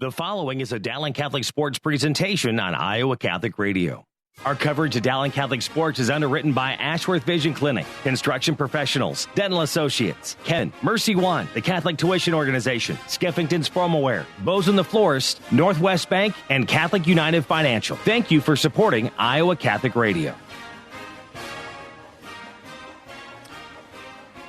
The following is a Dowling Catholic Sports presentation on Iowa Catholic Radio. Our coverage of Dowling Catholic Sports is underwritten by Ashworth Vision Clinic, Construction Professionals, Dental Associates, Ken, Mercy One, the Catholic Tuition Organization, Skeffington's Promoware, Bozen the Florist, Northwest Bank, and Catholic United Financial. Thank you for supporting Iowa Catholic Radio.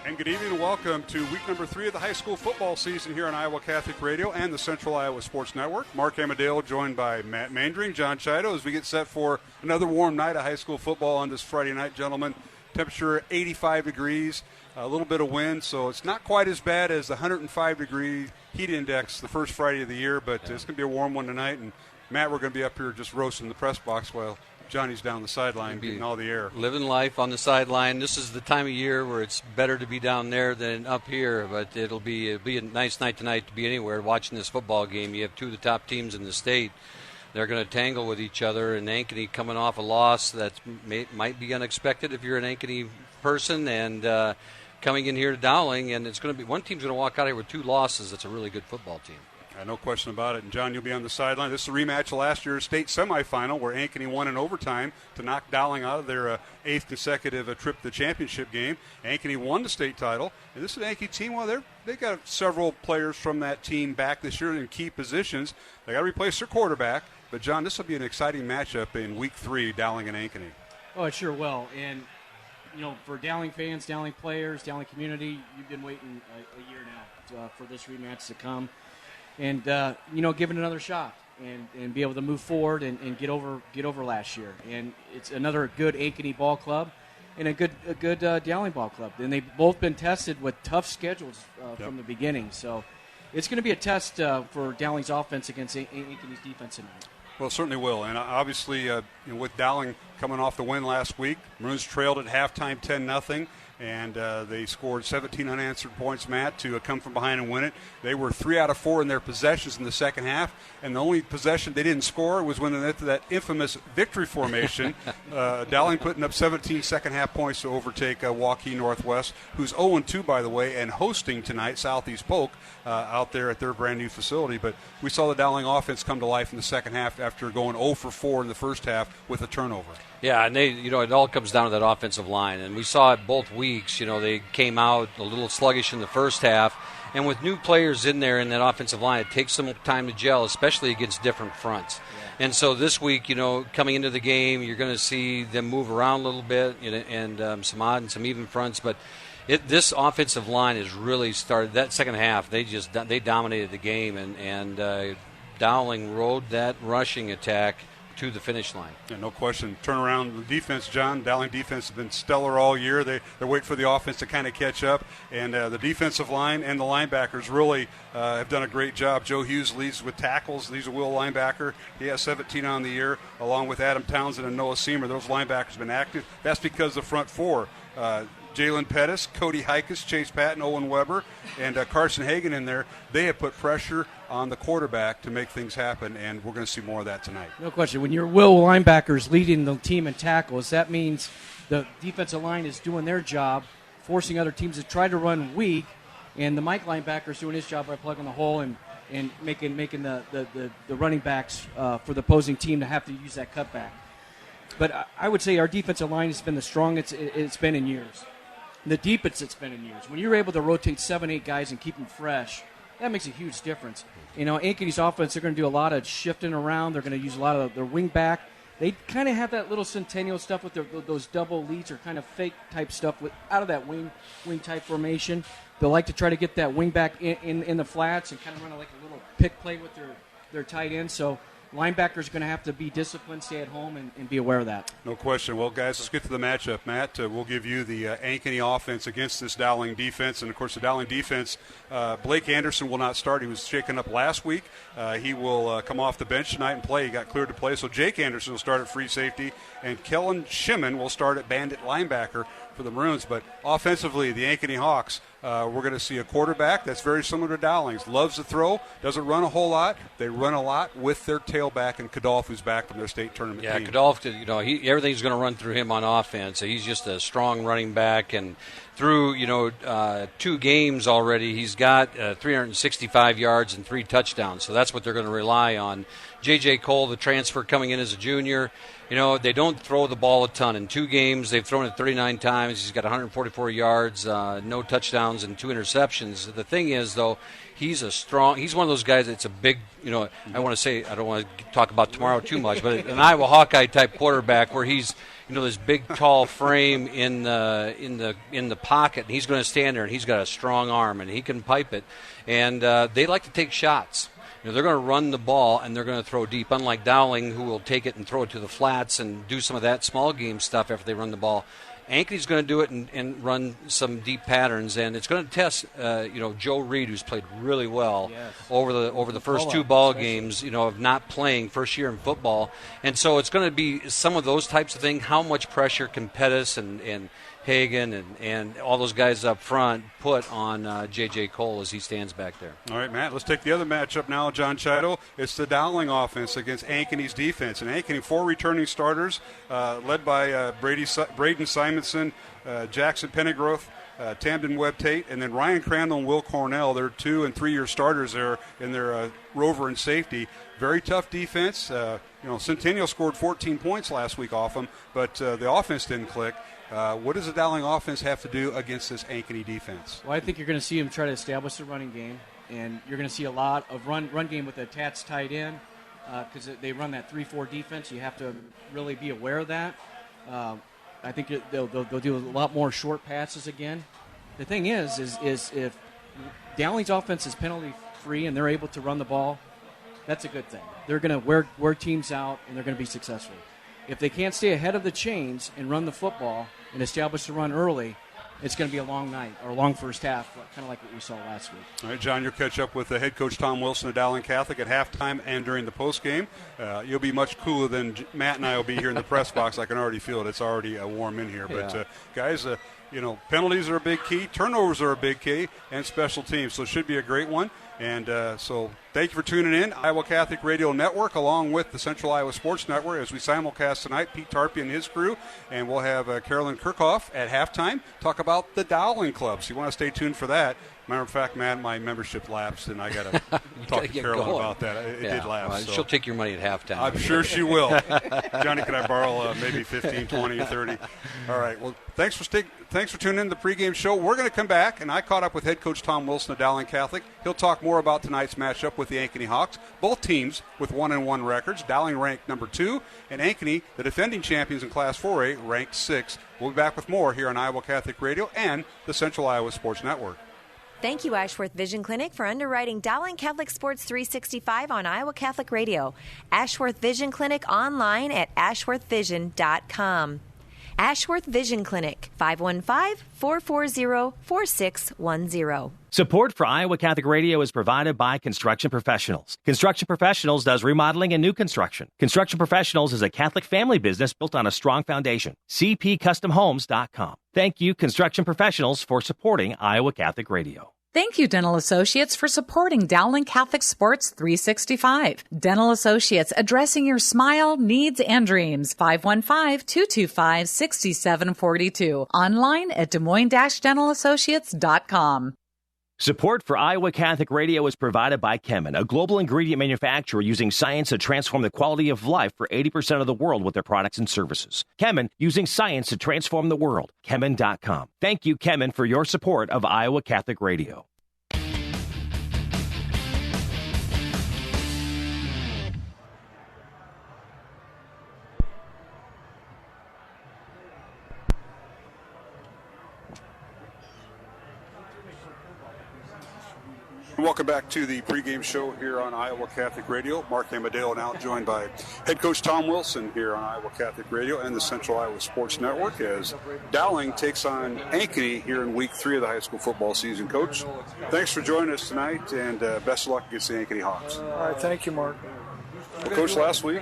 And good evening and welcome to week number 3 of the high school football season here on Iowa Catholic Radio and the Central Iowa Sports Network. Mark Amadale joined by Matt Mandring, John Chido, as we get set for another warm night of high school football on this Friday night, gentlemen. Temperature 85 degrees, a little bit of wind, so it's not quite as bad as the 105-degree heat index the first Friday of the year, but it's going to be a warm one tonight. And Matt, we're going to be up here just roasting the press box while Johnny's down the sideline getting all the air. Living life on the sideline. This is the time of year where it's better to be down there than up here, but it'll be a nice night tonight to be anywhere watching this football game. You have two of the top teams in the state. They're going to tangle with each other, and Ankeny coming off a loss that might be unexpected if you're an Ankeny person, and coming in here to Dowling, and it's going to be one team's going to walk out here with 2 losses. That's a really good football team. No question about it. And, John, you'll be on the sideline. This is a rematch of last year's state semifinal where Ankeny won in overtime to knock Dowling out of their 8th consecutive trip to the championship game. Ankeny won the state title. And this is an Ankeny team. Well, they got several players from that team back this year in key positions. They got to replace their quarterback. But, John, this will be an exciting matchup in week 3, Dowling and Ankeny. Oh, it sure will. And, you know, for Dowling fans, Dowling players, Dowling community, you've been waiting a year now for this rematch to come. And, give it another shot and be able to move forward and get over last year. And it's another good Ankeny ball club and a good Dowling ball club. And they've both been tested with tough schedules from the beginning. So it's going to be a test for Dowling's offense against Ankeny's defense tonight. Well, it certainly will. And obviously, with Dowling coming off the win last week, Maroons trailed at halftime 10-0. And they scored 17 unanswered points, Matt, to come from behind and win it. They were 3 out of 4 in their possessions in the second half, and the only possession they didn't score was when they went to that infamous victory formation. Dowling putting up 17 second-half points to overtake Waukee Northwest, who's 0-2, by the way, and hosting tonight Southeast Polk out there at their brand-new facility. But we saw the Dowling offense come to life in the second half after going 0 for 4 in the first half with a turnover. Yeah, and it all comes down to that offensive line, and we saw it both weeks. They came out a little sluggish in the first half, and with new players in there in that offensive line, it takes some time to gel, especially against different fronts. Yeah. And so this week, coming into the game, you're going to see them move around a little bit, and some odd and some even fronts, but this offensive line has really started. That second half, they dominated the game, and Dowling rode that rushing attack to the finish line. Yeah, no question. Turnaround the defense, John. Dowling defense has been stellar all year. They're waiting for the offense to kind of catch up, and the defensive line and the linebackers really have done a great job. Joe Hughes leads with tackles. He's a Will linebacker. He has 17 on the year, along with Adam Townsend and Noah Seamer. Those linebackers have been active. That's because the front four, Jalen Pettis, Cody Hikus, Chase Patton, Owen Weber, and Carson Hagan in there, they have put pressure on the quarterback to make things happen, and we're going to see more of that tonight. No question. When your Will linebackers leading the team in tackles, that means the defensive line is doing their job, forcing other teams to try to run weak, and the Mike linebacker is doing his job by plugging the hole and making the running backs for the opposing team to have to use that cutback. But I would say our defensive line has been the strongest it's been in years. The deepest it's been in years. When you're able to rotate 7-8 guys and keep them fresh, that makes a huge difference. Ankeny's offense, they're going to do a lot of shifting around. They're going to use a lot of their wing back. They kind of have that little centennial stuff with those double leads or kind of fake type stuff out of that wing type formation. They like to try to get that wing back in the flats and kind of run like a little pick play with their tight end. So linebackers are going to have to be disciplined, stay at home, and be aware of that. No question. Well, guys, let's get to the matchup. Matt, we'll give you the Ankeny offense against this Dowling defense. And, of course, the Dowling defense, Blake Anderson will not start. He was shaken up last week. He will come off the bench tonight and play. He got cleared to play. So Jake Anderson will start at free safety, and Kellen Shimon will start at bandit linebacker for the Maroons. But offensively, the Ankeny Hawks, we're going to see a quarterback that's very similar to Dowling's. Loves to throw, doesn't run a whole lot. They run a lot with their tailback, and Kadolf, who's back from their state tournament team. Kadolf, everything's going to run through him on offense. He's just a strong running back, and through 2 games already, he's got 365 yards and 3 touchdowns. So that's what they're going to rely on. J.J. Cole, the transfer coming in as a junior, they don't throw the ball a ton. In 2 games, they've thrown it 39 times. He's got 144 yards, no touchdowns, and 2 interceptions. The thing is, though, he's one of those guys that's a big, I don't want to talk about tomorrow too much, but an Iowa Hawkeye type quarterback where he's, this big tall frame in the pocket, and he's going to stand there, and he's got a strong arm, and he can pipe it. And they like to take shots. They're going to run the ball, and they're going to throw deep, unlike Dowling, who will take it and throw it to the flats and do some of that small game stuff after they run the ball. Ankeny's going to do it and run some deep patterns, and it's going to test, Joe Reed, who's played really well over the first 2 ball games, of not playing first year in football. And so it's going to be some of those types of things. How much pressure can Pettis and Hagan and all those guys up front put on J.J. Cole as he stands back there? All right, Matt, let's take the other matchup now, John Chido. It's the Dowling offense against Ankeny's defense. And Ankeny, 4 returning starters, led by Braden Simonson, Jackson Pennegroth, Tamden Webb-Tate, and then Ryan Crandall and Will Cornell. They're 2- and 3-year starters there in their rover and safety. Very tough defense. Centennial scored 14 points last week off them, but the offense didn't click. What does the Dowling offense have to do against this Ankeny defense? Well, I think you're going to see them try to establish the running game, and you're going to see a lot of run game with the Tats tight end because they run that 3-4 defense. You have to really be aware of that. I think they'll do a lot more short passes again. The thing is if Dowling's offense is penalty-free and they're able to run the ball, that's a good thing. They're going to wear teams out, and they're going to be successful. If they can't stay ahead of the chains and run the football and establish the run early, it's going to be a long night or a long first half, kind of like what we saw last week. All right, John, you'll catch up with head coach Tom Wilson of Dowling Catholic at halftime and during the postgame. You'll be much cooler than Matt and I will be here in the press box. I can already feel it. It's already warm in here. But, guys, penalties are a big key, turnovers are a big key, and special teams. So it should be a great one. And so thank you for tuning in. Iowa Catholic Radio Network, along with the Central Iowa Sports Network, as we simulcast tonight, Pete Tarpey and his crew. And we'll have Carolyn Kirchhoff at halftime talk about the Dowling Club. So you want to stay tuned for that. Matter of fact, Matt, my membership lapsed, and I got to talk to Carolyn about that. It did lapse. Well, she'll take your money at halftime. I'm sure she will. Johnny, can I borrow maybe 15, 20, 30? All right. Well, thanks for tuning in to the pregame show. We're going to come back, and I caught up with head coach Tom Wilson of Dowling Catholic. He'll talk more about tonight's matchup with the Ankeny Hawks. Both teams with 1-1 records. Dowling ranked number 2, and Ankeny, the defending champions in Class 4A, ranked 6. We'll be back with more here on Iowa Catholic Radio and the Central Iowa Sports Network. Thank you, Ashworth Vision Clinic, for underwriting Dowling Catholic Sports 365 on Iowa Catholic Radio. Ashworth Vision Clinic online at ashworthvision.com. Ashworth Vision Clinic, 515-440-4610. Support for Iowa Catholic Radio is provided by Construction Professionals. Construction Professionals does remodeling and new construction. Construction Professionals is a Catholic family business built on a strong foundation. CPCustomHomes.com. Thank you, Construction Professionals, for supporting Iowa Catholic Radio. Thank you, Dental Associates, for supporting Dowling Catholic Sports 365. Dental Associates, addressing your smile, needs, and dreams. 515-225-6742. Online at DesMoines-DentalAssociates.com. Support for Iowa Catholic Radio is provided by Chemin, a global ingredient manufacturer using science to transform the quality of life for 80% of the world with their products and services. Chemin, using science to transform the world. Chemin.com. Thank you, Chemin, for your support of Iowa Catholic Radio. Welcome back to the pregame show here on Iowa Catholic Radio. Mark Amadeo now joined by head coach Tom Wilson here on Iowa Catholic Radio and the Central Iowa Sports Network as Dowling takes on Ankeny here in week 3 of the high school football season. Coach, thanks for joining us tonight, and best of luck against the Ankeny Hawks. All right, thank you, Mark. Well, Coach, last week,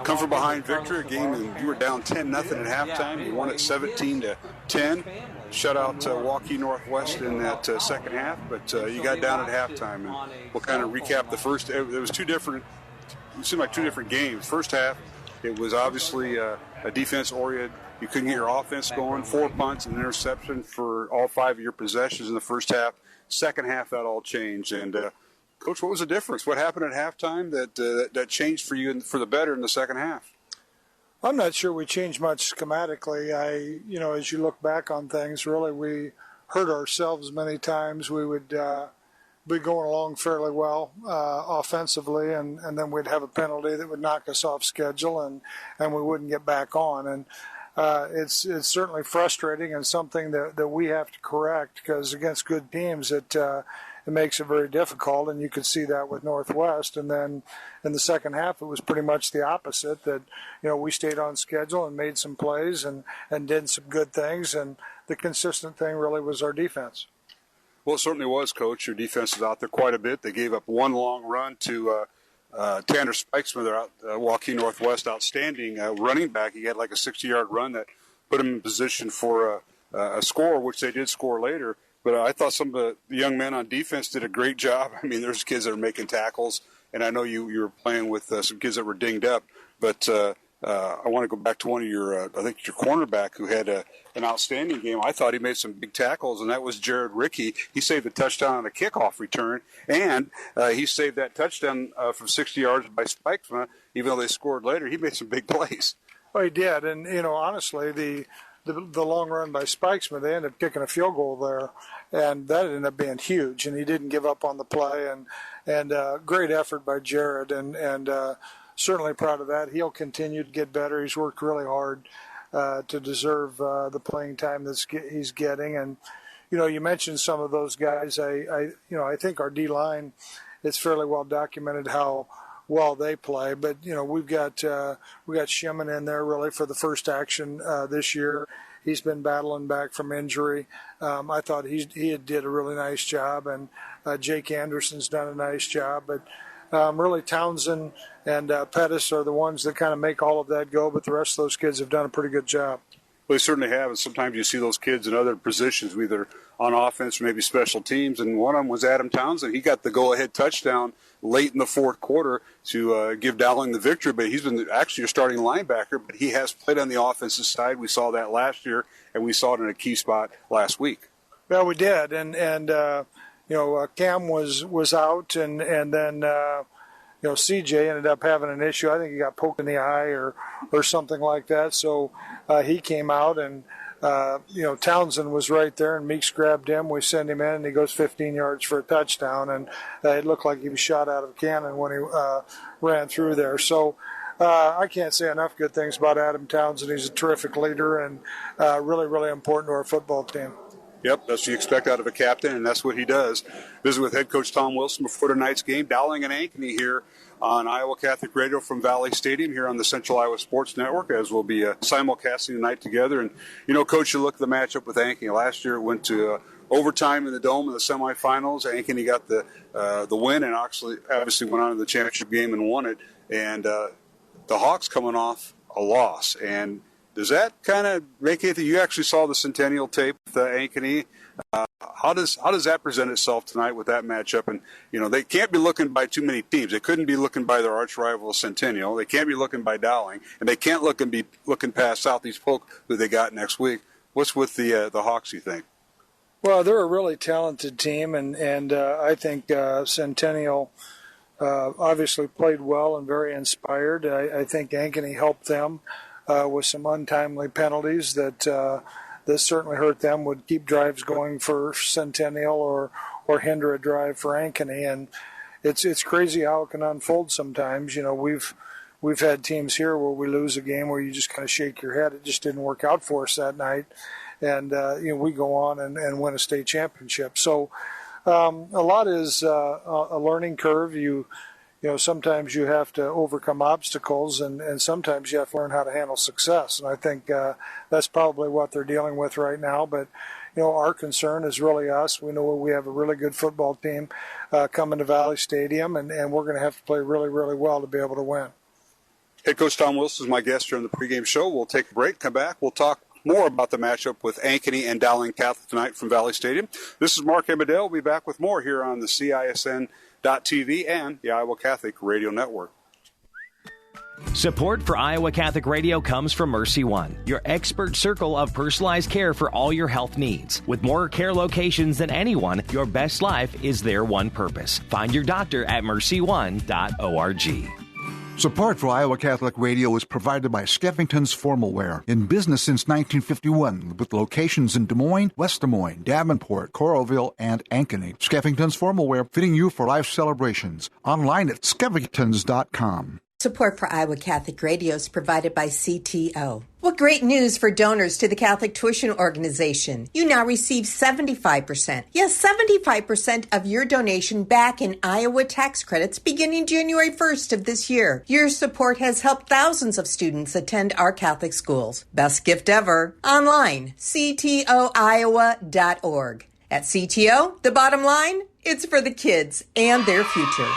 come from behind victory, a game, and you were down 10-0 at halftime. You won it 17-10. Shut out Waukee Northwest in that second half, but you got down at halftime. And we'll kind of recap the first. It seemed like two different games. First half, it was obviously a defense-oriented. You couldn't get your offense going. 4 punts and an interception for all 5 of your possessions in the first half. Second half, that all changed. And, Coach, what was the difference? What happened at halftime that changed for you for the better in the second half? I'm not sure we changed much schematically. As you look back on things, really we hurt ourselves many times. We would be going along fairly well offensively, and then we'd have a penalty that would knock us off schedule, and we wouldn't get back on. And it's certainly frustrating and something that we have to correct, because against good teams it makes it very difficult, and you could see that with Northwest. And then in the second half, it was pretty much the opposite, that we stayed on schedule and made some plays and did some good things, and the consistent thing really was our defense. Well, it certainly was, Coach. Your defense was out there quite a bit. They gave up one long run to Tanner Spikesman, their Waukee Northwest outstanding running back. He had like a 60-yard run that put him in position for a score, which they did score later. But I thought some of the young men on defense did a great job. I mean, there's kids that are making tackles, and I know you were playing with some kids that were dinged up. But I want to go back to one of your, I think your cornerback who had an outstanding game. I thought he made some big tackles, and that was Jared Rickey. He saved a touchdown on a kickoff return, and he saved that touchdown from 60 yards by Spikesman. Even though they scored later, he made some big plays. Oh, he did. And, honestly, the long run by Spikesman, they ended up kicking a field goal there, and that ended up being huge, and he didn't give up on the play, and great effort by Jared, and certainly proud of that. He'll continue to get better. He's worked really hard to deserve the playing time that he's getting. And, you mentioned some of those guys. I think our D-line, it's fairly well documented how well they play. But, we've got Shimon in there really for the first action this year. He's been battling back from injury. I thought he did a really nice job, and Jake Anderson's done a nice job. But really Townsend and Pettis are the ones that kind of make all of that go, but the rest of those kids have done a pretty good job. Well, they certainly have, and sometimes you see those kids in other positions, either on offense or maybe special teams, and one of them was Adam Townsend. He got the go-ahead touchdown late in the fourth quarter to give Dowling the victory, but he's been actually a starting linebacker, but he has played on the offensive side. We saw that last year, and we saw it in a key spot last week. Well, we did, and Cam was out, and then CJ ended up having an issue. I think he got poked in the eye or something like that. So he came out, and Townsend was right there, and Meeks grabbed him. We send him in, and he goes 15 yards for a touchdown, and it looked like he was shot out of a cannon when he ran through there. So I can't say enough good things about Adam Townsend. He's a terrific leader and really, really important to our football team. Yep, that's what you expect out of a captain, and that's what he does. Visit with head coach Tom Wilson before tonight's game. Dowling and Ankeny here on Iowa Catholic Radio from Valley Stadium here on the Central Iowa Sports Network, as we'll be simulcasting tonight together. And, Coach, you look at the matchup with Ankeny. Last year it went to overtime in the Dome in the semifinals. Ankeny got the win and obviously went on to the championship game and won it. And the Hawks coming off a loss. And does that kind of make it that you actually saw the Centennial tape with Ankeny? How does that present itself tonight with that matchup? And, they can't be looking by too many teams. They couldn't be looking by their arch rival Centennial. They can't be looking by Dowling. And they can't be looking past Southeast Polk, who they got next week. What's with the Hawks, you think? Well, they're a really talented team, and I think Centennial obviously played well and very inspired. I think Ankeny helped them with some untimely penalties that certainly hurt them, would keep drives going for Centennial or hinder a drive for Ankeny. And it's crazy how it can unfold sometimes. We've had teams here where we lose a game where you just kind of shake your head. It just didn't work out for us that night. And, we go on and win a state championship. So a lot is a learning curve. Sometimes you have to overcome obstacles, and sometimes you have to learn how to handle success. And I think that's probably what they're dealing with right now. But, our concern is really us. We know we have a really good football team coming to Valley Stadium, and we're going to have to play really, really well to be able to win. Head coach Tom Wilson is my guest here on the pregame show. We'll take a break, come back. We'll talk more about the matchup with Ankeny and Dowling Catholic tonight from Valley Stadium. This is Mark Emmerdale. We'll be back with more here on the CISN.TV and the Iowa Catholic Radio Network. Support for Iowa Catholic Radio comes from Mercy One, your expert circle of personalized care for all your health needs. With more care locations than anyone, your best life is their one purpose. Find your doctor at mercy1.org. Support for Iowa Catholic Radio is provided by Skeffington's Formal Wear, in business since 1951, with locations in Des Moines, West Des Moines, Davenport, Coralville, and Ankeny. Skeffington's Formal Wear, fitting you for life celebrations. Online at skeffingtons.com. Support for Iowa Catholic Radio is provided by CTO. What great news for donors to the Catholic Tuition Organization. You now receive 75%. Yes, 75% of your donation back in Iowa tax credits beginning January 1st of this year. Your support has helped thousands of students attend our Catholic schools. Best gift ever. Online, ctoiowa.org. At CTO, the bottom line, it's for the kids and their future.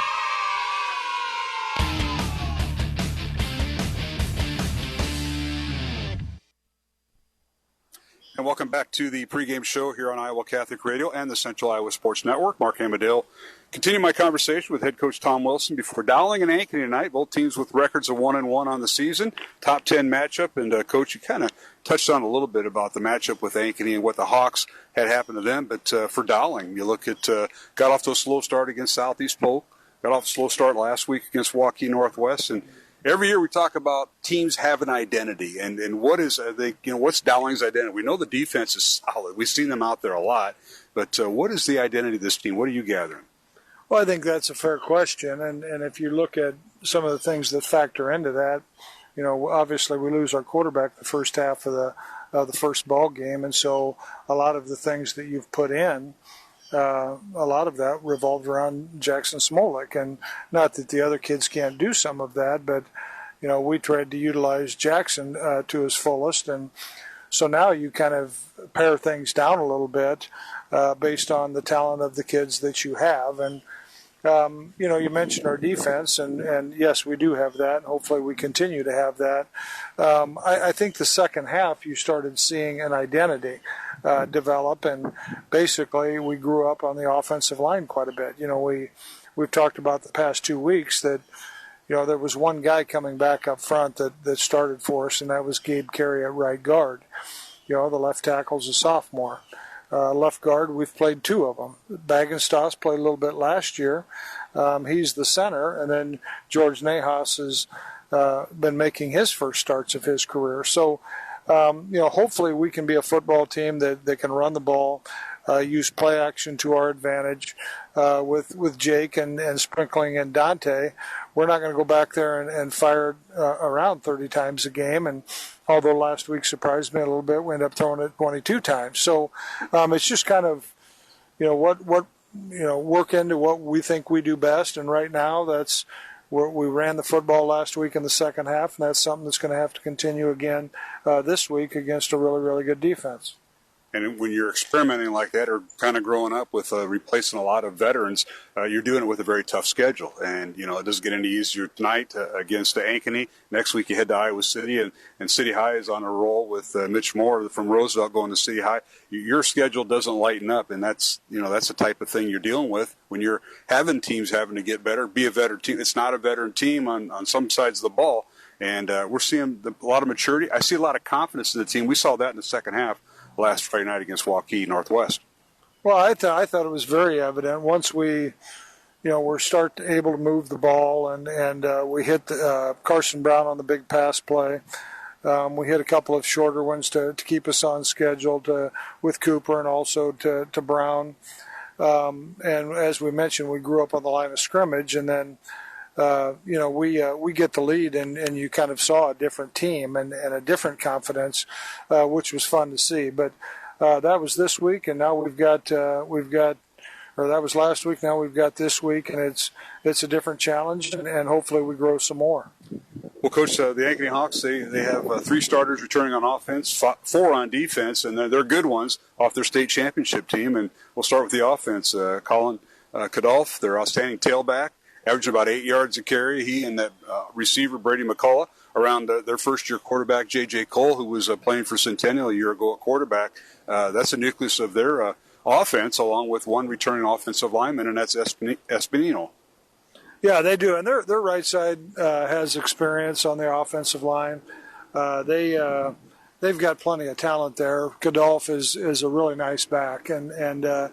And welcome back to the pregame show here on Iowa Catholic Radio and the Central Iowa Sports Network. Mark Hamadale. Continue my conversation with head coach Tom Wilson before Dowling and Ankeny tonight. Both teams with records of 1-1 on the season. Top 10 matchup. And, Coach, you kind of touched on a little bit about the matchup with Ankeny and what the Hawks had happened to them. But for Dowling, you look at got off to a slow start against Southeast Polk. Got off a slow start last week against Waukee Northwest. And every year we talk about teams have an identity, and what is what's Dowling's identity? We know the defense is solid. We've seen them out there a lot, but what is the identity of this team? What are you gathering? Well, I think that's a fair question, and if you look at some of the things that factor into that, obviously we lose our quarterback the first half of the first ball game, and so a lot of the things that you've put in. A lot of that revolved around Jackson Smolik, and not that the other kids can't do some of that, but we tried to utilize Jackson to his fullest, and so now you kind of pare things down a little bit based on the talent of the kids that you have. And you mentioned our defense, and yes, we do have that, and hopefully we continue to have that. I think the second half you started seeing an identity develop, and basically we grew up on the offensive line quite a bit. We've talked about the past 2 weeks that there was one guy coming back up front that started for us, and that was Gabe Carey at right guard. The left tackle's a sophomore. Left guard, we've played 2 of them. Bagenstos played a little bit last year. He's the center, and then George Nahas has been making his first starts of his career. So, hopefully we can be a football team that can run the ball, use play action to our advantage. With Jake and sprinkling in Dante, we're not going to go back there and fire around 30 times a game. And although last week surprised me a little bit, we ended up throwing it 22 times. So it's just kind of, work into what we think we do best. And right now that's we ran the football last week in the second half, and that's something that's going to have to continue again this week against a really, really good defense. And when you're experimenting like that or kind of growing up with replacing a lot of veterans, you're doing it with a very tough schedule. And, it doesn't get any easier tonight against Ankeny. Next week you head to Iowa City, and City High is on a roll with Mitch Moore from Roosevelt going to City High. Your schedule doesn't lighten up, and that's the type of thing you're dealing with when you're having teams having to get better, be a veteran team. It's not a veteran team on some sides of the ball. And we're seeing a lot of maturity. I see a lot of confidence in the team. We saw that in the second half last Friday night against Waukee Northwest. Well, I thought it was very evident once we, we're able to move the ball, and we hit Carson Brown on the big pass play. We hit a couple of shorter ones to keep us on schedule with Cooper and also to Brown. And as we mentioned, we grew up on the line of scrimmage, and then we get the lead, and you kind of saw a different team and a different confidence, which was fun to see. But that was this week, and now that was last week. Now we've got this week, and it's a different challenge, and hopefully we grow some more. Well, Coach, the Ankeny Hawks, they have 3 starters returning on offense, 4 on defense, and they're good ones off their state championship team. And we'll start with the offense. Colin Kadolf, their outstanding tailback, averaging about 8 yards a carry. He and that receiver, Brady McCullough, around their first-year quarterback, J.J. Cole, who was playing for Centennial a year ago at quarterback. That's the nucleus of their offense, along with one returning offensive lineman, and that's Espinino. Yeah, they do, and their right side has experience on the offensive line. They've got plenty of talent there. Kadolf is a really nice back, and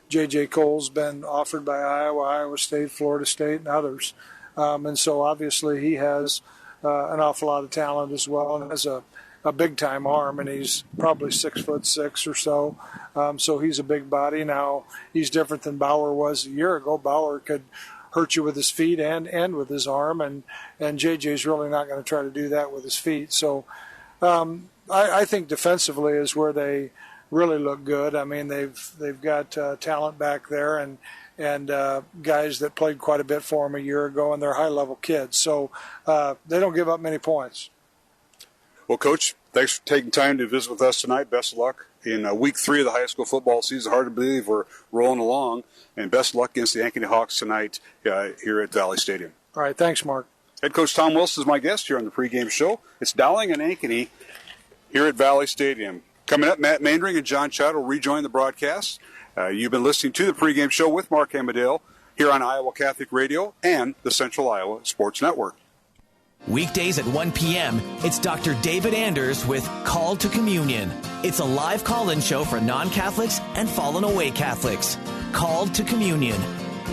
J.J. Cole's been offered by Iowa State, Florida State, and others, and so obviously he has an awful lot of talent as well, and has a big time arm, and he's probably 6'6" or so. So he's a big body. Now he's different than Bauer was a year ago. Bauer could hurt you with his feet and with his arm, and JJ's really not going to try to do that with his feet. So I think defensively is where they really look good. I mean, they've got talent back there, and guys that played quite a bit for them a year ago, and they're high-level kids. So they don't give up many points. Well, Coach, thanks for taking time to visit with us tonight. Best of luck in week 3 of the high school football season. Hard to believe we're rolling along. And best of luck against the Ankeny Hawks tonight here at Valley Stadium. All right, thanks, Mark. Head Coach Tom Wilson is my guest here on the pregame show. It's Dowling and Ankeny here at Valley Stadium. Coming up, Matt Mandring and John Chad will rejoin the broadcast. You've been listening to the pregame show with Mark Amadale here on Iowa Catholic Radio and the Central Iowa Sports Network. Weekdays at 1 p.m., it's Dr. David Anders with Call to Communion. It's a live call-in show for non-Catholics and fallen away Catholics. Called to Communion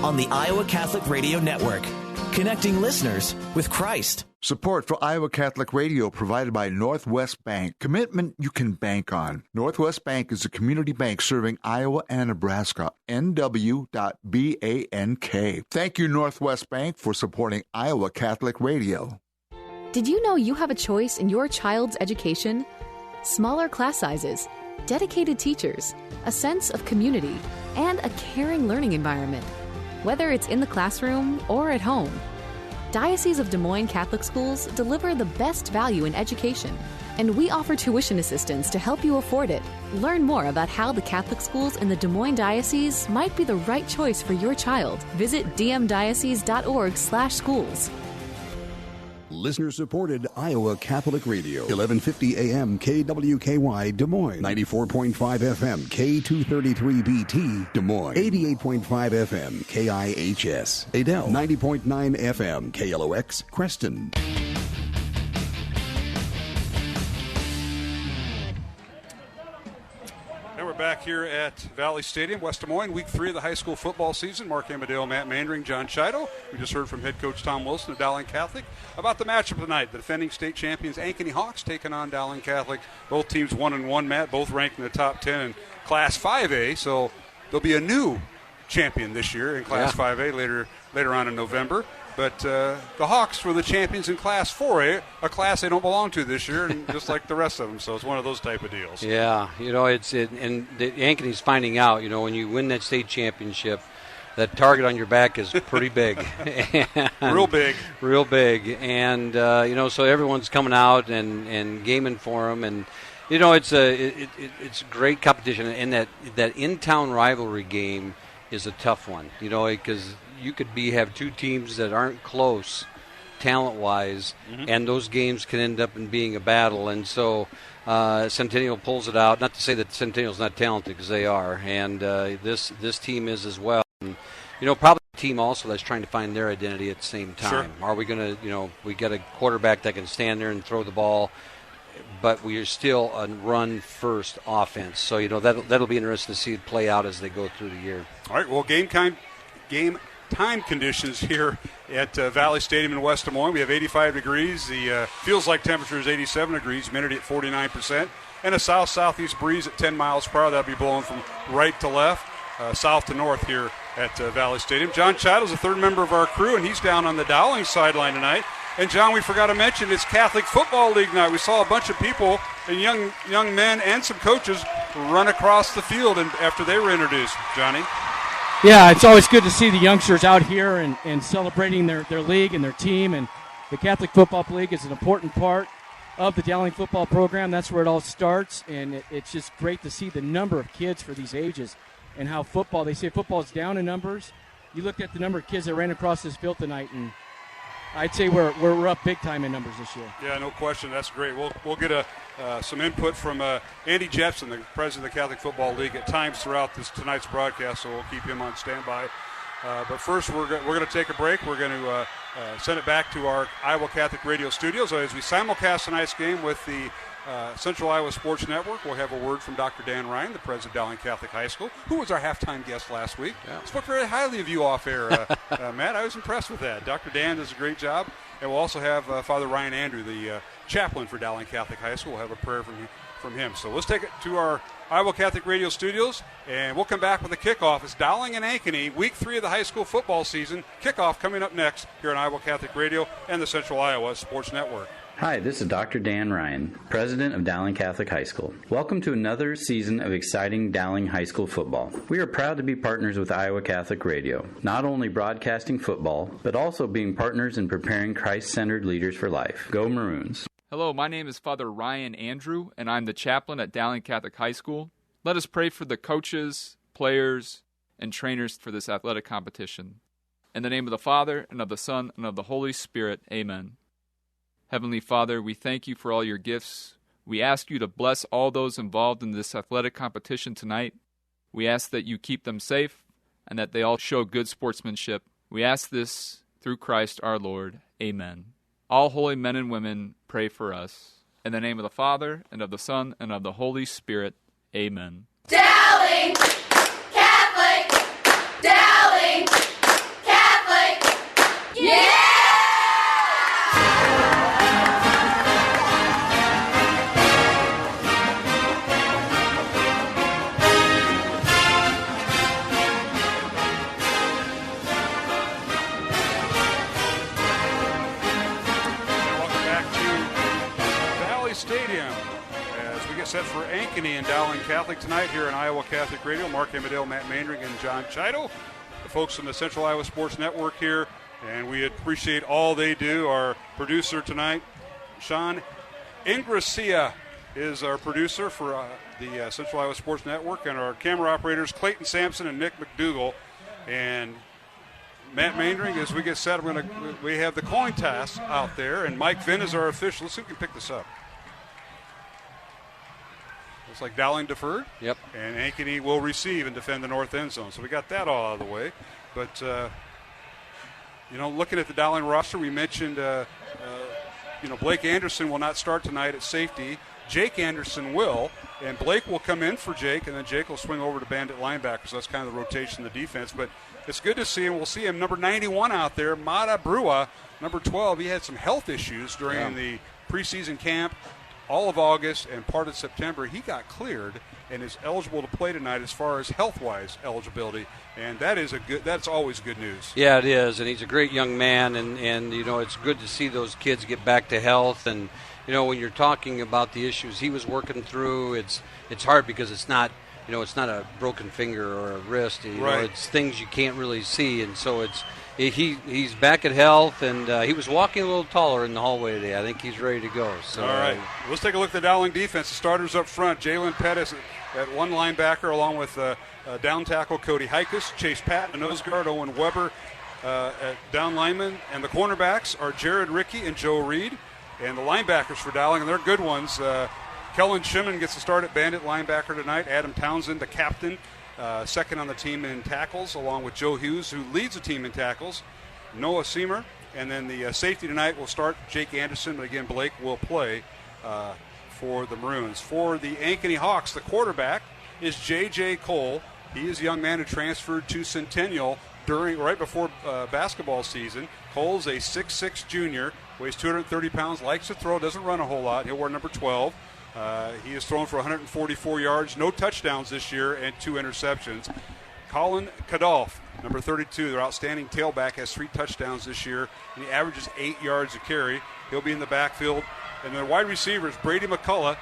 on the Iowa Catholic Radio Network, connecting listeners with Christ. Support for Iowa Catholic Radio provided by Northwest Bank. Commitment you can bank on. Northwest Bank is a community bank serving Iowa and Nebraska. NW.BANK. Thank you, Northwest Bank, for supporting Iowa Catholic Radio. Did you know you have a choice in your child's education? Smaller class sizes, dedicated teachers, a sense of community, and a caring learning environment, whether it's in the classroom or at home. Diocese of Des Moines Catholic Schools deliver the best value in education, and we offer tuition assistance to help you afford it. Learn more about how the Catholic schools in the Des Moines Diocese might be the right choice for your child. Visit dmdiocese.org/schools. Listener-supported Iowa Catholic Radio, 1150 AM KWKY Des Moines, 94.5 FM K233BT Des Moines, 88.5 FM KIHS Adel, 90.9 FM KLOX Creston. Back here at Valley Stadium, West Des Moines, week 3 of the high school football season. Mark Amadale, Matt Mandring, John Chido. We just heard from head coach Tom Wilson of Dowling Catholic about the matchup tonight. The defending state champions Ankeny Hawks taking on Dowling Catholic. Both teams 1-1, Matt, both ranked in the top 10 in Class 5A, so there'll be a new champion this year in Class 5A later on in November. But the Hawks were the champions in Class 4A, a class they don't belong to this year, and just like the rest of them. So it's one of those type of deals. Yeah, and the Ankeny's finding out, when you win that state championship, that target on your back is pretty big. Real big. Real big. And, so everyone's coming out and gaming for them. And, it's great competition. And that in-town rivalry game is a tough one, because you could have two teams that aren't close talent-wise, and those games can end up in being a battle. And so Centennial pulls it out. Not to say that Centennial's not talented, because they are, and this team is as well. And, probably a team also that's trying to find their identity at the same time. Sure. Are we going to, we got a quarterback that can stand there and throw the ball, but we are still a run-first offense. So, that'll be interesting to see it play out as they go through the year. All right, well, game time conditions here at Valley Stadium in West Des Moines. We have 85 degrees. The feels like temperature is 87 degrees, humidity at 49%, and a south-southeast breeze at 10 miles per hour. That'll be blowing from right to left, south to north here at Valley Stadium. John Chad is the third member of our crew, and he's down on the Dowling sideline tonight. And, John, we forgot to mention it's Catholic Football League night. We saw a bunch of people, and young men and some coaches, run across the field after they were introduced. Johnny? Yeah, it's always good to see the youngsters out here and celebrating their league and their team. And the Catholic Football League is an important part of the Dowling football program. That's where it all starts. And it's just great to see the number of kids for these ages and how they say football's down in numbers. You looked at the number of kids that ran across this field tonight, and I'd say we're up big time in numbers this year. Yeah, no question. That's great. We'll get some input from Andy Jepson, the president of the Catholic Football League, at times throughout tonight's broadcast, so we'll keep him on standby. But first, we're going to take a break. We're going to send it back to our Iowa Catholic Radio studios as we simulcast tonight's game with the Central Iowa Sports Network. We'll have a word from Dr. Dan Ryan, the president of Dowling Catholic High School, who was our halftime guest last week. Yeah. Spoke very highly of you off air, Matt. I was impressed with that. Dr. Dan does a great job. And we'll also have Father Ryan Andrew, the chaplain for Dowling Catholic High School. We'll have a prayer from him. So let's take it to our Iowa Catholic Radio studios, and we'll come back with a kickoff. It's Dowling and Ankeny, week 3 of the high school football season. Kickoff coming up next here on Iowa Catholic Radio and the Central Iowa Sports Network. Hi, this is Dr. Dan Ryan, president of Dowling Catholic High School. Welcome to another season of exciting Dowling High School football. We are proud to be partners with Iowa Catholic Radio, not only broadcasting football, but also being partners in preparing Christ-centered leaders for life. Go Maroons! Hello, my name is Father Ryan Andrew, and I'm the chaplain at Dowling Catholic High School. Let us pray for the coaches, players, and trainers for this athletic competition. In the name of the Father, and of the Son, and of the Holy Spirit, amen. Heavenly Father, we thank you for all your gifts. We ask you to bless all those involved in this athletic competition tonight. We ask that you keep them safe, and that they all show good sportsmanship. We ask this through Christ our Lord, amen. All holy men and women, pray for us. In the name of the Father, and of the Son, and of the Holy Spirit, amen. Dowling Catholic! Dowling Catholic! Yeah! Stadium as we get set for Ankeny and Dowling Catholic tonight here on Iowa Catholic Radio. Mark Amadale, Matt Maindring, and John Chido, the folks from the Central Iowa Sports Network here, and we appreciate all they do. Our producer tonight, Sean Ingracia, is our producer for the Central Iowa Sports Network, and our camera operators, Clayton Sampson and Nick McDougall. And Matt Maindring, as we get set, we have the coin toss out there, and Mike Vinn is our official. Let's see if we can pick this up. Looks like Dowling deferred. Yep. And Ankeny will receive and defend the north end zone. So we got that all out of the way. But, looking at the Dowling roster, we mentioned, Blake Anderson will not start tonight at safety. Jake Anderson will, and Blake will come in for Jake, and then Jake will swing over to bandit linebacker. So that's kind of the rotation of the defense. But it's good to see him. We'll see him, number 91 out there, Mada Brua, number 12. He had some health issues during the preseason camp. All of August and part of September, he got cleared and is eligible to play tonight as far as health-wise eligibility, and that's always good news. Yeah, it is, and he's a great young man, and it's good to see those kids get back to health. And when you're talking about the issues he was working through, it's hard because it's not a broken finger or a wrist. Right. It's things you can't really see, and so he's back at health, and he was walking a little taller in the hallway today. I think he's ready to go. So, all right, let's take a look at the Dowling defense. The starters up front: Jalen Pettis at one linebacker, along with down tackle Cody Hikus, Chase Patton, nose guard Owen Weber at down lineman, and the cornerbacks are Jared Rickey and Joe Reed, and the linebackers for Dowling, and they're good ones. Kellen Shimon gets the start at bandit linebacker tonight. Adam Townsend, the captain. Second on the team in tackles, along with Joe Hughes, who leads the team in tackles. Noah Seamer, and then the safety tonight will start Jake Anderson, but again, Blake will play for the Maroons. For the Ankeny Hawks, the quarterback is J.J. Cole. He is a young man who transferred to Centennial right before basketball season. Cole's a 6'6 junior, weighs 230 pounds, likes to throw, doesn't run a whole lot. He'll wear number 12. He has thrown for 144 yards, no touchdowns this year, and 2 interceptions. Colin Kadolf, number 32, their outstanding tailback, has 3 touchdowns this year, and he averages 8 yards a carry. He'll be in the backfield. And their wide receivers, Brady McCullough,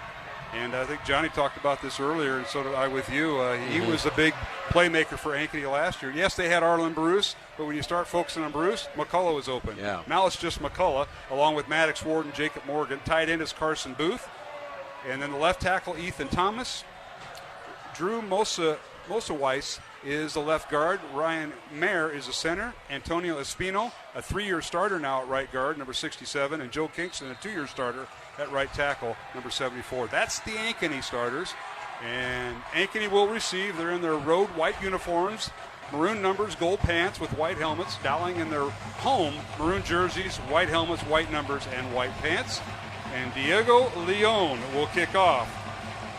and I think Johnny talked about this earlier, and so did I with you. He was a big playmaker for Ankeny last year. Yes, they had Arlen Bruce, but when you start focusing on Bruce, McCullough was open. Yeah. Now it's just McCullough, along with Maddox Ward and Jacob Morgan. Tight end is Carson Booth. And then the left tackle, Ethan Thomas. Drew Mosaweiss is the left guard. Ryan Mayer is the center. Antonio Espino, a 3-year starter now at right guard, number 67. And Joe Kingston, a 2-year starter at right tackle, number 74. That's the Ankeny starters. And Ankeny will receive. They're in their road white uniforms. maroon numbers, gold pants with white helmets. Dowling in their home, maroon jerseys, white helmets, white numbers, and white pants. And Diego Leon will kick off.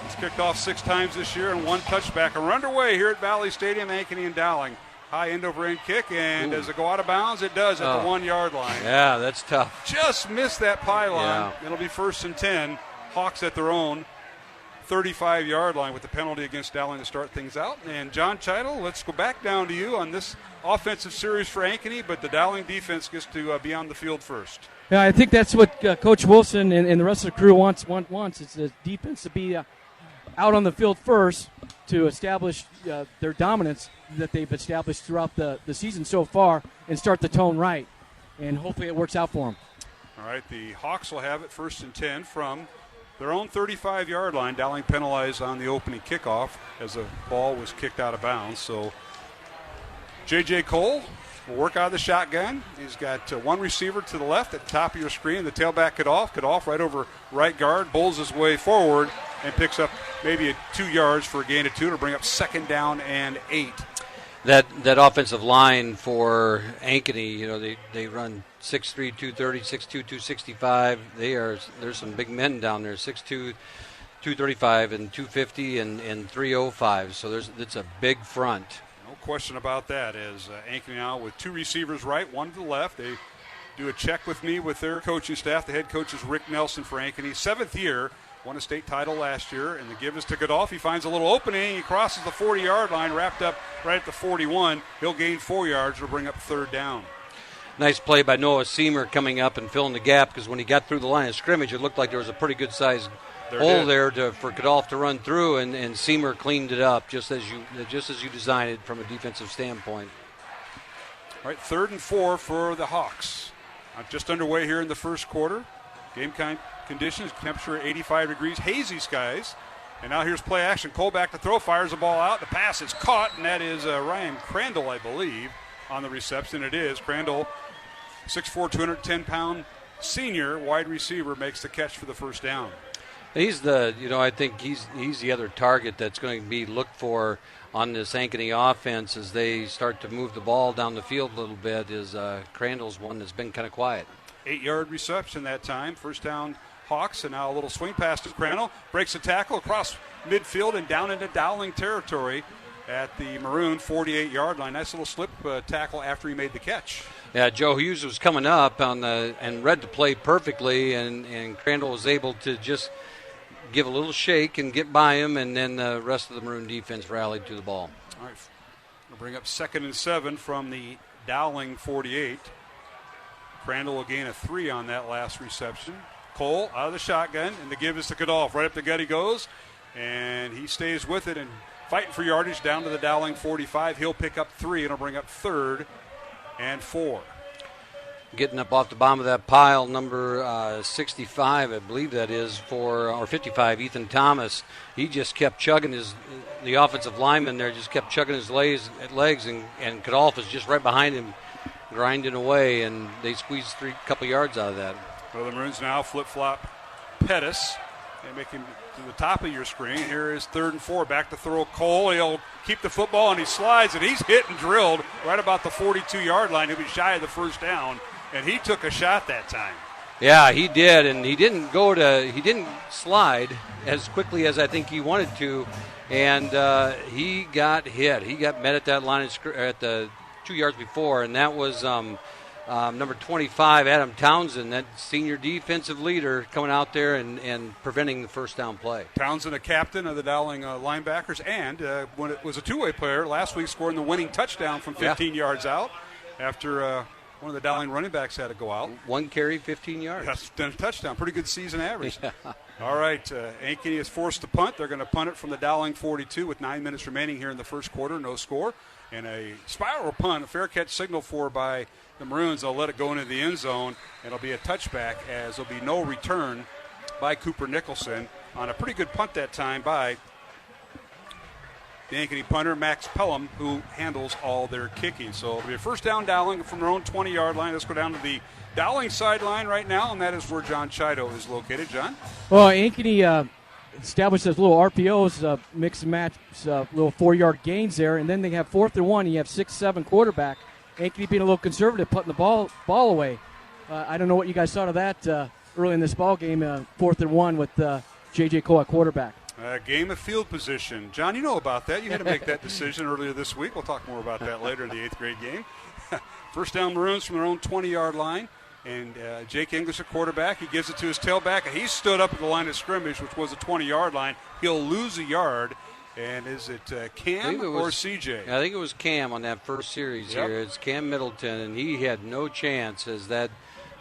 He's kicked off 6 times this year and 1 touchback. And we're underway here at Valley Stadium, Ankeny and Dowling. High end-over-end kick, and does it go out of bounds? It does at the 1-yard line. Yeah, that's tough. Just missed that pylon. Yeah. It'll be 1st and 10. Hawks at their own 35-yard line with the penalty against Dowling to start things out. And John Chital, let's go back down to you on this offensive series for Ankeny, but the Dowling defense gets to be on the field first. Yeah, I think that's what Coach Wilson and the rest of the crew wants. It's the defense to be out on the field first to establish their dominance that they've established throughout the season so far and start the tone right. And hopefully it works out for them. All right, the Hawks will have it 1st and 10 from their own 35-yard line. Dowling penalized on the opening kickoff as the ball was kicked out of bounds. So J.J. Cole will work out of the shotgun. He's got 1 receiver to the left at the top of your screen. The tailback cut off right over right guard, bowls his way forward and picks up maybe 2 yards for a gain of 2 to bring up 2nd down and 8. That offensive line for Ankeny, they run 6'3", 230, 6'2", 265. There's some big men down there, 6'2", 235 and 250 and 305. So it's a big front. No question about that. As Ankeny now with 2 receivers right, 1 to the left. They do a check with me with their coaching staff. The head coach is Rick Nelson for Ankeny, 7th year. Won a state title last year, and the give is to Godolph. He finds a little opening. He crosses the 40-yard line, wrapped up right at the 41. He'll gain 4 yards to bring up 3rd down. Nice play by Noah Seamer coming up and filling the gap, because when he got through the line of scrimmage, it looked like there was a pretty good-sized hole there for Godolph to run through, and Seamer cleaned it up just as you designed it from a defensive standpoint. All right, 3rd and 4 for the Hawks. Just underway here in the first quarter. Game conditions, temperature 85 degrees, hazy skies. And now here's play action. Cole back to throw, fires the ball out. The pass is caught, and that is Ryan Crandall, I believe, on the reception. It is. Crandall, 6'4", 210-pound senior wide receiver, makes the catch for the 1st down. He's I think he's the other target that's going to be looked for on this Ankeny offense as they start to move the ball down the field a little bit. Is Crandall's one that's been kind of quiet. 8-yard reception that time. 1st down Hawks, and now a little swing pass to Crandall. Breaks a tackle across midfield and down into Dowling territory at the maroon 48-yard line. Nice little slip tackle after he made the catch. Yeah, Joe Hughes was coming up and read the play perfectly, and Crandall was able to just give a little shake and get by him, and then the rest of the maroon defense rallied to the ball. All right, we'll bring up 2nd and 7 from the Dowling 48. Crandall will gain a 3 on that last reception. Cole out of the shotgun, and the give is to Godolph. Right up the gut he goes, and he stays with it and fighting for yardage down to the Dowling 45. He'll pick up 3, and it'll bring up 3rd and 4. Getting up off the bottom of that pile, number 65, I believe that is, or 55, Ethan Thomas. He just kept chugging the offensive lineman there just kept chugging his legs, and Godolph is just right behind him, grinding away, and they squeezed a couple yards out of that. Well, the Maroons now flip-flop Pettis and make him to the top of your screen. Here is 3rd and 4. Back to throw Cole. He'll keep the football, and he slides, and he's hit and drilled right about the 42-yard line. He'll be shy of the 1st down, and he took a shot that time. Yeah, he did, and he didn't slide as quickly as I think he wanted to, and he got hit. He got met at that line at the 2 yards before, and that was number 25, Adam Townsend, that senior defensive leader, coming out there and preventing the 1st down play. Townsend, a captain of the Dowling linebackers, and when it was a two-way player, last week scoring the winning touchdown from 15 yards out after one of the Dowling running backs had to go out. 1 carry, 15 yards. That's done a touchdown. Pretty good season average. Yeah. All right, Ankeny is forced to punt. They're going to punt it from the Dowling 42 with 9 minutes remaining here in the first quarter. No score. And a spiral punt, a fair catch signal for by the Maroons. They'll let it go into the end zone, and it'll be a touchback as there'll be no return by Cooper Nicholson on a pretty good punt that time by the Ankeny punter, Max Pelham, who handles all their kicking. So it'll be a 1st down Dowling from their own 20-yard line. Let's go down to the Dowling sideline right now, and that is where John Chido is located. John? Well, Ankeny establish those little RPOs, mix and match, little 4-yard gains there, and then they have 4th and 1. You have 6-7 quarterback. Ankeny being a little conservative, putting the ball away. I don't know what you guys thought of that early in this ball game, 4th and 1 with J.J. Cole at quarterback. Game of field position. John, you know about that. You had to make that decision earlier this week. We'll talk more about that later in the 8th grade game. First down, Maroons from their own 20-yard line. And Jake English, a quarterback, he gives it to his tailback, and he stood up at the line of scrimmage, which was a 20-yard line. He'll lose a yard. And is it Cam or CJ? I think it was Cam on that first series here. It's Cam Middleton, and he had no chance as that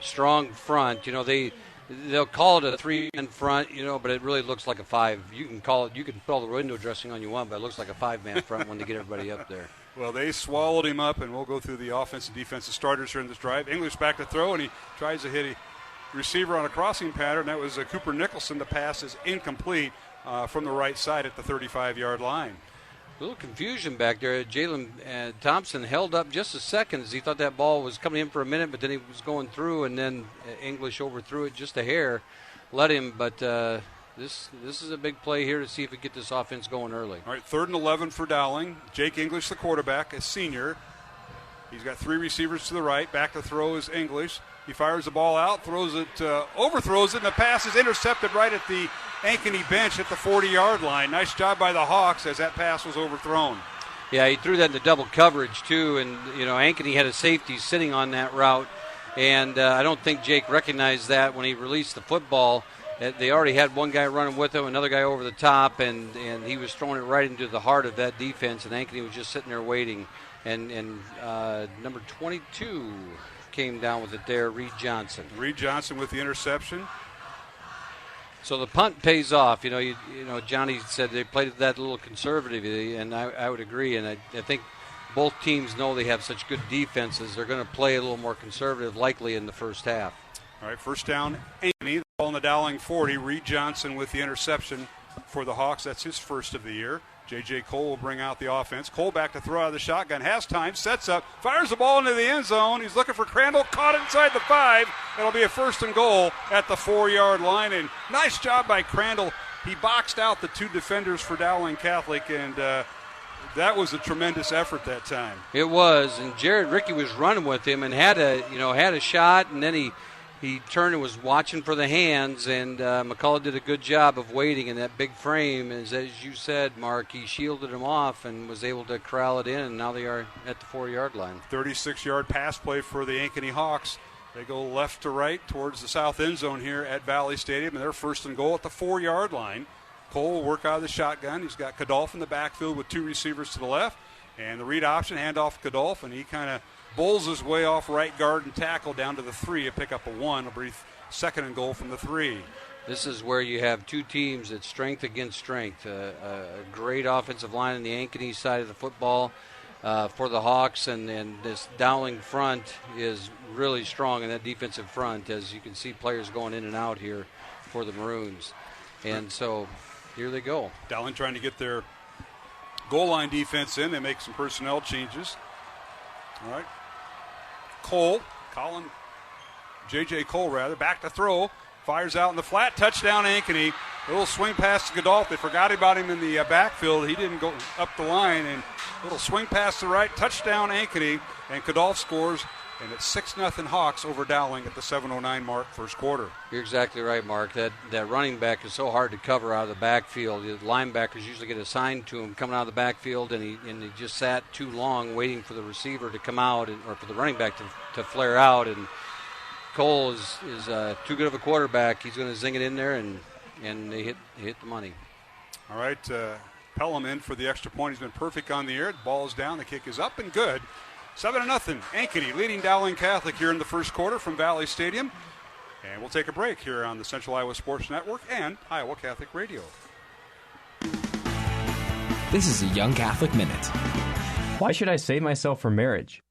strong front. You know, they'll call it a 3-man front, you know, but it really looks like a 5. You can put all the window dressing on you want, but it looks like a 5-man front when they get everybody up there. Well, they swallowed him up, and we'll go through the offense and defensive starters here in this drive. English back to throw, and he tries to hit a receiver on a crossing pattern. That was Cooper Nicholson. The pass is incomplete from the right side at the 35-yard line. A little confusion back there. Jalen Thompson held up just a second as he thought that ball was coming in for a minute, but then he was going through, and then English overthrew it just a hair. Let him, but this is a big play here to see if we get this offense going early. All right, 3rd and 11 for Dowling. Jake English, the quarterback, a senior. He's got 3 receivers to the right. Back to throw is English. He fires the ball out, throws it, overthrows it, and the pass is intercepted right at the Ankeny bench at the 40-yard line. Nice job by the Hawks as that pass was overthrown. Yeah, he threw that into double coverage, too, and, you know, Ankeny had a safety sitting on that route, and I don't think Jake recognized that when he released the football. They already had one guy running with him, another guy over the top, and he was throwing it right into the heart of that defense, and Ankeny was just sitting there waiting. And number 22 came down with it there, Reed Johnson. Reed Johnson with the interception. So the punt pays off. You know, Johnny said they played that a little conservatively, and I would agree. And I think both teams know they have such good defenses. They're going to play a little more conservative, likely in the first half. All right, first down, Ankeny. The ball in the Dowling 40. Reed Johnson with the interception for the Hawks. That's his first of the year. J.J. Cole will bring out the offense. Cole back to throw out of the shotgun. Has time, sets up, fires the ball into the end zone. He's looking for Crandall. Caught inside the 5. It'll be a 1st and goal at the 4-yard line. And nice job by Crandall. He boxed out the 2 defenders for Dowling Catholic, and that was a tremendous effort that time. It was, and Jared Rickey was running with him and had a shot, and then he turned and was watching for the hands, and McCullough did a good job of waiting in that big frame. As you said, Mark, he shielded him off and was able to corral it in, and now they are at the 4-yard line. 36-yard pass play for the Ankeny Hawks. They go left to right towards the south end zone here at Valley Stadium, and they're 1st and goal at the 4-yard line. Cole will work out of the shotgun. He's got Kadolf in the backfield with 2 receivers to the left, and the read option, handoff Kadolf, and he kind of bowls his way off right guard and tackle down to the 3. A pick up a 1, a brief 2nd and goal from the 3. This is where you have 2 teams that's strength against strength. A great offensive line on the Ankeny side of the football for the Hawks, and this Dowling front is really strong in that defensive front, as you can see players going in and out here for the Maroons. And so here they go. Dowling trying to get their goal line defense in. They make some personnel changes. All right. J.J. Cole, back to throw, fires out in the flat, touchdown Ankeny. A little swing pass to Godolph. They forgot about him in the backfield. He didn't go up the line, and a little swing pass to the right, touchdown Ankeny, and Godolph scores, and it's 6-0 Hawks over Dowling at the 7:09 mark, first quarter. You're exactly right, Mark. That running back is so hard to cover out of the backfield. The linebackers usually get assigned to him coming out of the backfield, and he just sat too long waiting for the receiver to come out, or for the running back to flare out. And Cole is too good of a quarterback. He's going to zing it in there, and they hit the money. All right, Pelham in for the extra point. He's been perfect on the air. The ball is down. The kick is up and good. 7-0. Ankeny leading Dowling Catholic here in the first quarter from Valley Stadium. And we'll take a break here on the Central Iowa Sports Network and Iowa Catholic Radio. This is a Young Catholic Minute. Why should I save myself for marriage?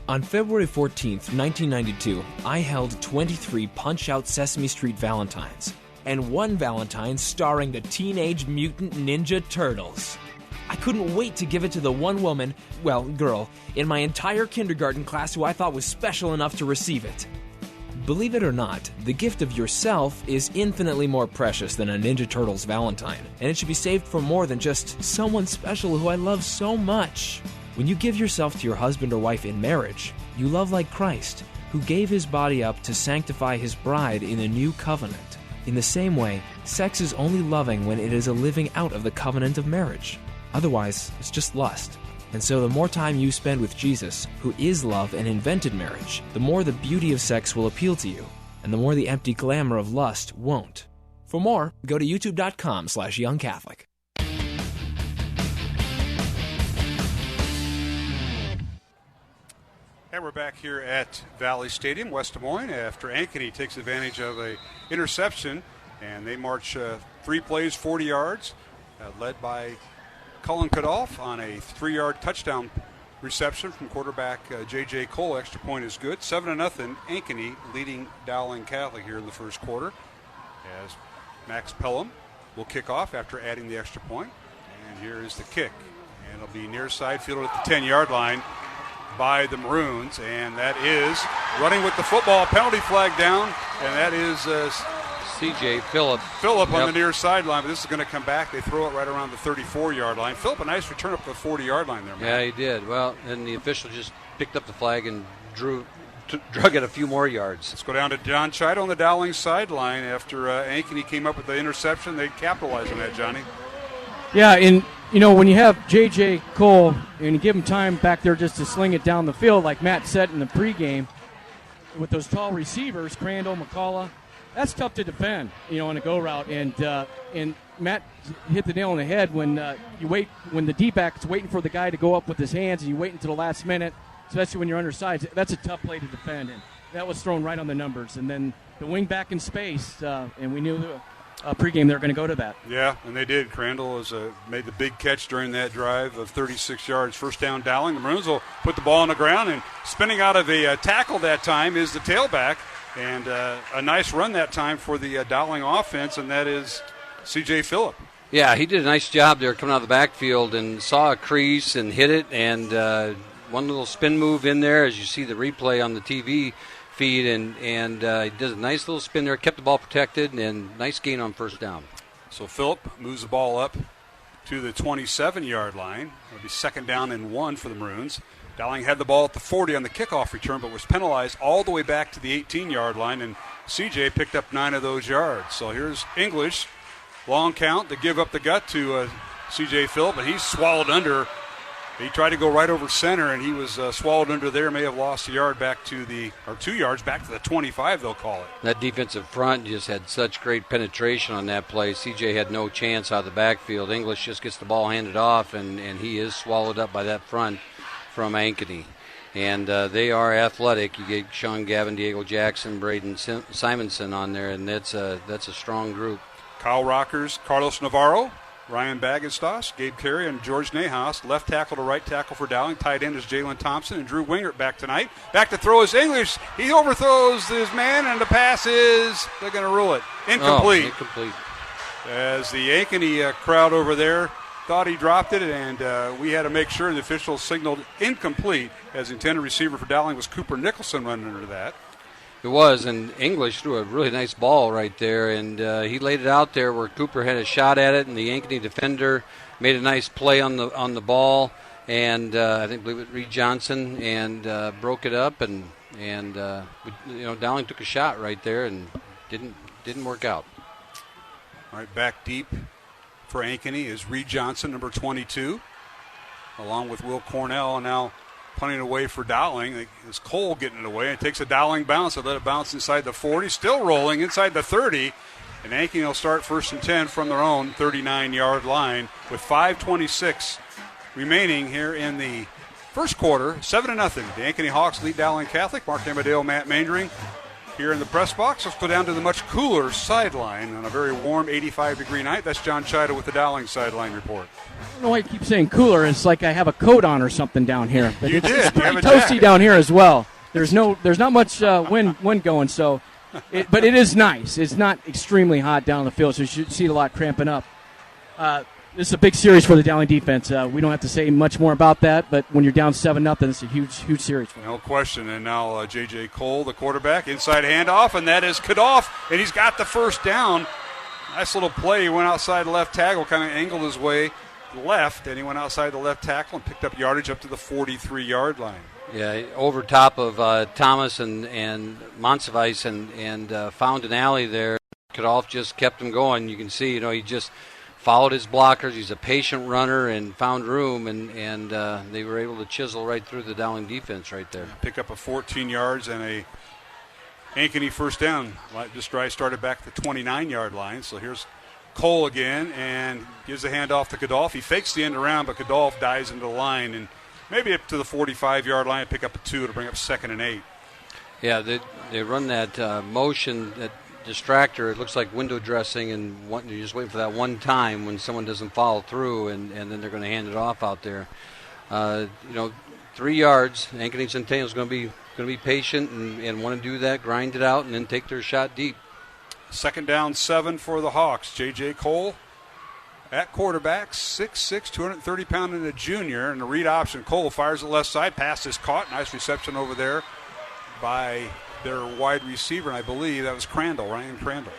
On February 14th, 1992, I held 23 Punch-Out Sesame Street Valentines, and one Valentine starring the Teenage Mutant Ninja Turtles. I couldn't wait to give it to the one woman, girl, in my entire kindergarten class who I thought was special enough to receive it. Believe it or not, the gift of yourself is infinitely more precious than a Ninja Turtles Valentine, and it should be saved for more than just someone special who I love so much. When you give yourself to your husband or wife in marriage, you love like Christ, who gave his body up to sanctify his bride in a new covenant. In the same way, sex is only loving when it is a living out of the covenant of marriage. Otherwise, it's just lust. And so the more time you spend with Jesus, who is love and invented marriage, the more the beauty of sex will appeal to you, and the more the empty glamour of lust won't. For more, go to youtube.com/youngcatholic. And we're back here at Valley Stadium, West Des Moines, after Ankeny takes advantage of a interception, and they march 3 plays, 40 yards, led by Colin Kadolf on a 3-yard touchdown reception from quarterback J.J. Cole. Extra point is good. 7-0, Ankeny leading Dowling Catholic here in the first quarter, as Max Pelham will kick off after adding the extra point. And here is the kick. And it'll be near side, fielded at the 10-yard line by the Maroons. And that is running with the football, penalty flag down, and that is C.J. Phillip on the near sideline, but this is going to come back. They throw it right around the 34-yard line. Phillip, a nice return up the 40-yard line there, man. Yeah, he did. Well, and the official just picked up the flag and drug it a few more yards. Let's go down to John Chido on the Dowling sideline. After Ankeny came up with the interception, they capitalized on that, Johnny. Yeah, and, when you have J.J. Cole and you give him time back there just to sling it down the field, like Matt said in the pregame, with those tall receivers, Crandall, McCullough, that's tough to defend, on a go route. And Matt hit the nail on the head when when the D-back's waiting for the guy to go up with his hands, and you wait until the last minute, especially when you're undersized. That's a tough play to defend, and that was thrown right on the numbers. And then the wing back in space, and we knew pregame they were going to go to that. Yeah, and they did. Crandall made the big catch during that drive of 36 yards. First down, Dowling. The Maroons will put the ball on the ground, and spinning out of a tackle that time is the tailback. And a nice run that time for the Dowling offense, and that is C.J. Phillip. Yeah, he did a nice job there coming out of the backfield and saw a crease and hit it, and one little spin move in there as you see the replay on the TV feed, and he did a nice little spin there, kept the ball protected, and nice gain on first down. So Phillip moves the ball up to the 27-yard line. It'll be 2nd down and 1 for the Maroons. Dowling had the ball at the 40 on the kickoff return, but was penalized all the way back to the 18-yard line, and CJ picked up 9 of those yards. So here's English, long count to give up the gut to CJ Phillip, but he's swallowed under. He tried to go right over center, and he was swallowed under there. May have lost a yard back to 2 yards back to the 25, they'll call it. That defensive front just had such great penetration on that play. CJ had no chance out of the backfield. English just gets the ball handed off, and he is swallowed up by that front from Ankeny. And they are athletic. You get Sean Gavin, Diego Jackson, Braden Simonson on there, and that's a strong group. Kyle Rockers, Carlos Navarro, Ryan Bagenstos, Gabe Carey, and George Nahas. Left tackle to right tackle for Dowling. Tight end is Jalen Thompson, and Drew Wingert back tonight. Back to throw is English. He overthrows his man, and the pass is, they're going to rule it. Incomplete. Incomplete. As the Ankeny crowd over there thought he dropped it, and we had to make sure the officials signaled incomplete, as the intended receiver for Dowling was Cooper Nicholson running under that. It was, and English threw a really nice ball right there, and he laid it out there where Cooper had a shot at it, and the Ankeny defender made a nice play on the ball, and I believe it Reed Johnson, and broke it up, and Dowling took a shot right there and didn't work out. All right, back deep for Ankeny is Reed Johnson, number 22, along with Will Cornell, and now punting away for Dowling. It's Cole getting it away. It takes a Dowling bounce. They let it bounce inside the 40. Still rolling inside the 30. And Ankeny will start 1st and 10 from their own 39-yard line with 5:26 remaining here in the first quarter. 7-0. The Ankeny Hawks lead Dowling Catholic. Mark Amadeo, Matt Maindring here in the press box. Let's go down to the much cooler sideline on a very warm 85-degree night. That's John Chido with the Dowling sideline report. I don't know why you keep saying cooler. It's like I have a coat on or something down here. But it's pretty toasty jacket down here as well. There's not much wind going, but it is nice. It's not extremely hot down the field, so you should see a lot cramping up. This is a big series for the Dowling defense. We don't have to say much more about that, but when you're down 7-0, it's a huge series for them. No question. And now J.J. Cole, the quarterback, inside handoff, and that is Kadoff, and he's got the first down. Nice little play. He went outside the left tackle, kind of angled his way left, and he went outside the left tackle and picked up yardage up to the 43-yard line. Yeah, over top of Thomas and Monsivice and found an alley there. Kadoff just kept him going. You can see, he just followed his blockers. He's a patient runner and found room, and they were able to chisel right through the Dowling defense right there. Pick up a 14 yards and a Ankeny first down. This drive started back at the 29-yard line, so here's Cole again and gives the handoff to Kadoff. He fakes the end around, but Kadoff dives into the line and maybe up to the 45-yard line, pick up a 2 to bring up 2nd and 8. Yeah, they run that motion, that distractor. It looks like window dressing, and you're just waiting for that one time when someone doesn't follow through, and then they're going to hand it off out there. 3 yards. Ankeny Centennial is going to be patient and want to do that, grind it out, and then take their shot deep. 2nd down, 7 for the Hawks. J.J. Cole at quarterback, 6'6", 230-pound and a junior, and the read option. Cole fires the left side. Pass is caught. Nice reception over there by their wide receiver, and I believe that was Ryan Crandall.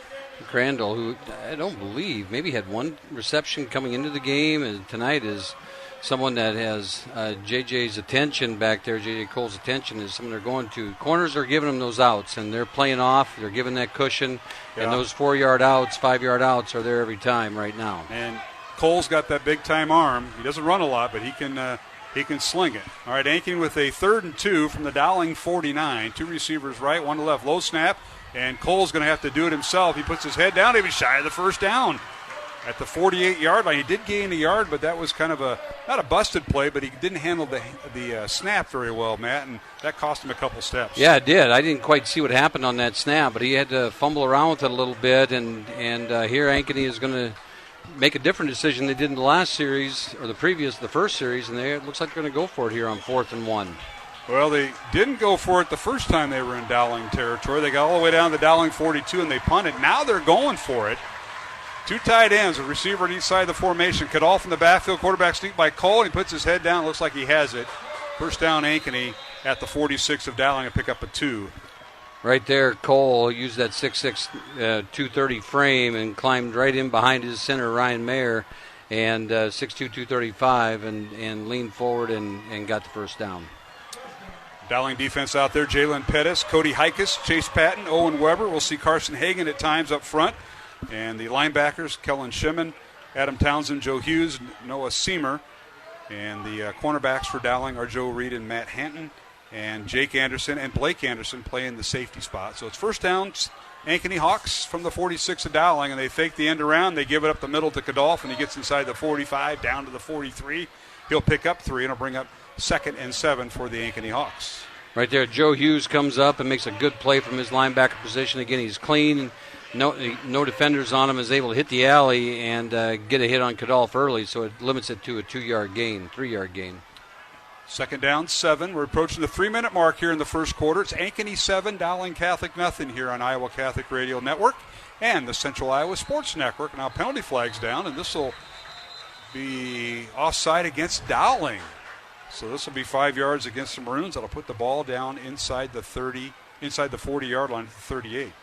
Crandall, who I don't believe maybe had one reception coming into the game, and tonight is someone that has JJ's attention back there. JJ Cole's attention is someone they're going to. Corners are giving them those outs, and they're playing off. They're giving that cushion, and those 4-yard outs, 5-yard outs are there every time right now. And Cole's got that big-time arm. He doesn't run a lot, but he can sling it. All right, Ankeny with a 3rd and 2 from the Dowling 49. 2 receivers right, 1 to left. Low snap, and Cole's going to have to do it himself. He puts his head down. He was shy of the first down at the 48-yard line. He did gain a yard, but that was kind of not a busted play, but he didn't handle the snap very well, Matt, and that cost him a couple steps. Yeah, it did. I didn't quite see what happened on that snap, but he had to fumble around with it a little bit, and here Ankeny is going to make a different decision they did in the last series, or the first series, and it looks like they're going to go for it here on 4th and 1. Well, they didn't go for it the first time they were in Dowling territory. They got all the way down to Dowling 42, and they punted. Now they're going for it. 2 tight ends, a receiver on each side of the formation. Kadoff in the backfield, quarterback sneak by Cole, and he puts his head down. Looks like he has it. First down, Ankeny at the 46 of Dowling, and pick up a 2. Right there, Cole used that 6'6", 230 frame and climbed right in behind his center, Ryan Mayer, and 6'2", 235, and leaned forward and got the first down. Dowling defense out there, Jalen Pettis, Cody Hikus, Chase Patton, Owen Weber. We'll see Carson Hagan at times up front. And the linebackers, Kellen Shimon, Adam Townsend, Joe Hughes, Noah Seamer. And the cornerbacks for Dowling are Joe Reed and Matt Hanton. And Jake Anderson and Blake Anderson playing the safety spot. So it's first down, Ankeny Hawks from the 46 of Dowling, and they fake the end around. They give it up the middle to Kadoff, and he gets inside the 45, down to the 43. He'll pick up 3, and he'll bring up 2nd and 7 for the Ankeny Hawks. Right there, Joe Hughes comes up and makes a good play from his linebacker position. Again, he's clean. No defenders on him. Is able to hit the alley and get a hit on Kadoff early, so it limits it to a 2-yard gain, 3-yard gain. 2nd down, 7. We're approaching the 3-minute mark here in the first quarter. It's Ankeny 7, Dowling Catholic nothing here on Iowa Catholic Radio Network and the Central Iowa Sports Network. Now penalty flags down, and this will be offside against Dowling. So this will be 5 yards against the Maroons. That'll put the ball down inside the 40-yard line to the 38.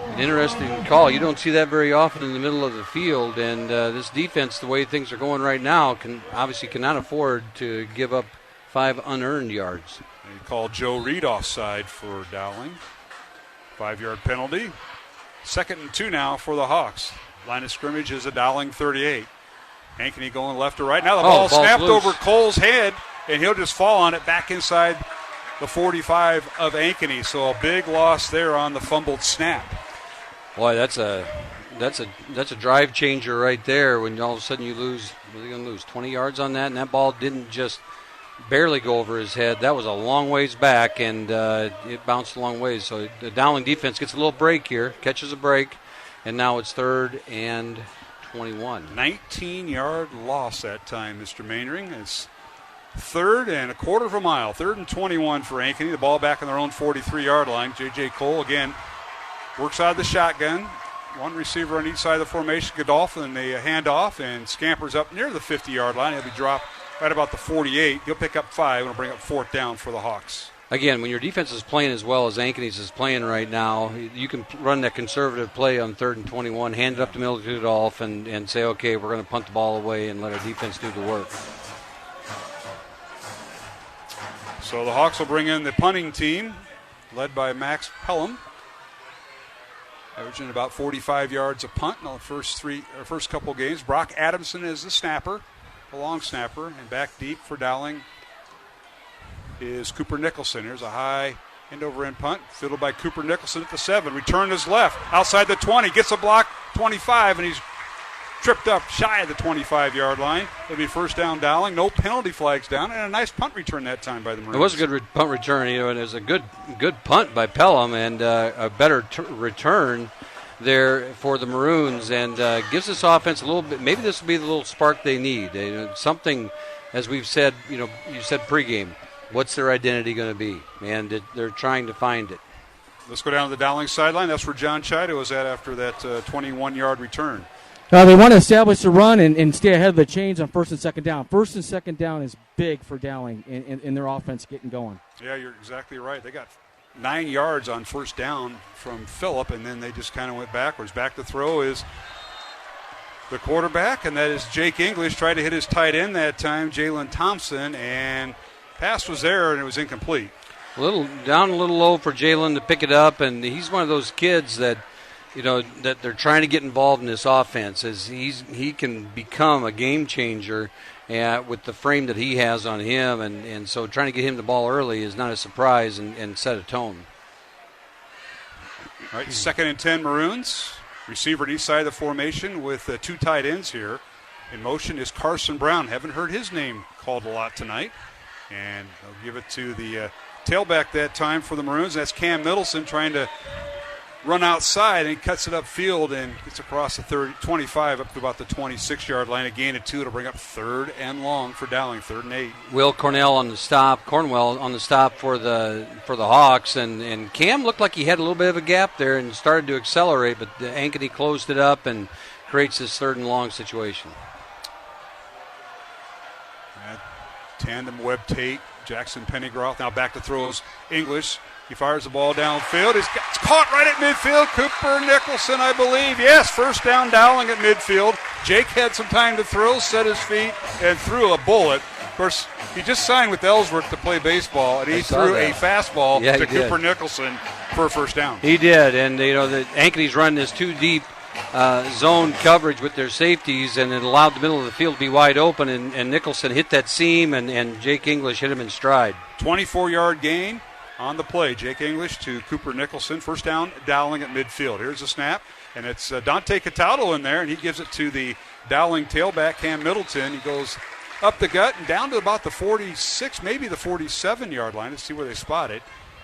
An interesting call. You don't see that very often in the middle of the field, and this defense, the way things are going right now, cannot afford to give up 5 unearned yards. They called Joe Reed offside for Dowling. 5-yard penalty. 2nd and 2 now for the Hawks. Line of scrimmage is a Dowling 38. Ankeny going left to right. Now the ball snapped loose over Cole's head, and he'll just fall on it back inside the 45 of Ankeny. So a big loss there on the fumbled snap. Boy, that's a drive changer right there. When all of a sudden you lose, what are you going to lose? 20 yards on that, and that ball didn't just barely go over his head. That was a long ways back, and it bounced a long ways. So the Dowling defense gets a little break here, catches a break, and now it's 3rd and 21. 19-yard loss that time, Mr. Mainring. It's 3rd and a quarter of a mile. 3rd and 21 for Ankeny. The ball back on their own 43-yard line. J.J. Cole again works out of the shotgun. one receiver on each side of the formation. Godolphin, they hand off and scampers up near the 50-yard line. He'll be dropped right about the 48. He'll pick up 5 and will bring up 4th down for the Hawks. Again, when your defense is playing as well as Ankeny's is playing right now, you can run that conservative play on 3rd and 21, hand it up to middle to Godolphin and say, okay, we're going to punt the ball away and let our defense do the work. So the Hawks will bring in the punting team, led by Max Pelham, averaging about 45 yards a punt in the first couple games. Brock Adamson is the snapper, the long snapper, and back deep for Dowling is Cooper Nicholson. Here's a high end-over-end punt, fiddled by Cooper Nicholson at the 7. Return is left, outside the 20, gets a block, 25, and he's tripped up shy of the 25-yard line. It'll be 1st down Dowling. No penalty flags down, and a nice punt return that time by the Maroons. It was a good punt return, and it was a good punt by Pelham, and a better return there for the Maroons, and gives this offense a little bit. Maybe this will be the little spark they need. Something, as we've said, you said pregame. What's their identity going to be? And they're trying to find it. Let's go down to the Dowling sideline. That's where John Chido was at after that 21-yard return. They want to establish the run and stay ahead of the chains on 1st and 2nd down. 1st and 2nd down is big for Dowling in their offense getting going. Yeah, you're exactly right. They got 9 yards on 1st down from Phillip, and then they just kind of went backwards. Back to throw is the quarterback, and that is Jake English. Tried to hit his tight end that time, Jalen Thompson, and pass was there, and it was incomplete. A little low for Jalen to pick it up, and he's one of those kids that that they're trying to get involved in this offense, as he can become a game changer with the frame that he has on him, and so trying to get him the ball early is not a surprise and set a tone. All right, 2nd and 10 Maroons. Receiver at each side of the formation with 2 tight ends here. In motion is Carson Brown. Haven't heard his name called a lot tonight. And they'll give it to the tailback that time for the Maroons. That's Cam Middleton trying to run outside, and he cuts it upfield and gets across the 25 up to about the 26-yard line. A gain of 2 to bring up 3rd and long for Dowling, 3rd and 8. Will Cornwell on the stop for the Hawks, and Cam looked like he had a little bit of a gap there and started to accelerate, but Ankeny closed it up and creates this 3rd and long situation. Tandem Webb Tate, Jackson Pennygroth. Now back to throws English. He fires the ball downfield. It's caught right at midfield. Cooper Nicholson, I believe. Yes, 1st down Dowling at midfield. Jake had some time to throw, set his feet, and threw a bullet. Of course, he just signed with Ellsworth to play baseball, and he threw a fastball to Cooper Nicholson for a 1st down. He did, and the Ankeny's running this too deep zone coverage with their safeties, and it allowed the middle of the field to be wide open, and Nicholson hit that seam, and Jake English hit him in stride. 24-yard gain on the play. Jake English to Cooper Nicholson. 1st down, Dowling at midfield. Here's the snap, and it's Dante Cataldo in there, and he gives it to the Dowling tailback, Cam Middleton. He goes up the gut and down to about the 46, maybe the 47-yard line. Let's see where they spot it.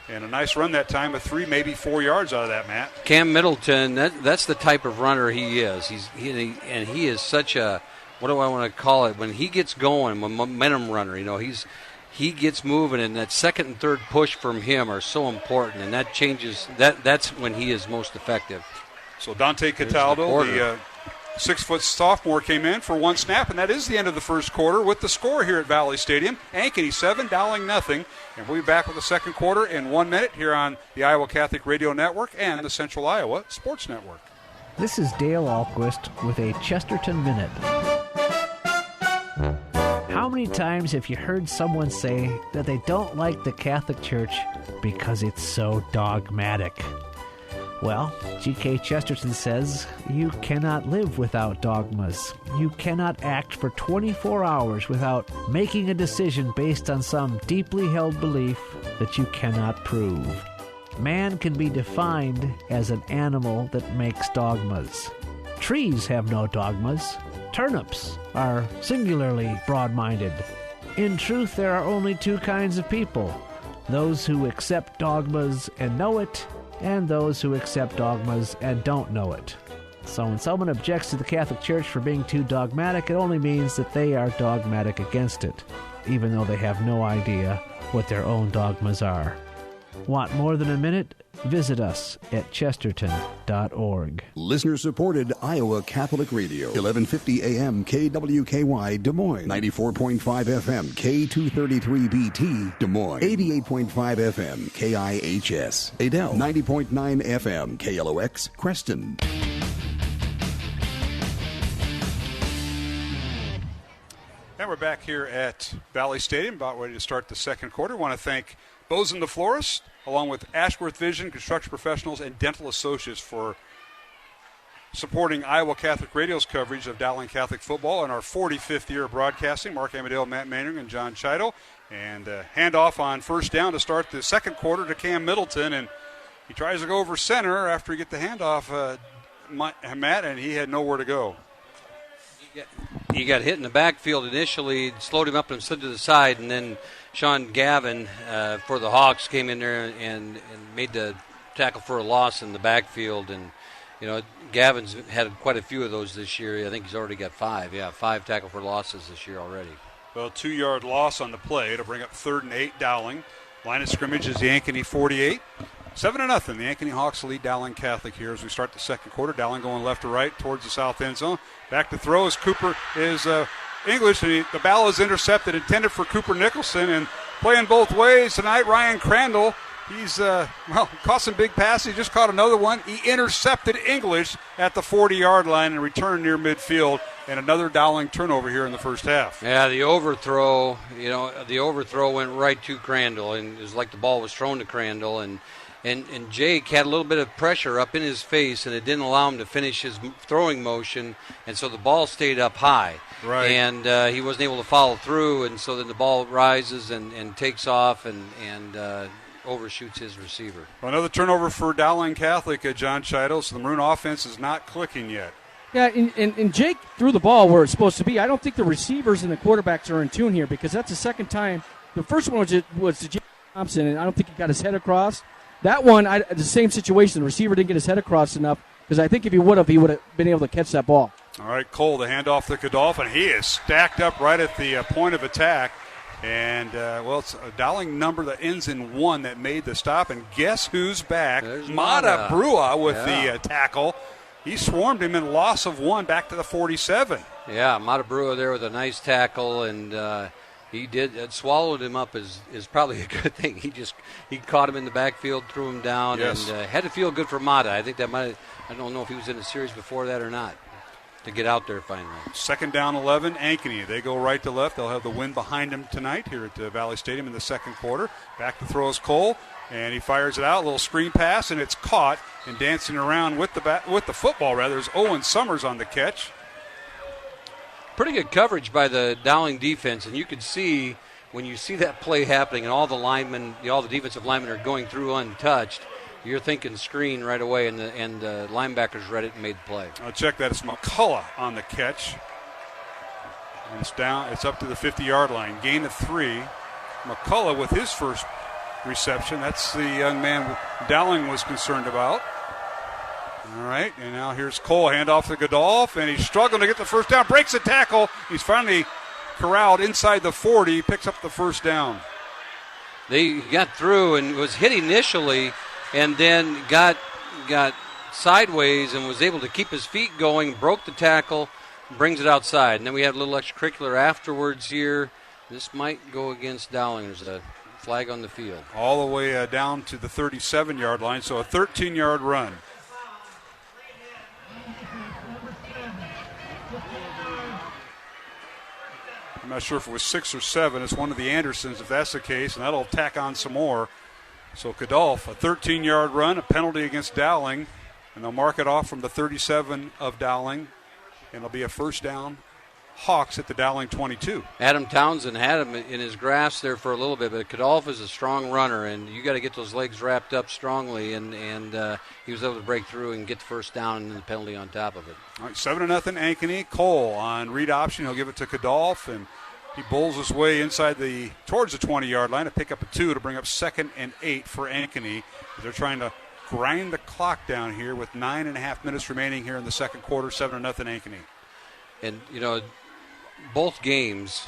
And a nice run that time of 3, maybe 4 yards out of that, Matt. Cam Middleton, that's the type of runner he is. He is such a, what do I want to call it? When he gets going, a momentum runner, he gets moving, and that 2nd and 3rd push from him are so important, and that changes. That's when he is most effective. So Dante Cataldo, the 6-foot sophomore, came in for 1 snap, and that is the end of the 1st quarter with the score here at Valley Stadium. Ankeny 7, Dowling nothing. And we'll be back with the 2nd quarter in 1 minute here on the Iowa Catholic Radio Network and the Central Iowa Sports Network. This is Dale Ahlquist with a Chesterton Minute. How many times have you heard someone say that they don't like the Catholic Church because it's so dogmatic? Well, G.K. Chesterton says, you cannot live without dogmas. You cannot act for 24 hours without making a decision based on some deeply held belief that you cannot prove. Man can be defined as an animal that makes dogmas. Trees have no dogmas. Turnips are singularly broad-minded. In truth, there are only 2 kinds of people: those who accept dogmas and know it, and those who accept dogmas and don't know it. So when someone objects to the Catholic Church for being too dogmatic, it only means that they are dogmatic against it, even though they have no idea what their own dogmas are. Want more than a minute? Visit us at chesterton.org. Listener-supported Iowa Catholic Radio. 1150 AM KWKY Des Moines. 94.5 FM K233BT Des Moines. 88.5 FM KIHS Adel. 90.9 FM KLOX Creston. And we're back here at Valley Stadium, about ready to start the second quarter. I want to thank Bozen the Florist, along with Ashworth Vision, Construction Professionals, and Dental Associates for supporting Iowa Catholic Radio's coverage of Dowling Catholic football in our 45th year of broadcasting. Mark Amadale, Matt Manning, and John Chido. And handoff on first down to start the second quarter to Cam Middleton. And he tries to go over center after he get the handoff, Matt, and he had nowhere to go. He got hit in the backfield initially, slowed him up and slid to the side, and then Sean Gavin for the Hawks came in there and made the tackle for a loss in the backfield. And, you know, Gavin's had quite a few of those this year. I think he's already got 5. Yeah, 5 tackle for losses this year already. Well, 2-yard loss on the play to bring up 3rd and 8 Dowling. Line of scrimmage is the Ankeny 48. 7-0. The Ankeny Hawks lead Dowling Catholic here as we start the second quarter. Dowling going left to right towards the south end zone. Back to throw as Cooper is English. And the ball is intercepted, intended for Cooper Nicholson. And playing both ways tonight, Ryan Crandall. He's, caught some big passes. He just caught another one. He intercepted English at the 40-yard line and returned near midfield. And another Dowling turnover here in the first half. Yeah, the overthrow went right to Crandall. And it was like the ball was thrown to Crandall. And Jake had a little bit of pressure up in his face, and it didn't allow him to finish his throwing motion, and so the ball stayed up high. Right. And he wasn't able to follow through, and so then the ball rises and takes off and overshoots his receiver. Well, another turnover for Dowling Catholic, John Chido, so the Maroon offense is not clicking yet. Yeah, and Jake threw the ball where it's supposed to be. I don't think the receivers and the quarterbacks are in tune here because that's the second time. The first one was to Jake Thompson, and I don't think he got his head across. That one, the same situation. The receiver didn't get his head across enough because I think if he would have been able to catch that ball. All right, Cole, the handoff to Godolph, and he is stacked up right at the point of attack. And, it's a Dowling number that ends in 1 that made the stop. And guess who's back? There's Mata Brua with the tackle. He swarmed him in loss of 1 back to the 47. Yeah, Mata Brua there with a nice tackle, and he did swallowed him up is probably a good thing. He caught him in the backfield, threw him down, yes. And had to feel good for Mata. I think I don't know if he was in a series before that or not, to get out there finally. 2nd down 11, Ankeny. They go right to left. They'll have the wind behind them tonight here at Valley Stadium in the second quarter. Back to throw is Cole, and he fires it out. A little screen pass, and it's caught. And dancing around with the football, is Owen Summers on the catch. Pretty good coverage by the Dowling defense, and you could see when you see that play happening and all the defensive linemen are going through untouched, you're thinking screen right away, and the linebackers read it and made the play. I'll check that. It's McCullough on the catch. And it's down. It's up to the 50-yard line. Gain of 3. McCullough with his first reception. That's the young man Dowling was concerned about. All right, and now here's Cole, handoff to Godolph, and he's struggling to get the first down. Breaks a tackle. He's finally corralled inside the 40. Picks up the first down. They got through and was hit initially, and then got sideways and was able to keep his feet going, broke the tackle, brings it outside. And then we had a little extracurricular afterwards here. This might go against Dowling. There's a flag on the field. All the way down to the 37-yard line, so a 13-yard run. I'm not sure if it was 6 or 7. It's one of the Andersons, if that's the case, and that'll tack on some more. So Godolph, a 13-yard run, a penalty against Dowling, and they'll mark it off from the 37 of Dowling, and it'll be a first down. Hawks at the Dowling 22. Adam Townsend had him in his grasp there for a little bit, but Godolph is a strong runner, and you got to get those legs wrapped up strongly, and he was able to break through and get the first down and the penalty on top of it. All right, 7-0 Ankeny. Cole on read option. He'll give it to Godolph, and he bowls his way towards the 20-yard line to pick up a 2 to bring up 2nd and 8 for Ankeny. They're trying to grind the clock down here with 9.5 minutes remaining here in the second quarter. 7-0 Ankeny. And, both games,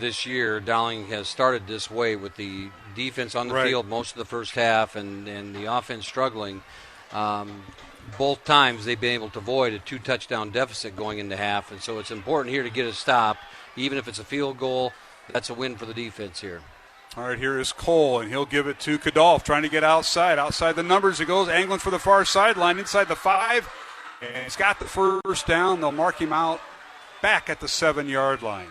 this year, Dowling has started this way with the defense on the field most of the first half and the offense struggling. Both times they've been able to avoid a 2-touchdown deficit going into half, and so it's important here to get a stop. Even if it's a field goal, that's a win for the defense here. All right, here is Cole, and he'll give it to Kadolf, trying to get outside. Outside the numbers, he goes, angling for the far sideline, inside the 5, and he's got the first down. They'll mark him out back at the 7-yard line.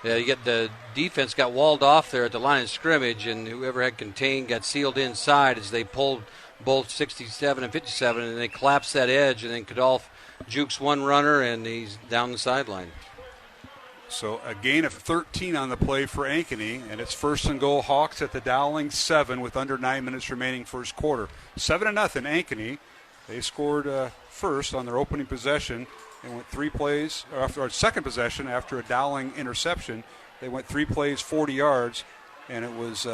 Yeah, you get the defense got walled off there at the line of scrimmage, and whoever had contained got sealed inside as they pulled both 67 and 57, and they collapsed that edge, and then Kadolf jukes one runner, and he's down the sideline. So a gain of 13 on the play for Ankeny, and it's 1st and goal, Hawks at the Dowling 7 with under 9 minutes remaining first quarter. 7-0 Ankeny. They scored first on their opening possession. They went 3 plays, after our second possession, after a Dowling interception. They went 3 plays, 40 yards, and it was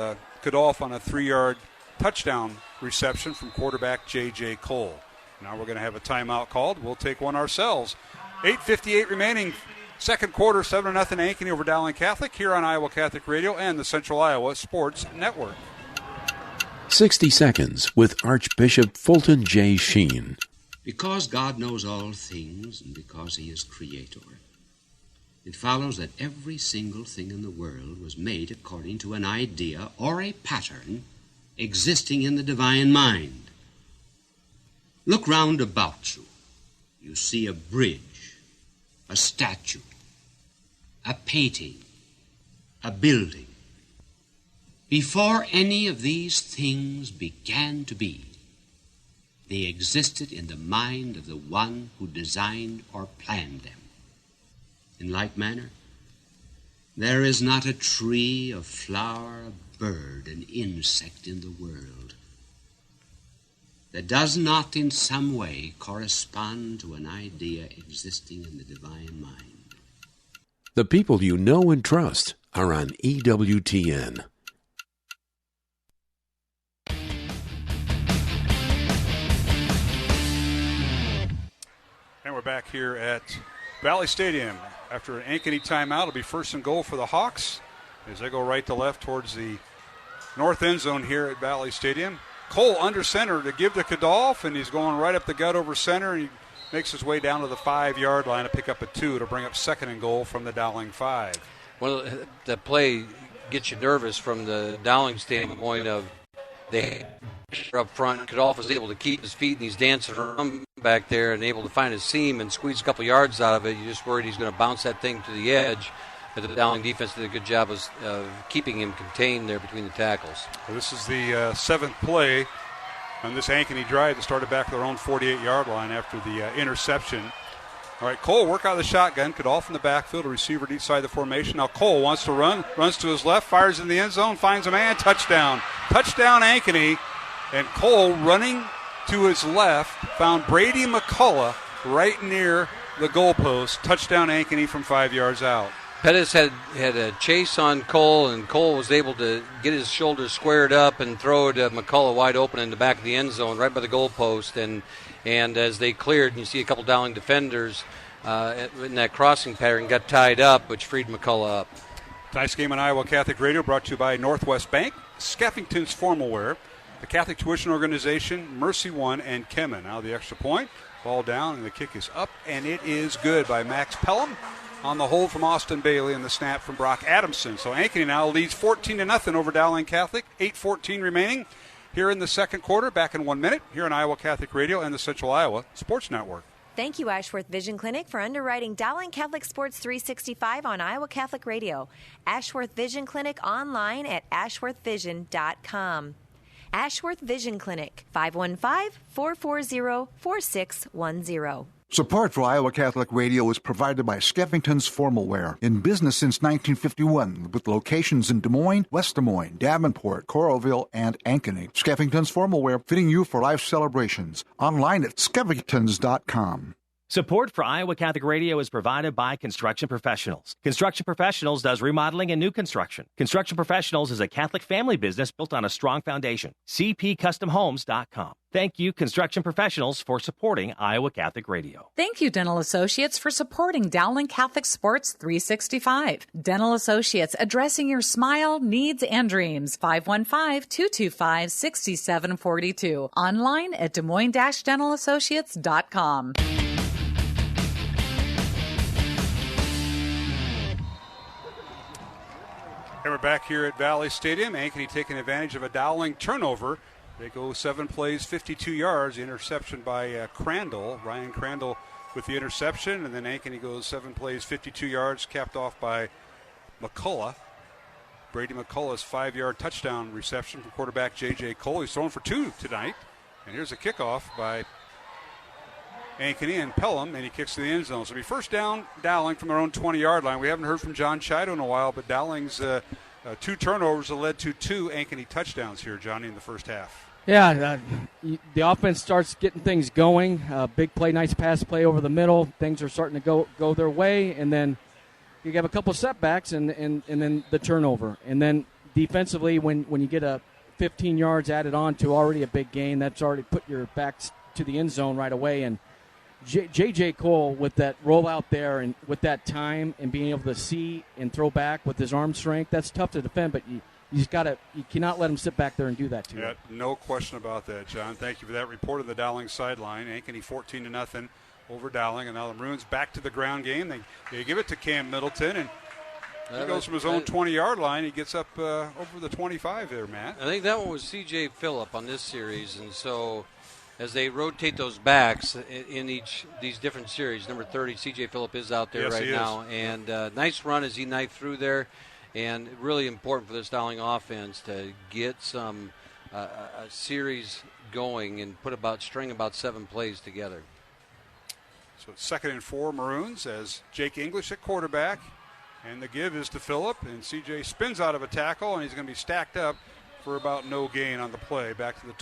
Kadolf on a 3-yard touchdown reception from quarterback J.J. Cole. Now we're going to have a timeout called. We'll take one ourselves. 8:58 remaining, second quarter, 7-0 Ankeny over Dowling Catholic here on Iowa Catholic Radio and the Central Iowa Sports Network. 60 Seconds with Archbishop Fulton J. Sheen. Because God knows all things and because he is creator, it follows that every single thing in the world was made according to an idea or a pattern existing in the divine mind. Look round about you. You see a bridge, a statue, a painting, a building. Before any of these things began to be, they existed in the mind of the one who designed or planned them. In like manner, there is not a tree, a flower, a bird, an insect in the world that does not in some way correspond to an idea existing in the divine mind. The people you know and trust are on EWTN. And we're back here at Valley Stadium. After an Ankeny timeout, it'll be 1st and goal for the Hawks as they go right to left towards the north end zone here at Valley Stadium. Cole under center to give to Kadolf, and he's going right up the gut over center, and he makes his way down to the 5-yard line to pick up a 2 to bring up 2nd and goal from the Dowling 5. Well, the play gets you nervous from the Dowling standpoint of they up front. Kadolf was able to keep his feet, and he's dancing around back there and able to find his seam and squeeze a couple yards out of it. You're just worried he's going to bounce that thing to the edge. But the Dowling defense did a good job of keeping him contained there between the tackles. Well, this is the 7th play on this Ankeny drive that started back at their own 48-yard line after the interception. All right, Cole work out of the shotgun. Kadolf in the backfield, a receiver deep side of the formation. Now Cole wants to run, runs to his left, fires in the end zone, finds a man, touchdown. Touchdown Ankeny. And Cole running to his left found Brady McCullough right near the goalpost. Touchdown Ankeny from 5 yards out. Pettis had a chase on Cole, and Cole was able to get his shoulders squared up and throw to McCullough wide open in the back of the end zone, right by the goalpost. And as they cleared, and you see a couple Dowling defenders in that crossing pattern got tied up, which freed McCullough up. Tonight's game on Iowa Catholic Radio brought to you by Northwest Bank, Skeffington's Formal Wear, the Catholic Tuition Organization, Mercy One, and Kemen. Now the extra point, ball down, and the kick is up, and it is good by Max Pelham on the hold from Austin Bailey and the snap from Brock Adamson. So Ankeny now leads 14-0 over Dowling Catholic, 8:14 remaining here in the second quarter. Back in 1 minute here on Iowa Catholic Radio and the Central Iowa Sports Network. Thank you, Ashworth Vision Clinic, for underwriting Dowling Catholic Sports 365 on Iowa Catholic Radio. Ashworth Vision Clinic online at ashworthvision.com. Ashworth Vision Clinic, 515-440-4610. Support for Iowa Catholic Radio is provided by Skeffington's Formal Wear, in business since 1951, with locations in Des Moines, West Des Moines, Davenport, Coralville, and Ankeny. Skeffington's Formal Wear, fitting you for life celebrations. Online at skeffingtons.com. Support for Iowa Catholic Radio is provided by Construction Professionals. Construction Professionals does remodeling and new construction. Construction Professionals is a Catholic family business built on a strong foundation. CPCustomHomes.com. Thank you, construction professionals, for supporting Iowa Catholic Radio. Thank you, Dental Associates, for supporting Dowling Catholic Sports 365. Dental Associates, addressing your smile, needs, and dreams. 515-225-6742. Online at Des Moines-DentalAssociates.com. And we're back here at Valley Stadium. Ankeny taking advantage of a Dowling turnover. They go 7 plays, 52 yards. The interception by Crandall. Ryan Crandall with the interception. And then Ankeny goes 7 plays, 52 yards, capped off by McCullough. Brady McCullough's 5-yard touchdown reception from quarterback J.J. Cole. He's thrown for 2 tonight. And here's a kickoff by Ankeny and Pelham, and he kicks to the end zone. So it'll be first down, Dowling from their own 20-yard line. We haven't heard from John Chido in a while, but Dowling's 2 turnovers have led to 2 Ankeny touchdowns here, Johnny, in the first half. Yeah, the offense starts getting things going. Big play, nice pass play over the middle. Things are starting to go their way, and then you have a couple setbacks, and then the turnover. And then defensively, when you get a 15 yards added on to already a big gain, that's already put your backs to the end zone right away. And J.J. Cole with that rollout there and with that time and being able to see and throw back with his arm strength, that's tough to defend, but you cannot let him sit back there and do that to you. Yeah, no question about that, John. Thank you for that report on the Dowling sideline. Ankeny 14-0 over Dowling, and now the Maroons back to the ground game. They give it to Cam Middleton, and he goes from his own 20-yard line. He gets up over the 25 there, Matt. I think that one was C.J. Phillip on this series, and so as they rotate those backs in these different series, number 30, C.J. Phillip is out there right now, and nice run as he knifed through there. And really important for this Dowling offense to get some a series going and string about 7 plays together. So it's 2nd and 4 Maroons as Jake English at quarterback. And the give is to Phillip. And C.J. spins out of a tackle, and he's going to be stacked up for about no gain on the play. Back to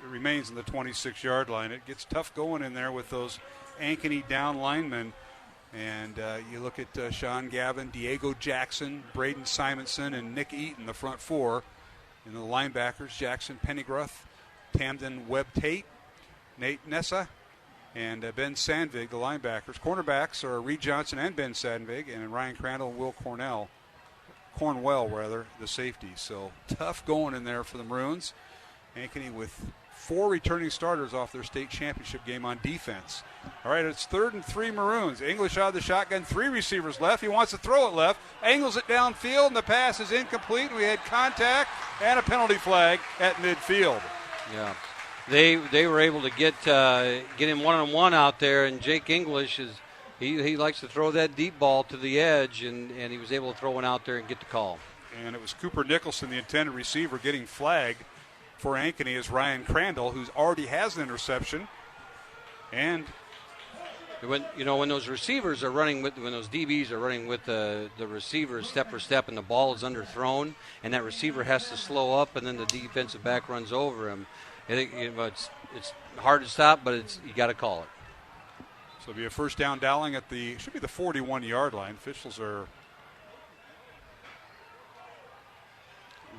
remains in the 26-yard line. It gets tough going in there with those Ankeny down linemen. And you look at Sean Gavin, Diego Jackson, Braden Simonson, and Nick Eaton, the front 4. And the linebackers, Jackson Pennygroth, Tamden Webb-Tate, Nate Nessa, and Ben Sandvig, the linebackers. Cornerbacks are Reed Johnson and Ben Sandvig, and Ryan Crandall and Will Cornwell, the safety. So tough going in there for the Maroons. Ankeny with 4 returning starters off their state championship game on defense. All right, it's 3rd and 3 Maroons. English out of the shotgun, 3 receivers left. He wants to throw it left, angles it downfield, and the pass is incomplete. And we had contact and a penalty flag at midfield. Yeah, they were able to get him one-on-one out there, and Jake English he likes to throw that deep ball to the edge, and he was able to throw one out there and get the call. And it was Cooper Nicholson, the intended receiver, getting flagged for Ankeny is Ryan Crandall, who already has an interception. And when those receivers are running when those DBs are running with the receivers step for step, and the ball is underthrown, and that receiver has to slow up, and then the defensive back runs over him. I think it's hard to stop, but you got to call it. So it'll be a first down Dowling at should be the 41-yard line. Officials are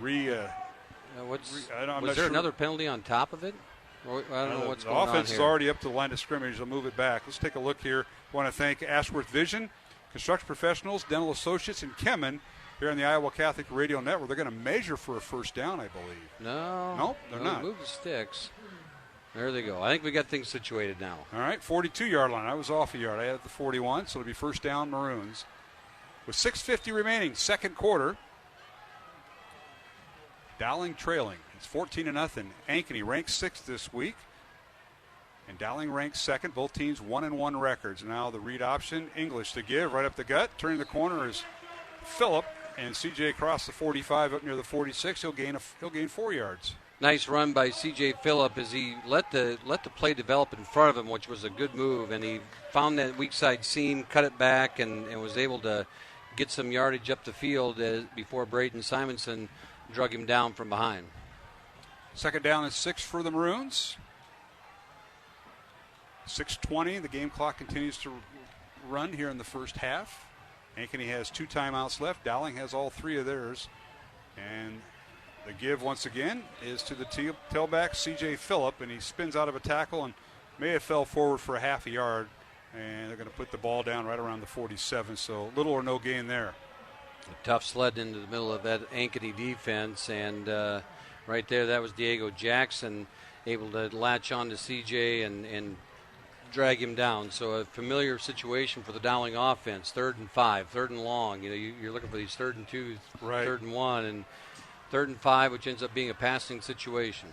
was there another penalty on top of it? I don't know what's going on here. The offense is already up to the line of scrimmage. They'll move it back. Let's take a look here. I want to thank Ashworth Vision, Construction Professionals, Dental Associates, and Kemen here on the Iowa Catholic Radio Network. They're going to measure for a first down, I believe. No, they're not. Move the sticks. There they go. I think we got things situated now. All right, 42-yard line. I was off a yard. I had the 41, so it'll be first down Maroons. With 6:50 remaining, second quarter. Dowling trailing. It's 14-0. Ankeny ranks 6th this week. And Dowling ranks 2nd. Both teams 1-1 records. Now the read option. English to give right up the gut. Turning the corner is Phillip. And C.J. across the 45 up near the 46. He'll gain 4 yards. Nice run by C.J. Phillip as he let the play develop in front of him, which was a good move. And he found that weak side seam, cut it back, and was able to get some yardage up the field before Braden Simonson drug him down from behind. Second down is 6 for the Maroons. 6:20. The game clock continues to run here in the first half. Ankeny has 2 timeouts left. Dowling has all 3 of theirs. And The give once again is to the tailback, C.J. Phillip, and he spins out of a tackle and may have fell forward for a half a yard, and they're going to put the ball down right around the 47, so little or no gain there. A tough sled into the middle of that Ankeny defense, and right there, that was Diego Jackson able to latch on to C.J. and drag him down. So a familiar situation for the Dowling offense, 3rd and 5, 3rd and long. You're looking for these 3rd and 2, right. 3rd and 1, and 3rd and 5, which ends up being a passing situation.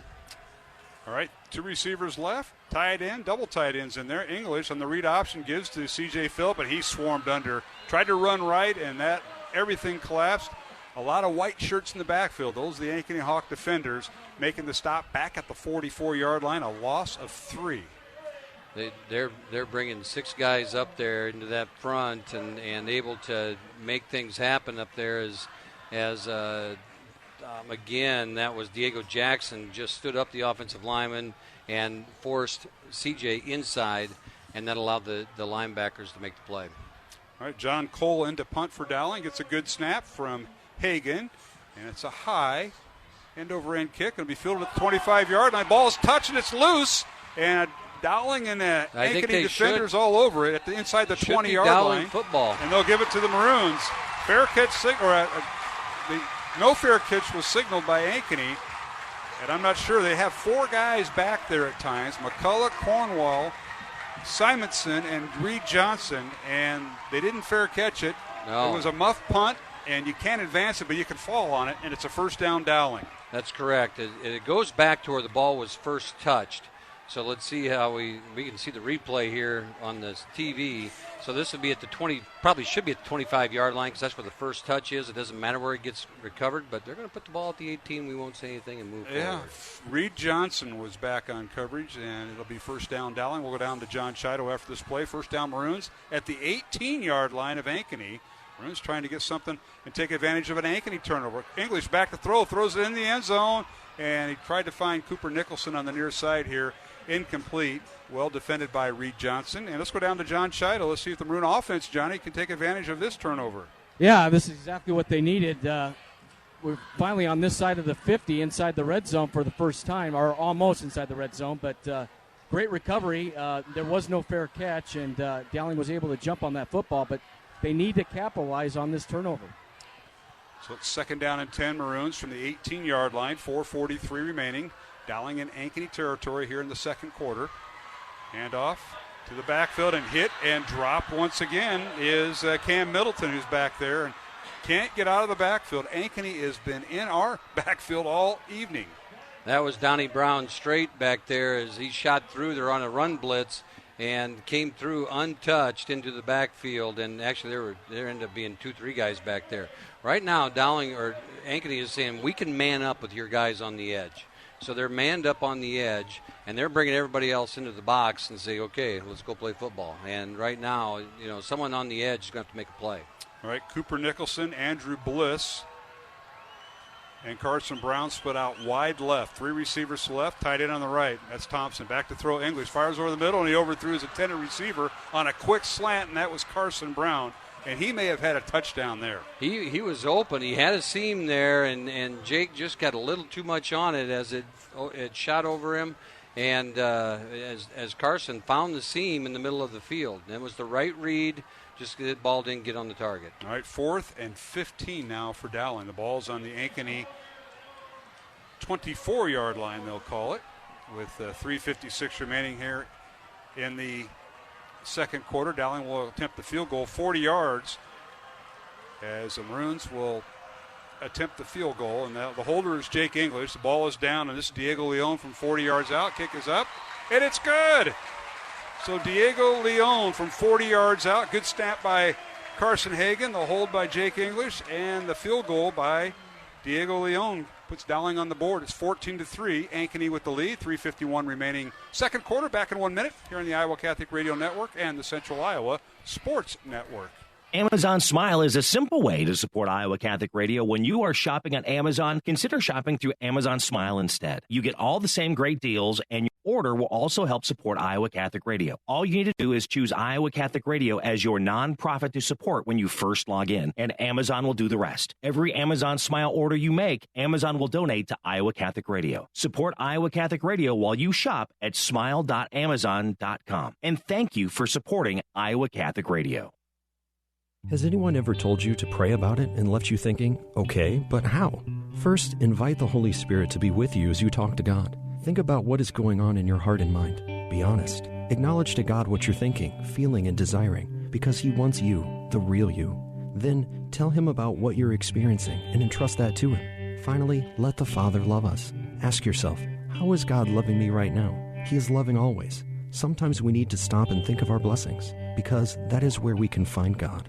All right, 2 receivers left, tight end, double tight ends in there. English on the read option gives to C.J. Phillip, but he swarmed under. Tried to run right, and that everything collapsed. A lot of white shirts in the backfield. Those are the Ankeny Hawk defenders making the stop back at the 44-yard line, a loss of 3. They're bringing 6 guys up there into that front and able to make things happen up there as again, that was Diego Jackson just stood up the offensive lineman and forced CJ inside, and that allowed the linebackers to make the play. All right, John Cole into punt for Dowling. Gets a good snap from Hagan, and it's a high end-over-end kick. Going to be fielded at the 25-yard line. Ball's touching, it's loose, and Dowling and Ankeny defenders all over it inside the 20-yard line. Football. And they'll give it to the Maroons. Fair catch no fair catch was signaled by Ankeny, and I'm not sure. They have 4 guys back there at times, McCullough, Cornwall, Simonson, and Reed Johnson, and they didn't fair catch it. No. It was a muff punt, and you can't advance it, but you can fall on it, and it's a first down Dowling. That's correct. It goes back to where the ball was first touched. So let's see how we can see the replay here on the TV. So this would be at the 20, probably should be at the 25-yard line because that's where the first touch is. It doesn't matter where it gets recovered, but they're going to put the ball at the 18. We won't say anything and move forward. Reed Johnson was back on coverage, and it'll be first down Dowling. We'll go down to John Chido after this play. First down Maroons at the 18-yard line of Ankeny. Maroons trying to get something and take advantage of an Ankeny turnover. English back to throw, throws it in the end zone, and he tried to find Cooper Nicholson on the near side here. Incomplete. Well defended by Reed Johnson. And let's go down to John Chido. Let's see if the Maroon offense, Johnny, can take advantage of this turnover. Yeah, this is exactly what they needed. We're finally on this side of the 50 inside the red zone for the first time, or almost inside the red zone. But great recovery. There was no fair catch, and Dowling was able to jump on that football. But they need to capitalize on this turnover. So it's second down and 10 Maroons from the 18-yard line. 4:43 remaining. Dowling in Ankeny territory here in the second quarter. Handoff to the backfield and hit and drop once again is Cam Middleton, who's back there and can't get out of the backfield. Ankeny has been in our backfield all evening. That was Donnie Brown straight back there as he shot through. They're on a run blitz and came through untouched into the backfield. And actually there ended up being 2-3 guys back there. Right now, Ankeny is saying we can man up with your guys on the edge. So they're manned up on the edge, and they're bringing everybody else into the box and say, okay, let's go play football. And right now, someone on the edge is going to have to make a play. All right, Cooper Nicholson, Andrew Bliss, and Carson Brown split out wide left. 3 receivers to left, tight end on the right. That's Thompson. Back to throw English. Fires over the middle, and he overthrew his intended receiver on a quick slant, and that was Carson Brown. And he may have had a touchdown there. He was open. He had a seam there, and Jake just got a little too much on it as it shot over him. And as Carson found the seam in the middle of the field. And it was the right read, just the ball didn't get on the target. All right, 4th and 15 now for Dowling. The ball's on the Ankeny 24-yard line, they'll call it, with 3:56 remaining here in the second quarter. Dowling will attempt the field goal 40 yards as the Maroons will attempt the field goal. And the holder is Jake English. The ball is down, and this is Diego Leon from 40 yards out. Kick is up, and it's good. So Diego Leon from 40 yards out. Good snap by Carson Hagan. The hold by Jake English, and the field goal by Diego Leon puts Dowling on the board. It's 14-3. Ankeny with the lead. 3:51 remaining second quarter. Back in 1 minute here on the Iowa Catholic Radio Network and the Central Iowa Sports Network. Amazon Smile is a simple way to support Iowa Catholic Radio. When you are shopping on Amazon, consider shopping through Amazon Smile instead. You get all the same great deals and order will also help support Iowa Catholic Radio. All you need to do is choose Iowa Catholic Radio as your nonprofit to support when you first log in, and Amazon will do the rest. Every Amazon Smile order you make, Amazon will donate to Iowa Catholic Radio. Support Iowa Catholic Radio while you shop at smile.amazon.com. And thank you for supporting Iowa Catholic Radio. Has anyone ever told you to pray about it and left you thinking, okay, but how? First, invite the Holy Spirit to be with you as you talk to God. Think about what is going on in your heart and mind. Be honest. Acknowledge to God what you're thinking, feeling, and desiring, because He wants you, the real you. Then, tell Him about what you're experiencing and entrust that to Him. Finally, let the Father love us. Ask yourself, how is God loving me right now? He is loving always. Sometimes we need to stop and think of our blessings, because that is where we can find God.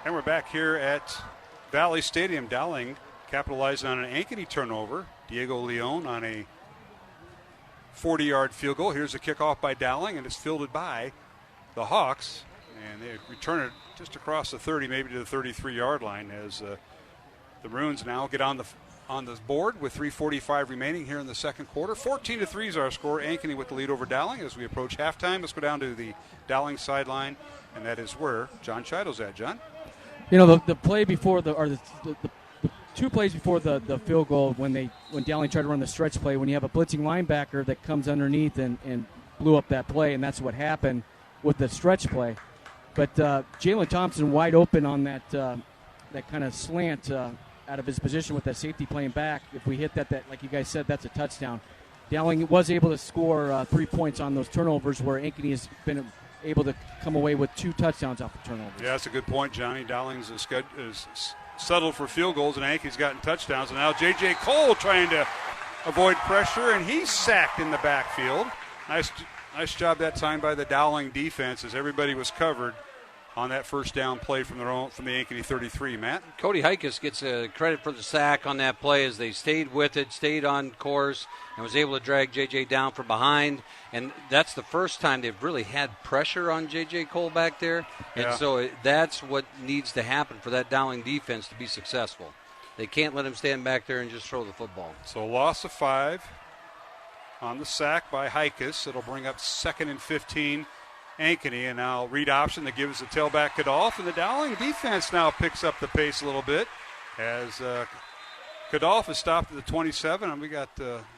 And we're back here at Valley Stadium. Dowling capitalizing on an Ankeny turnover. Diego Leon on a 40-yard field goal. Here's a kickoff by Dowling, and it's fielded by the Hawks. And they return it just across the 30, maybe to the 33-yard line, as the Maroons now get on the board with 3:45 remaining here in the second quarter. 14-3 is our score. Ankeny with the lead over Dowling as we approach halftime. Let's go down to the Dowling sideline, and that is where John Chido's at. John? You know, the play before the two plays before the field goal, when Dowling tried to run the stretch play, when you have a blitzing linebacker that comes underneath and blew up that play, and that's what happened with the stretch play. But Jalen Thompson wide open on that kind of slant out of his position with that safety playing back. If we hit that, like you guys said, that's a touchdown. Dowling was able to score 3 points on those turnovers, where Ankeny has been able to come away with 2 touchdowns off the turnovers. Yeah, that's a good point, Johnny. Dowling's is settled for field goals, and Ankeny's gotten touchdowns. And now J.J. Cole trying to avoid pressure, and he's sacked in the backfield. Nice job that time by the Dowling defense, as everybody was covered on that first down play from the Ankeny 33. Matt? Cody Hikus gets credit for the sack on that play, as they stayed with it, stayed on course, and was able to drag J.J. down from behind. And that's the first time they've really had pressure on J.J. Cole back there. And so that's what needs to happen for that Dowling defense to be successful. They can't let him stand back there and just throw the football. So loss of 5 on the sack by Hikus. It'll bring up 2nd and 15. Ankeny, and now read option that gives the tailback Kadolf, and the Dowling defense now picks up the pace a little bit as Kadolf is stopped at the 27, and we got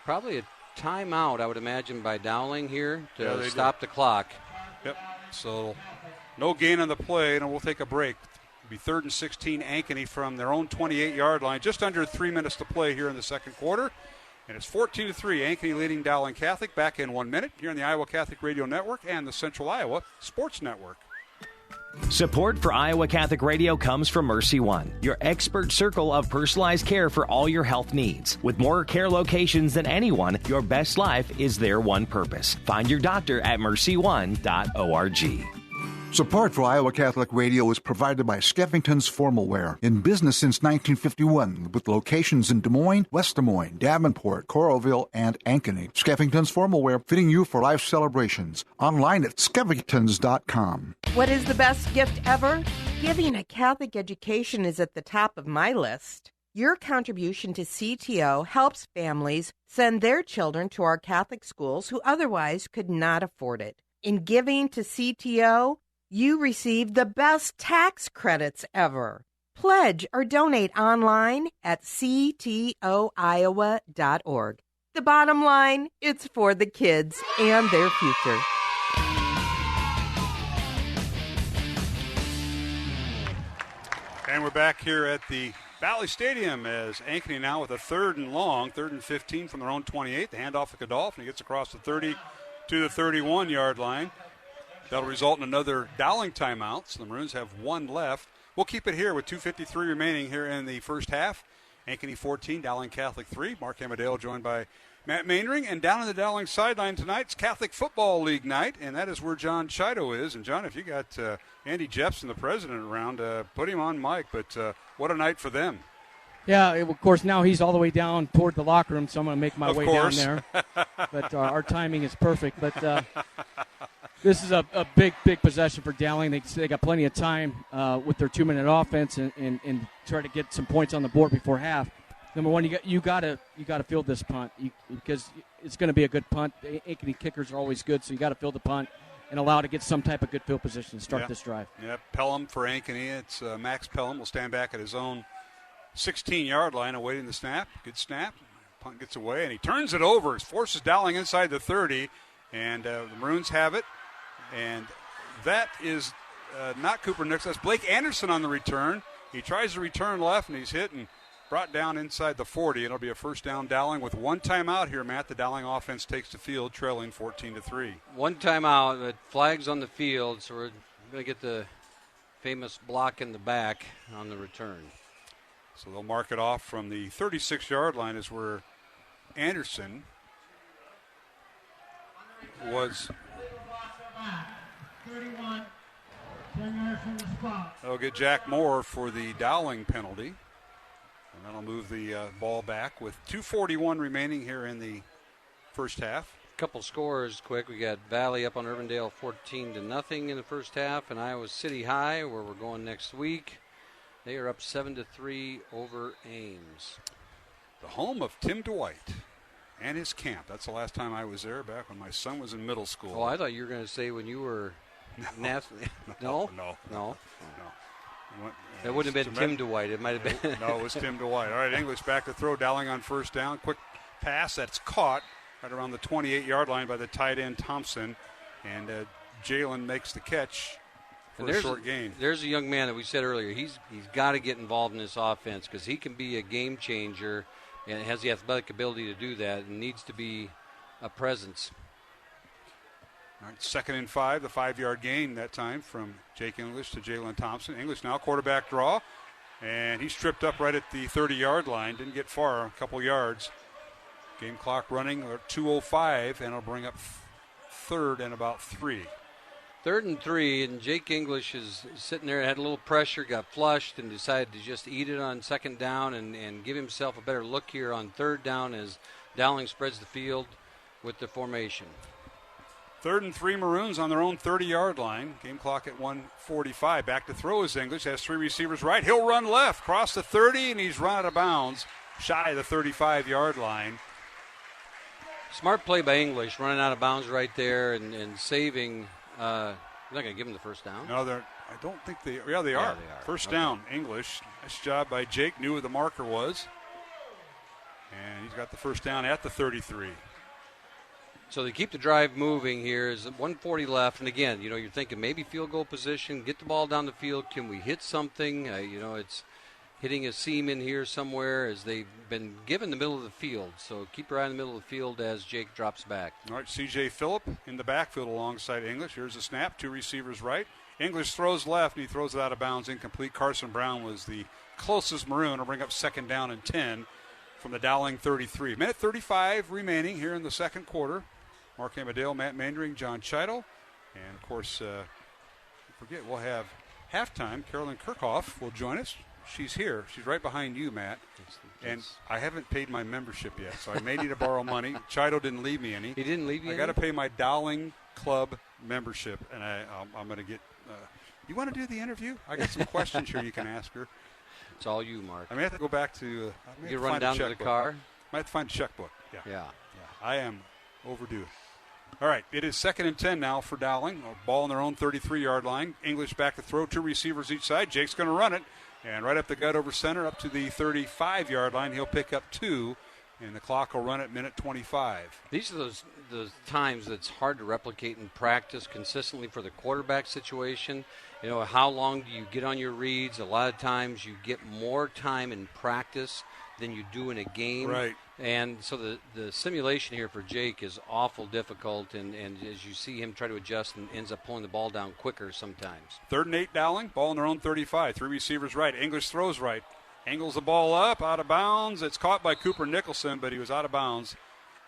probably a timeout, I would imagine, by Dowling here to stop the clock. Yep. So no gain on the play, and we'll take a break. It'll be 3rd and 16, Ankeny from their own 28-yard line. Just under 3 minutes to play here in the second quarter. And it's 14-3, Ankeny leading Dowling Catholic. Back in 1 minute here on the Iowa Catholic Radio Network and the Central Iowa Sports Network. Support for Iowa Catholic Radio comes from Mercy One, your expert circle of personalized care for all your health needs. With more care locations than anyone, your best life is their one purpose. Find your doctor at mercy1.org. Support for Iowa Catholic Radio is provided by Skeffington's Formalware, in business since 1951, with locations in Des Moines, West Des Moines, Davenport, Coralville, and Ankeny. Skeffington's Formalware, fitting you for life celebrations. Online at skeffingtons.com. What is the best gift ever? Giving a Catholic education is at the top of my list. Your contribution to CTO helps families send their children to our Catholic schools who otherwise could not afford it. In giving to CTO, you receive the best tax credits ever. Pledge or donate online at ctoiowa.org. The bottom line, it's for the kids and their future. And we're back here at the Valley Stadium as Ankeny now with a 3rd and long, 3rd and 15 from their own 28. The handoff to Kadolf, and he gets across the 30 to the 31-yard line. That'll result in another Dowling timeout. So the Maroons have 1 left. We'll keep it here with 2:53 remaining here in the first half. Ankeny 14, Dowling Catholic 3. Mark Amadale joined by Matt Mainring. And down on the Dowling sideline tonight, it's Catholic Football League night, and that is where John Chido is. And, John, if you got Andy Jepson, the president, around, put him on mic. But what a night for them. Yeah, of course, now he's all the way down toward the locker room, so I'm going to make my way down there. But our timing is perfect. But This is a big possession for Dowling. They got plenty of time with their 2-minute offense and try to get some points on the board before half. Number one, you got to field this punt because it's going to be a good punt. The Ankeny kickers are always good, so you got to field the punt and allow to get some type of good field position to start this drive. Yeah, Pelham for Ankeny. It's Max Pelham will stand back at his own 16-yard line awaiting the snap. Good snap. Punt gets away, and he turns it over. Forces Dowling inside the 30, and the Maroons have it. And that is not Cooper Nichols. That's Blake Anderson on the return. He tries to return left, and he's hit and brought down inside the 40. It'll be a first down Dowling with one timeout here, Matt. The Dowling offense takes the field, trailing 14-3. One timeout, but flags on the field, so we're going to get the famous block in the back on the return. So they'll mark it off from the 36-yard line is where Anderson was. 31, 10 yards from the spot. They'll get Jack Moore for the Dowling penalty. And that'll move the ball back with 2:41 remaining here in the first half. Couple scores quick. We got Valley up on Urbandale 14-0 in the first half, and Iowa City High, where we're going next week, they are up 7-3 over Ames. The home of Tim Dwight and his camp. That's the last time I was there, back when my son was in middle school. Oh, I thought you were going to say when you were No. It wouldn't have been Tim Dwight. It might have been. No, it was Tim Dwight. All right, English back to throw. Dowling on first down. Quick pass that's caught right around the 28-yard line by the tight end Thompson. And Jalen makes the catch for a short gain. There's a young man that we said earlier. He's got to get involved in this offense because he can be a game changer and has the athletic ability to do that and needs to be a presence. All right, 2nd and 5, the 5-yard gain that time from Jake English to Jalen Thompson. English now quarterback draw, and he's tripped up right at the 30-yard line. Didn't get far, a couple yards. Game clock running at 2:05, and it'll bring up 3rd and about 3. 3rd and 3, and Jake English is sitting there, had a little pressure, got flushed, and decided to just eat it on 2nd down and give himself a better look here on 3rd down as Dowling spreads the field with the formation. 3rd and 3 Maroons on their own 30-yard line. Game clock at 1:45. Back to throw is English. Has 3 receivers right. He'll run left. Cross the 30, and he's run out of bounds. Shy of the 35-yard line. Smart play by English, running out of bounds right there and saving. You're not going to give him the first down? No, I don't think they are. Yeah, they are. First down, English. Nice job by Jake. Knew where the marker was. And he's got the first down at the 33. So they keep the drive moving here. Is 1:40 left, and again, you're thinking maybe field goal position, get the ball down the field. Can we hit something? It's hitting a seam in here somewhere as they've been given the middle of the field. So keep your eye in the middle of the field as Jake drops back. All right, C.J. Phillip in the backfield alongside English. Here's a snap, 2 receivers right. English throws left, and he throws it out of bounds, incomplete. Carson Brown was the closest Maroon. Will bring up 2nd down and 10 from the Dowling 33. Minute 35 remaining here in the second quarter. Mark Amadale, Matt Mandering, John Chiddle. And, of course, we'll have halftime. Carolyn Kirchhoff will join us. She's here. She's right behind you, Matt. And I haven't paid my membership yet, so I may need to borrow money. Chiddle didn't leave me any. He didn't leave you any? I got to pay my Dowling Club membership, and I'm going to get you want to do the interview? I got some questions here you can ask her. It's all you, Mark. I may have to go back to you run down to the car? I might have to find a checkbook. Yeah. I am overdue. All right, it is 2nd and 10 now for Dowling. A ball on their own 33-yard line. English back to throw, 2 receivers each side. Jake's going to run it, and right up the gut over center, up to the 35-yard line. He'll pick up 2, and the clock will run at minute 25. These are those times that's hard to replicate in practice consistently for the quarterback situation. How long do you get on your reads? A lot of times you get more time in practice than you do in a game. Right. And so the simulation here for Jake is awful difficult, and as you see him try to adjust and ends up pulling the ball down quicker sometimes. 3rd and 8 Dowling, ball on their own 35. 3 receivers right. English throws right. Angles the ball up, out of bounds. It's caught by Cooper Nicholson, but he was out of bounds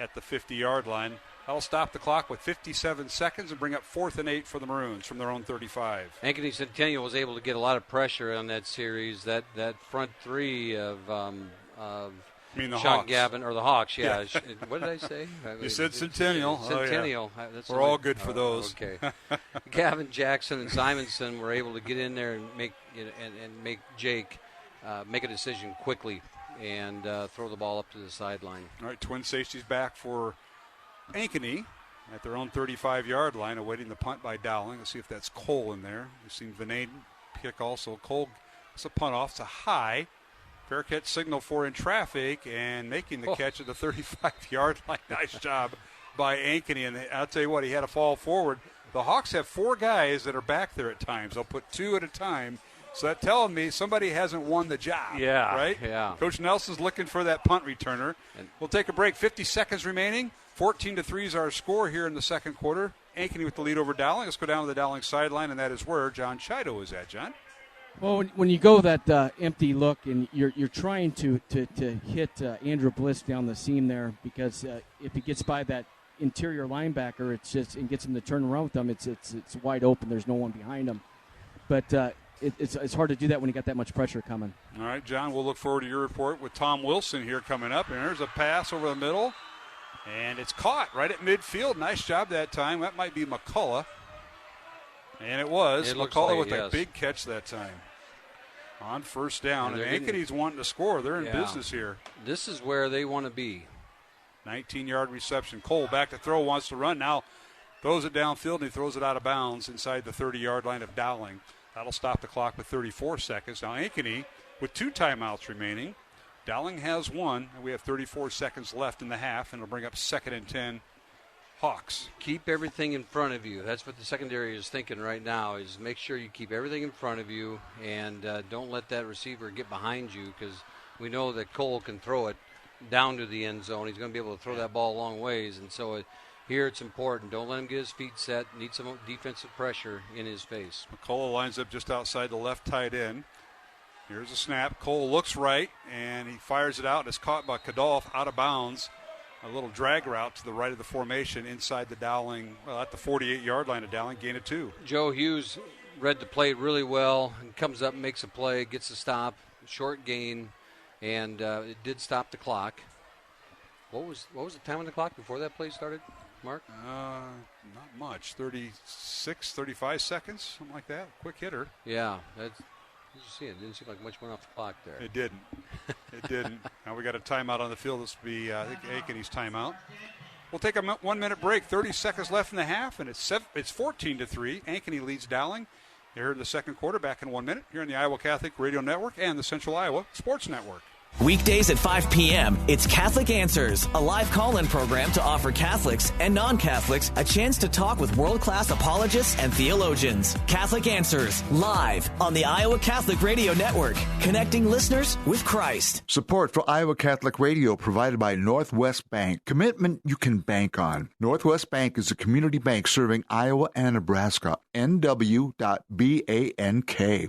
at the 50-yard line. That'll stop the clock with 57 seconds and bring up 4th and 8 for the Maroons from their own 35. Ankeny Centennial was able to get a lot of pressure on that series. That front three of You mean the Sean Hawks? Gavin, or the Hawks, yeah. What did I say? You said Centennial. Centennial. Oh, yeah. We're all good for those. Okay. Gavin, Jackson, and Simonson were able to get in there and make make Jake make a decision quickly and throw the ball up to the sideline. All right, twin safeties back for Ankeny at their own 35-yard line, awaiting the punt by Dowling. Let's see if that's Cole in there. We've seen Vinay kick also. Cole, it's a punt off. It's a high. Fair catch signal for in traffic, and making the catch at the 35-yard line. Nice job by Ankeny. And I'll tell you what, he had to fall forward. The Hawks have 4 guys that are back there at times. They'll put 2 at a time. So that's telling me somebody hasn't won the job. Yeah. Right? Yeah. Coach Nelson's looking for that punt returner. We'll take a break. 50 seconds remaining. 14-3 is our score here in the second quarter. Ankeny with the lead over Dowling. Let's go down to the Dowling sideline, and that is where John Chido is at. John? Well, when you go that empty look and you're trying to hit Andrew Bliss down the seam there, because if he gets by that interior linebacker, and gets him to turn around with them, it's wide open. There's no one behind him. But it's hard to do that when you got that much pressure coming. All right, John, we'll look forward to your report with Tom Wilson here coming up. And there's a pass over the middle, and it's caught right at midfield. Nice job that time. That might be McCullough. And it was. McCullough with a big catch that time on first down. And Ankeny's wanting to score. They're in business here. This is where they want to be. 19-yard reception. Cole back to throw, wants to run. Now throws it downfield, and he throws it out of bounds inside the 30-yard line of Dowling. That'll stop the clock with 34 seconds. Now Ankeny with 2 timeouts remaining. Dowling has 1, and we have 34 seconds left in the half, and it'll bring up 2nd and 10. Hawks. Keep everything in front of you. That's what the secondary is thinking right now, is make sure you keep everything in front of you and don't let that receiver get behind you, because we know that Cole can throw it down to the end zone. He's going to be able to throw that ball a long ways, and so here it's important. Don't let him get his feet set. Need some defensive pressure in his face. McCullough lines up just outside the left tight end. Here's a snap. Cole looks right, and he fires it out, and it's caught by Kadolf out of bounds. A little drag route to the right of the formation inside the Dowling, at the 48-yard line of Dowling, gain of 2. Joe Hughes read the play really well and comes up and makes a play, gets a stop, short gain, and it did stop the clock. What was the time on the clock before that play started, Mark? Not much. 36, 35 seconds, something like that. Quick hitter. Yeah, that's. Did you see it? Didn't seem like much went off the clock there. It didn't. It didn't. Now we got a timeout on the field. This will be, I think, Ankeny's timeout. We'll take a 1-minute break. 30 seconds left in the half, and it's 14-3. Ankeny leads Dowling. Here in the second quarter, back in 1 minute, here on the Iowa Catholic Radio Network and the Central Iowa Sports Network. Weekdays at 5 p.m., it's Catholic Answers, a live call-in program to offer Catholics and non-Catholics a chance to talk with world-class apologists and theologians. Catholic Answers, live on the Iowa Catholic Radio Network, connecting listeners with Christ. Support for Iowa Catholic Radio provided by Northwest Bank. Commitment you can bank on. Northwest Bank is a community bank serving Iowa and Nebraska. NW.BANK.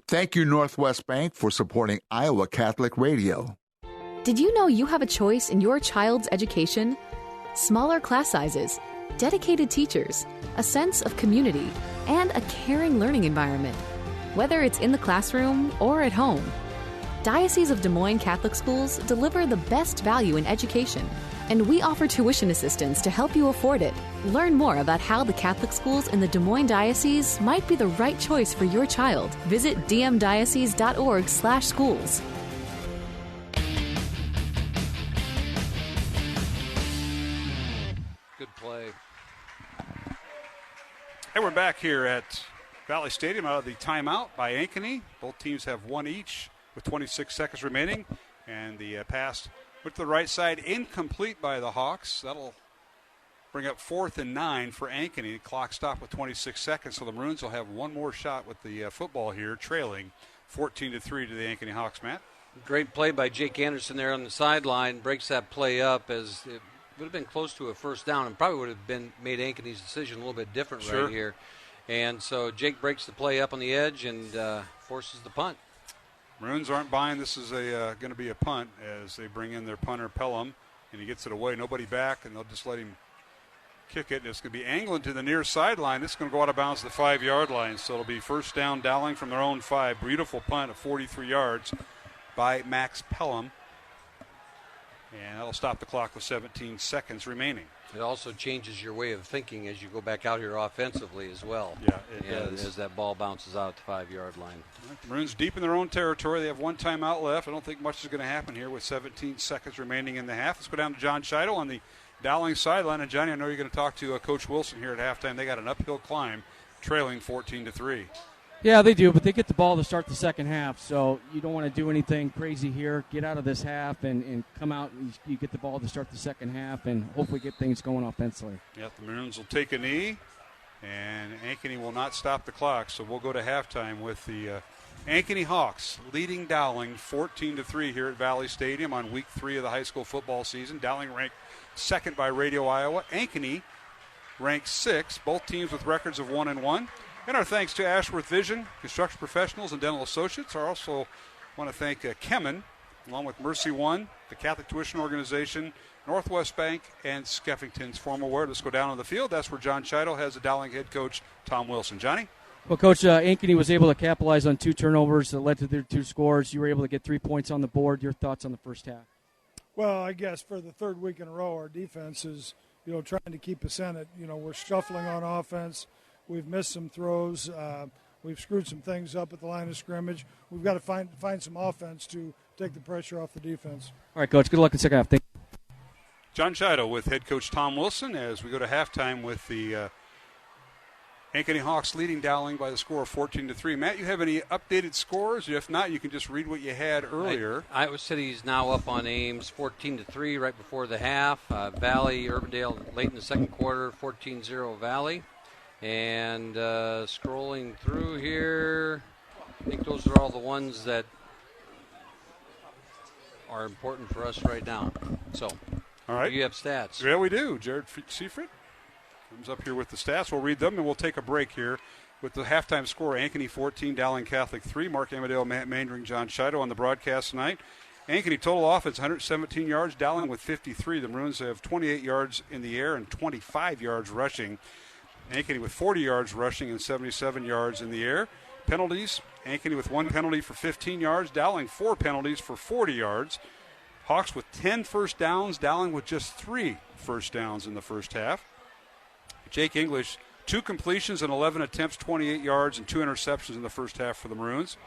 Thank you, Northwest Bank, for supporting Iowa Catholic Radio. Did you know you have a choice in your child's education? Smaller class sizes, dedicated teachers, a sense of community, and a caring learning environment, whether it's in the classroom or at home. Diocese of Des Moines Catholic Schools deliver the best value in education, and we offer tuition assistance to help you afford it. Learn more about how the Catholic schools in the Des Moines Diocese might be the right choice for your child. Visit dmdiocese.org/schools. And we're back here at Valley Stadium out of the timeout by Ankeny. Both teams have 1 each with 26 seconds remaining. And the pass with the right side incomplete by the Hawks. That'll bring up 4th and 9 for Ankeny. Clock stopped with 26 seconds, so the Maroons will have one more shot with the football here, trailing 14-3 to the Ankeny Hawks, Matt. Great play by Jake Anderson there on the sideline. Breaks that play up as it would have been close to a first down and probably would have been made Ankeny's decision a little bit different right here. And so Jake breaks the play up on the edge and forces the punt. Maroons aren't buying this is going to be a punt as they bring in their punter Pelham, and he gets it away. Nobody back, and they'll just let him kick it. And it's going to be angling to the near sideline. This is going to go out of bounds to the 5-yard line. So it'll be first down, Dowling from their own 5. Beautiful punt of 43 yards by Max Pelham. That'll stop the clock with 17 seconds remaining. It also changes your way of thinking as you go back out here offensively as well. Yeah, it does. As that ball bounces out the 5-yard line. Maroons deep in their own territory. They have one timeout left. I don't think much is going to happen here with 17 seconds remaining in the half. Let's go down to John Scheidel on the Dowling sideline. And Johnny, I know you're going to talk to Coach Wilson here at halftime. They got an uphill climb, trailing 14-3. Yeah, they do, but they get the ball to start the second half, so you don't want to do anything crazy here. Get out of this half and come out and you get the ball to start the second half and hopefully get things going offensively. Yep, the Maroons will take a knee, and Ankeny will not stop the clock, so we'll go to halftime with the Ankeny Hawks leading Dowling 14-3 here at Valley Stadium on week 3 of the high school football season. Dowling ranked second by Radio Iowa. Ankeny ranked 6th, both teams with records of 1-1. And our thanks to Ashworth Vision, Construction Professionals, and Dental Associates. I also want to thank Kemen, along with Mercy One, the Catholic Tuition Organization, Northwest Bank, and Skeffington's Formal Wear. Let's go down on the field. That's where John Scheidel has the Dowling head coach, Tom Wilson. Johnny? Well, Coach, Ankeny was able to capitalize on 2 turnovers that led to their 2 scores. You were able to get 3 points on the board. Your thoughts on the first half? Well, I guess for the third week in a row, our defense is, trying to keep us in it. We're shuffling on offense. We've missed some throws. We've screwed some things up at the line of scrimmage. We've got to find some offense to take the pressure off the defense. All right, Coach. Good luck in the second half. Thank you. John Scheidel with head coach Tom Wilson as we go to halftime with the Ankeny Hawks leading Dowling by the score of 14-3. Matt, you have any updated scores? If not, you can just read what you had earlier. Iowa City's now up on Ames 14-3 right before the half. Valley, Urbandale late in the second quarter, 14-0 Valley. And scrolling through here, I think those are all the ones that are important for us right now. So, all right. You have stats. Yeah, we do. Jared Seifert comes up here with the stats. We'll read them, and we'll take a break here with the halftime score. Ankeny 14, Dowling Catholic 3. Mark Amadale, Matt Mandring, John Scheidel on the broadcast tonight. Ankeny total offense, 117 yards. Dowling with 53. The Maroons have 28 yards in the air and 25 yards rushing. Ankeny with 40 yards rushing and 77 yards in the air. Penalties, Ankeny with 1 penalty for 15 yards. Dowling 4 penalties for 40 yards. Hawks with 10 first downs. Dowling with just 3 first downs in the first half. Jake English, 2 completions and 11 attempts, 28 yards and 2 interceptions in the first half for the Maroons.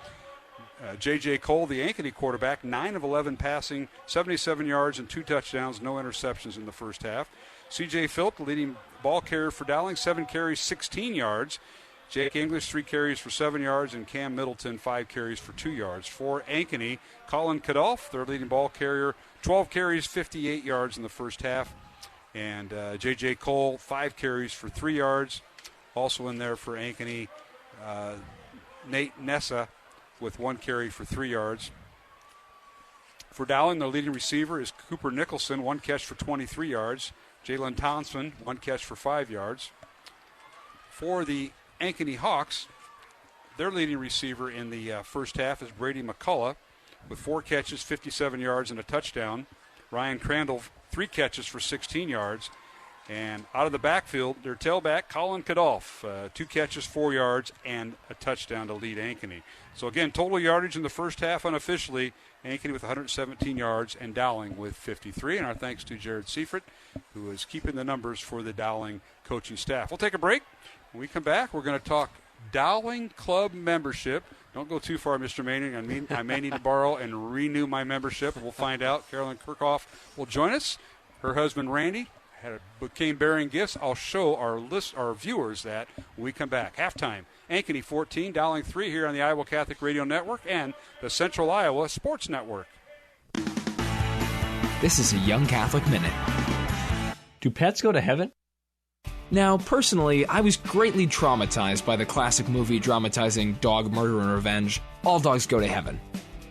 J.J. Cole, the Ankeny quarterback, 9 of 11 passing, 77 yards and 2 touchdowns, no interceptions in the first half. C.J. Phillip, the leading ball carrier for Dowling, 7 carries, 16 yards. Jake English, 3 carries for 7 yards, and Cam Middleton, 5 carries for 2 yards. For Ankeny, Colin Kadolf, their leading ball carrier, 12 carries, 58 yards in the first half. And J.J. Cole, 5 carries for 3 yards. Also in there for Ankeny, Nate Nessa with 1 carry for 3 yards. For Dowling, their leading receiver is Cooper Nicholson, 1 catch for 23 yards. Jalen Townsend, 1 catch for 5 yards. For the Ankeny Hawks, their leading receiver in the first half is Brady McCullough with 4 catches, 57 yards, and a touchdown. Ryan Crandall, 3 catches for 16 yards. And out of the backfield, their tailback, Colin Kadolf, 2 catches, 4 yards, and a touchdown to lead Ankeny. So, again, total yardage in the first half unofficially, Ankeny with 117 yards and Dowling with 53. And our thanks to Jared Seifert, who is keeping the numbers for the Dowling coaching staff. We'll take a break. When we come back, we're going to talk Dowling Club membership. Don't go too far, Mr. Manning. I may need to borrow and renew my membership. We'll find out. Carolyn Kirchhoff will join us. Her husband, Randy, came bearing gifts. I'll show our viewers that when we come back. Halftime, Ankeny 14, Dowling 3 here on the Iowa Catholic Radio Network and the Central Iowa Sports Network. This is a Young Catholic Minute. Do pets go to heaven? Now, personally, I was greatly traumatized by the classic movie dramatizing dog murder and revenge, All Dogs Go to Heaven.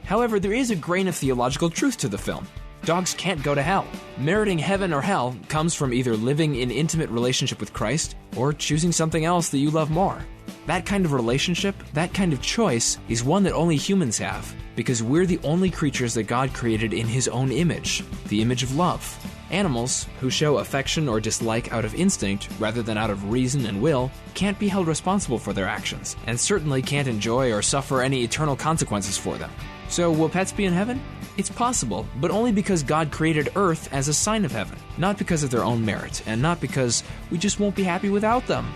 However, there is a grain of theological truth to the film. Dogs can't go to hell. Meriting heaven or hell comes from either living in intimate relationship with Christ or choosing something else that you love more. That kind of relationship, that kind of choice, is one that only humans have, because we're the only creatures that God created in His own image, the image of love. Animals, who show affection or dislike out of instinct rather than out of reason and will, can't be held responsible for their actions, and certainly can't enjoy or suffer any eternal consequences for them. So will pets be in heaven? It's possible, but only because God created Earth as a sign of heaven, not because of their own merit, and not because we just won't be happy without them.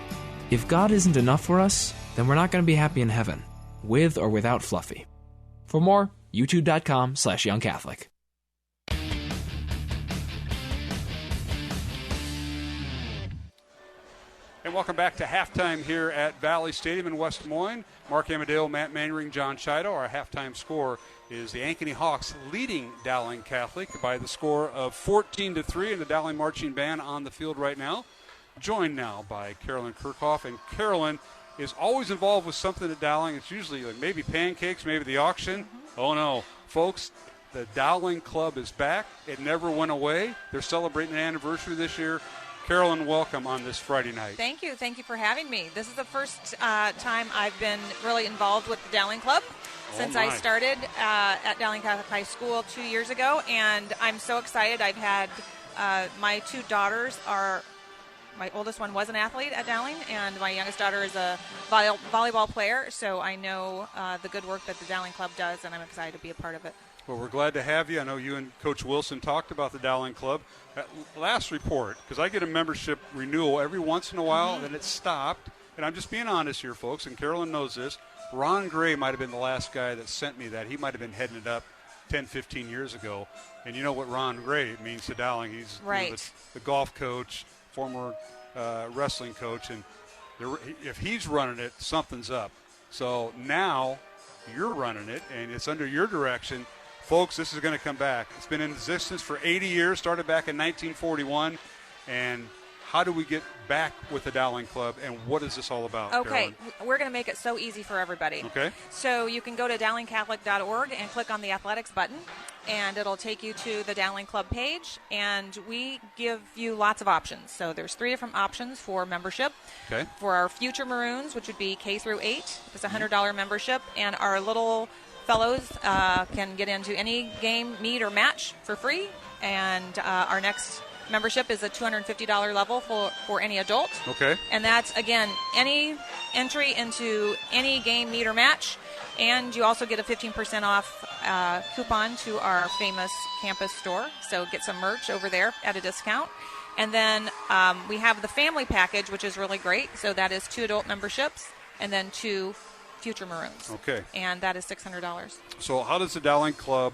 If God isn't enough for us, then we're not going to be happy in heaven, with or without Fluffy. For more, youtube.com/youngcatholic. And welcome back to halftime here at Valley Stadium in West Des Moines. Mark Amadeo, Matt Mannering, John Chido. Our halftime score is the Ankeny Hawks leading Dowling Catholic by the score of 14-3, and the Dowling Marching Band on the field right now, joined now by Carolyn Kirchhoff. And Carolyn is always involved with something at Dowling. It's usually like maybe pancakes, maybe the auction. Oh, no. Folks, the Dowling Club is back. It never went away. They're celebrating an anniversary this year. Carolyn, welcome on this Friday night. Thank you. Thank you for having me. This is the first time I've been really involved with the Dowling Club since I started at Dowling Catholic High School 2 years ago, and I'm so excited. I've had my two daughters my oldest one was an athlete at Dowling, and my youngest daughter is a volleyball player, so I know the good work that the Dowling Club does, and I'm excited to be a part of it. Well, we're glad to have you. I know you and Coach Wilson talked about the Dowling Club. Last report, because I get a membership renewal every once in a while, then it stopped. And I'm just being honest here, folks, and Carolyn knows this. Ron Gray might have been the last guy that sent me that. He might have been heading it up 10, 15 years ago. And you know what Ron Gray means to Dowling. He's the golf coach, former wrestling coach. And if he's running it, something's up. So now you're running it, and it's under your direction. Folks, this is going to come back. It's been in existence for 80 years, started back in 1941. And how do we get back with the Dowling Club, and what is this all about, Okay, Carolyn? we're going to make it so easy for everybody. Okay. So you can go to dowlingcatholic.org and click on the athletics button, and it'll take you to the Dowling Club page, and we give you lots of options. So there's 3 different options for membership. Okay. For our future Maroons, which would be K through 8, it's a $100 membership, and our little fellows can get into any game, meet, or match for free, and our next membership is a $250 level for any adult. Okay. And that's, again, any entry into any game, meet, or match. And you also get a 15% off coupon to our famous campus store. So get some merch over there at a discount. And then we have the family package, which is really great. So that is 2 adult memberships and then 2 future Maroons. Okay. And that is $600. So how does the Dowling Club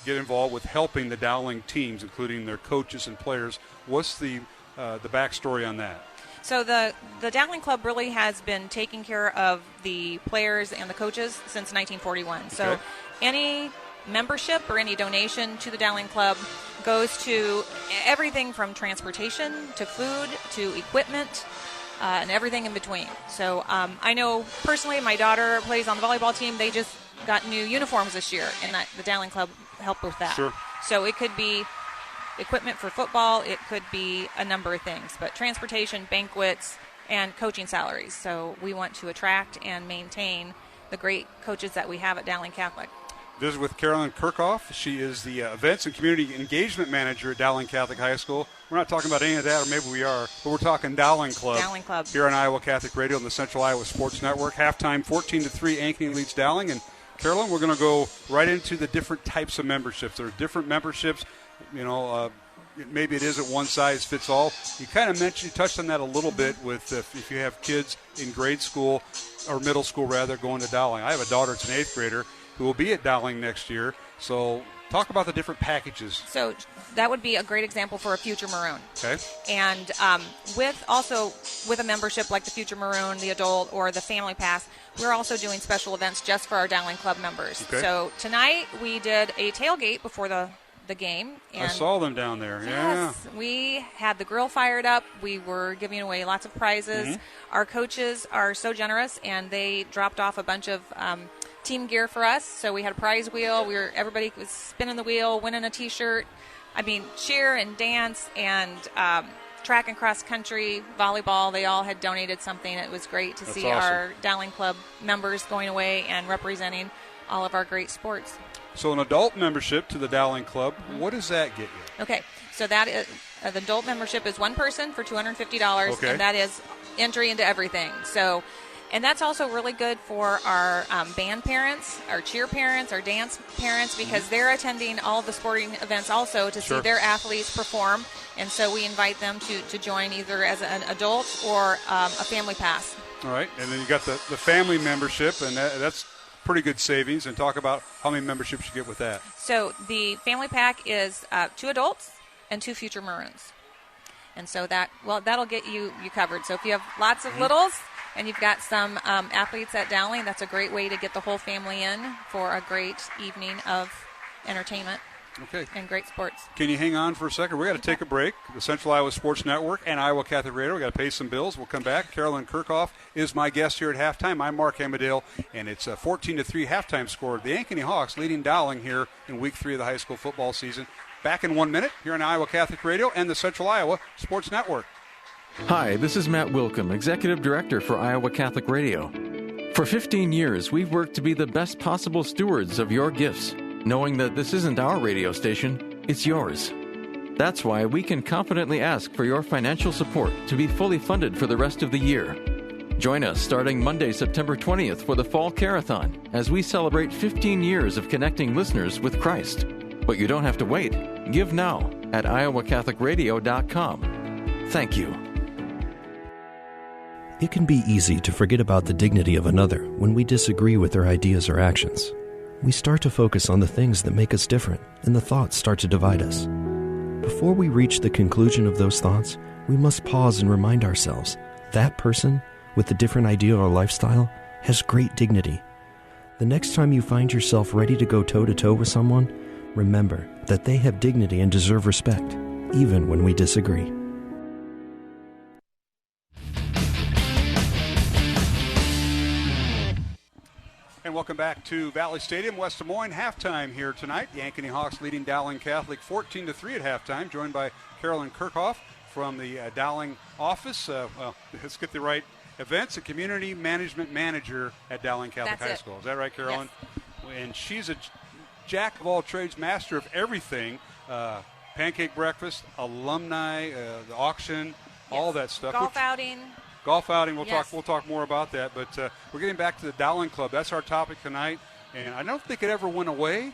get involved with helping the Dowling teams, including their coaches and players? What's the backstory on that? So the Dowling Club really has been taking care of the players and the coaches since 1941. Okay. So any membership or any donation to the Dowling Club goes to everything from transportation to food to equipment, and everything in between. So I know personally my daughter plays on the volleyball team. They just got new uniforms this year, and the Dowling Club helped with that. Sure. So it could be equipment for football. It could be a number of things, but transportation, banquets, and coaching salaries. So we want to attract and maintain the great coaches that we have at Dowling Catholic. This is with Carolyn Kirchhoff. She is the Events and Community Engagement Manager at Dowling Catholic High School. We're not talking about any of that, or maybe we are, but we're talking Dowling Club. Dowling Club. Here on Iowa Catholic Radio on the Central Iowa Sports Network. Halftime, 14-3, Ankeny leads Dowling. And, Carolyn, we're going to go right into the different types of memberships. There are different memberships. You know, maybe it isn't one size fits all. You kind of mentioned, you touched on that a little bit with if you have kids in grade school, or middle school rather, going to Dowling. I have a daughter that's an 8th grader who will be at Dowling next year. So talk about the different packages. So that would be a great example for a future Maroon. Okay. And with a membership like the future Maroon, the adult, or the family pass, we're also doing special events just for our Dowling Club members. Okay. So tonight we did a tailgate before the game. And I saw them down there. Yes, yeah. We had the grill fired up. We were giving away lots of prizes. Mm-hmm. Our coaches are so generous, and they dropped off a bunch of team gear for us. So we had a prize wheel. Everybody was spinning the wheel, winning a T-shirt. I mean, cheer and dance and track and cross country, volleyball. They all had donated something. It was great to see awesome. Our Dowling Club members going away and representing all of our great sports. So an adult membership to the Dowling Club, what does that get you? Okay, so that is the adult membership is one person for $250, okay. and that is entry into everything. So, and that's also really good for our band parents, our cheer parents, our dance parents, because they're attending all of the sporting events also to see their athletes perform. And so we invite them to join either as an adult or a family pass. All right, and then you got the family membership, and that's pretty good savings. And talk about how many memberships you get with that. So the family pack is 2 adults and 2 future Maroons. And so that'll get you covered. So if you have lots of littles and you've got some athletes at Dowling, that's a great way to get the whole family in for a great evening of entertainment. Okay. And great sports. Can you hang on for a second? We got to take a break. The Central Iowa Sports Network and Iowa Catholic Radio. We got to pay some bills. We'll come back. Carolyn Kirchhoff is my guest here at halftime. I'm Mark Amadale, and it's a 14-3 halftime score. The Ankeny Hawks leading Dowling here in Week 3 of the high school football season. Back in 1 minute here on Iowa Catholic Radio and the Central Iowa Sports Network. Hi, this is Matt Wilkham, Executive Director for Iowa Catholic Radio. For 15 years, we've worked to be the best possible stewards of your gifts, knowing that this isn't our radio station, it's yours. That's why we can confidently ask for your financial support to be fully funded for the rest of the year. Join us starting Monday, September 20th for the Fall Carathon as we celebrate 15 years of connecting listeners with Christ. But you don't have to wait. Give now at iowacatholicradio.com. Thank you. It can be easy to forget about the dignity of another when we disagree with their ideas or actions. We start to focus on the things that make us different, and the thoughts start to divide us. Before we reach the conclusion of those thoughts, we must pause and remind ourselves that person with a different idea or lifestyle has great dignity. The next time you find yourself ready to go toe-to-toe with someone, remember that they have dignity and deserve respect, even when we disagree. And welcome back to Valley Stadium, West Des Moines. Halftime here tonight. The Ankeny Hawks leading Dowling Catholic 14-3 at halftime, joined by Carolyn Kirchhoff from the Dowling office. Let's get the right events, a community management manager at Dowling Catholic High School. Is that right, Carolyn? Yes. And she's a jack of all trades, master of everything. Pancake breakfast, alumni, the auction, all that stuff. Golf outing. We'll talk more about that. But we're getting back to the Dowling Club. That's our topic tonight. And I don't think it ever went away,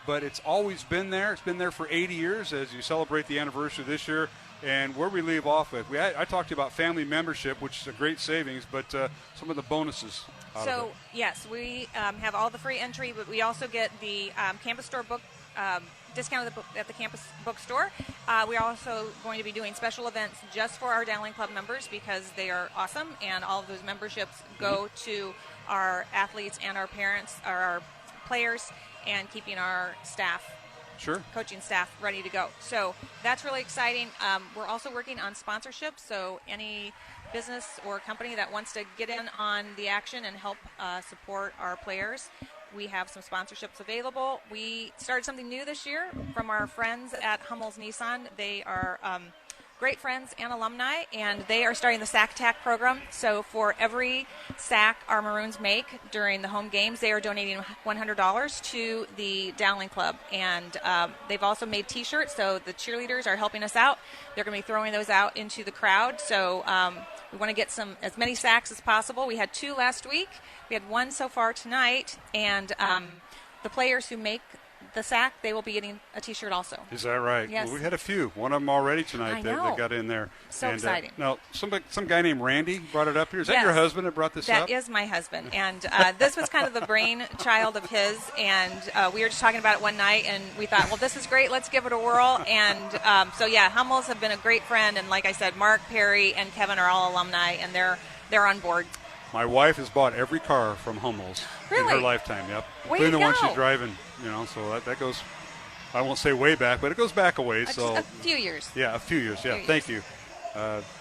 but it's always been there. It's been there for 80 years as you celebrate the anniversary this year. And where we leave off with, I talked to you about family membership, which is a great savings, but some of the bonuses. So, yes, we have all the free entry, but we also get the campus store book discount at the campus bookstore. We're also going to be doing special events just for our Dowling Club members because they are awesome, and all of those memberships go to our athletes and our parents, or our players, and keeping our staff, coaching staff, ready to go. So that's really exciting. We're also working on sponsorships, so any business or company that wants to get in on the action and help support our players, we have some sponsorships available. We started something new this year from our friends at Hummel's Nissan. They are great friends and alumni, and they are starting the Sack Tack program. So for every sack our Maroons make during the home games, they are donating $100 to the Dowling Club. And they've also made T-shirts, so the cheerleaders are helping us out. They're going to be throwing those out into the crowd. So we want to get as many sacks as possible. We had 2 last week. We had 1 so far tonight, and the players who make the sack, they will be getting a T-shirt also. Is that right? Yes. Well, we had a few. One of them already tonight that got in there. So exciting. Now, some guy named Randy brought it up here. Is that your husband that brought this up? That is my husband. And this was kind of the brainchild of his. And we were just talking about it one night, and we thought, well, this is great. Let's give it a whirl. And Hummels have been a great friend. And like I said, Mark, Perry, and Kevin are all alumni, and they're on board. My wife has bought every car from Hummel's in her lifetime, including the one she's driving, so that goes, I won't say way back, but it goes back a ways. So a few years. Yeah, a few years, Thank you.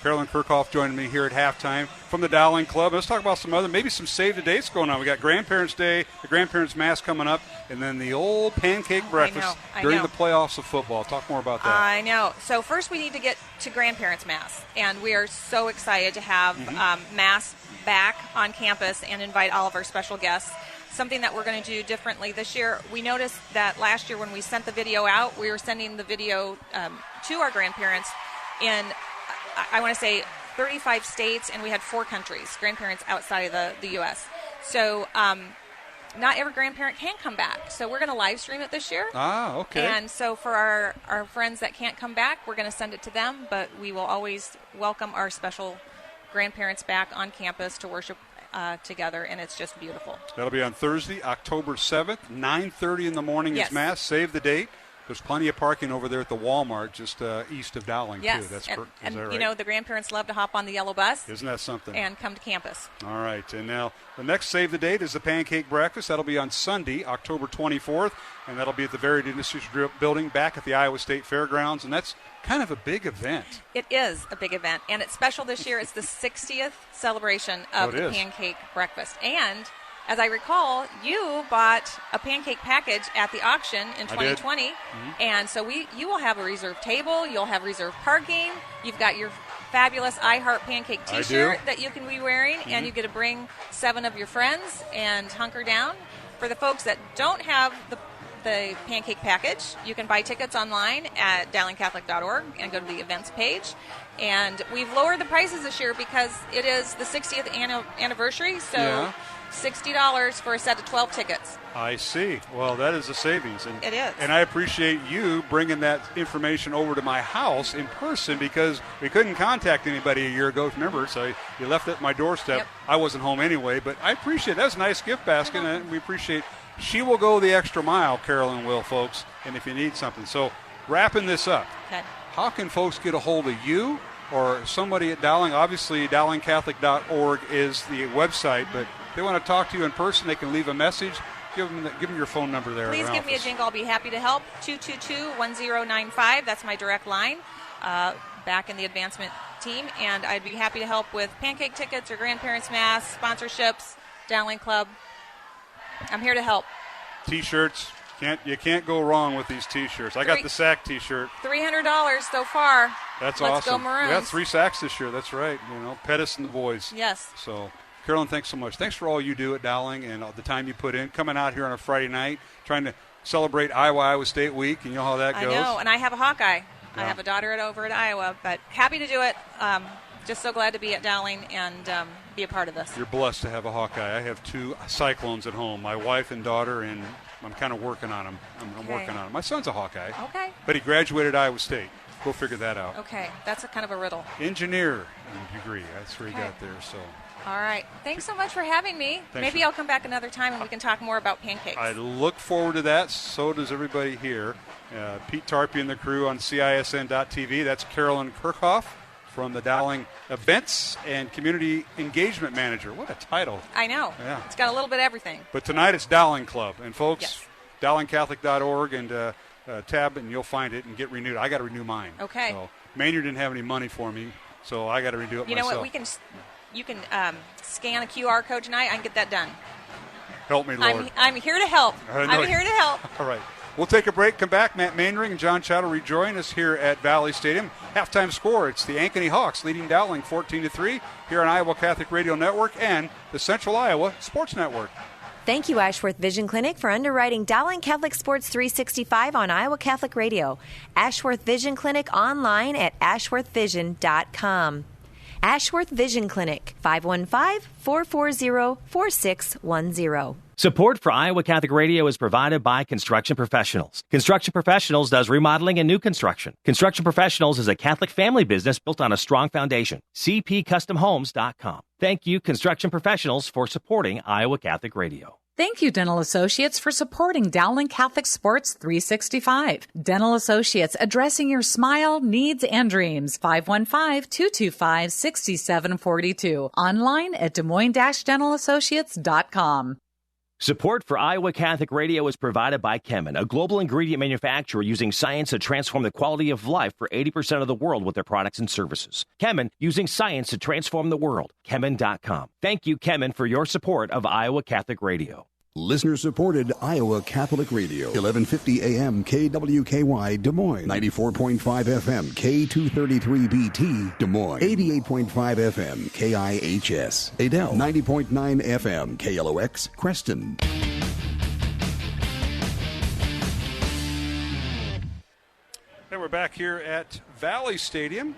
Carolyn Kirchhoff joining me here at halftime from the Dowling Club. Let's talk about maybe some save-the-dates going on. We got Grandparents' Day, the Grandparents' Mass coming up, and then the old pancake breakfast during the playoffs of football. Talk more about that. I know. So first we need to get to Grandparents' Mass, and we are so excited to have Mass back on campus and invite all of our special guests. something that we're going to do differently this year. We noticed that last year when we sent the video out, we were sending the video to our grandparents in, I want to say, 35 states, and we had 4 countries, grandparents outside of the U.S. So not every grandparent can come back. So we're going to live stream it this year. Ah, okay. And so for our friends that can't come back, we're going to send it to them, but we will always welcome our special grandparents back on campus to worship together, and it's just beautiful. That'll be on Thursday, October 7th, 9:30 in the morning is Mass. Save the date. There's plenty of parking over there at the Walmart just east of Dowling, yes. too. That's and is that right? You know, the grandparents love to hop on the yellow bus. Isn't that something? And come to campus. All right. And now the next Save the Date is the Pancake Breakfast. That'll be on Sunday, October 24th, and that'll be at the Varied Industries Building back at the Iowa State Fairgrounds, and that's kind of a big event. It is a big event, and it's special this year. It's the 60th celebration of the Pancake Breakfast. And as I recall, you bought a pancake package at the auction in 2020, and so you will have a reserved table, you'll have reserved parking, you've got your fabulous I Heart Pancake t-shirt that you can be wearing, and you get to bring 7 of your friends and hunker down. For the folks that don't have the pancake package, you can buy tickets online at DowlingCatholic.org and go to the events page. And we've lowered the prices this year because it is the 60th anniversary, so $60 for a set of 12 tickets. I see. Well, that is a savings. And it is. And I appreciate you bringing that information over to my house in person because we couldn't contact anybody a year ago, remember, so you left it at my doorstep. I wasn't home anyway, but I appreciate it. That's a nice gift basket, and we appreciate she will go the extra mile, Carolyn will, folks, and if you need something. So wrapping this up, how can folks get a hold of you or somebody at Dowling? Obviously, DowlingCatholic.org is the website, but if they want to talk to you in person, they can leave a message. Give them your phone number there. Please give me a jingle. I'll be happy to help. 222-1095. That's my direct line back in the advancement team. And I'd be happy to help with pancake tickets or grandparents' mass, sponsorships, Dowling Club. I'm here to help. T-shirts. You can't go wrong with these T-shirts. I got the SAC T-shirt. $300 so far. That's Let's awesome. Go Maroons. We got 3 sacks this year. That's right. You know, Pettis and the boys. Yes. So, Carolyn, thanks so much. Thanks for all you do at Dowling and all the time you put in. Coming out here on a Friday night, trying to celebrate Iowa State Week, and you know how that goes. I know, and I have a Hawkeye. I have a daughter over at Iowa, but happy to do it. Just so glad to be at Dowling and be a part of this. You're blessed to have a Hawkeye. I have 2 Cyclones at home, my wife and daughter, and I'm kind of working on them. I'm working on them. My son's a Hawkeye. Okay. But he graduated Iowa State. We'll figure that out. Okay. That's kind of a riddle. Engineer degree. That's where he got there. So. All right. Thanks so much for having me. Maybe I'll come back another time and we can talk more about pancakes. I look forward to that. So does everybody here. Pete Tarpey and the crew on CISN.TV. That's Carolyn Kirchhoff from the Dowling Events and Community Engagement Manager. What a title. I know. Yeah. It's got a little bit of everything. But tonight it's Dowling Club. And folks, DowlingCatholic.org and tab and you'll find it and get renewed. I got to renew mine. Okay. So Maynard didn't have any money for me, so I got to redo it myself. You know what? You can scan a QR code tonight. I can get that done. Help me, Lord. I'm here to help. I'm here to help. All right. We'll take a break, come back. Matt Mainring and John Chowder rejoin us here at Valley Stadium. Halftime score, it's the Ankeny Hawks leading Dowling 14-3 here on Iowa Catholic Radio Network and the Central Iowa Sports Network. Thank you, Ashworth Vision Clinic, for underwriting Dowling Catholic Sports 365 on Iowa Catholic Radio. Ashworth Vision Clinic online at ashworthvision.com. Ashworth Vision Clinic, 515-440-4610. Support for Iowa Catholic Radio is provided by Construction Professionals. Construction Professionals does remodeling and new construction. Construction Professionals is a Catholic family business built on a strong foundation. CPCustomHomes.com. Thank you, Construction Professionals, for supporting Iowa Catholic Radio. Thank you, Dental Associates, for supporting Dowling Catholic Sports 365. Dental Associates, addressing your smile, needs, and dreams. 515-225-6742. Online at DesMoines-DentalAssociates.com. Support for Iowa Catholic Radio is provided by Kemin, a global ingredient manufacturer using science to transform the quality of life for 80% of the world with their products and services. Kemin, using science to transform the world. Kemin.com. Thank you, Kemin, for your support of Iowa Catholic Radio. Listener-supported Iowa Catholic Radio. 1150 AM KWKY Des Moines. 94.5 FM K233BT Des Moines. 88.5 FM KIHS Adel. 90.9 FM KLOX Creston. And we're back here at Valley Stadium.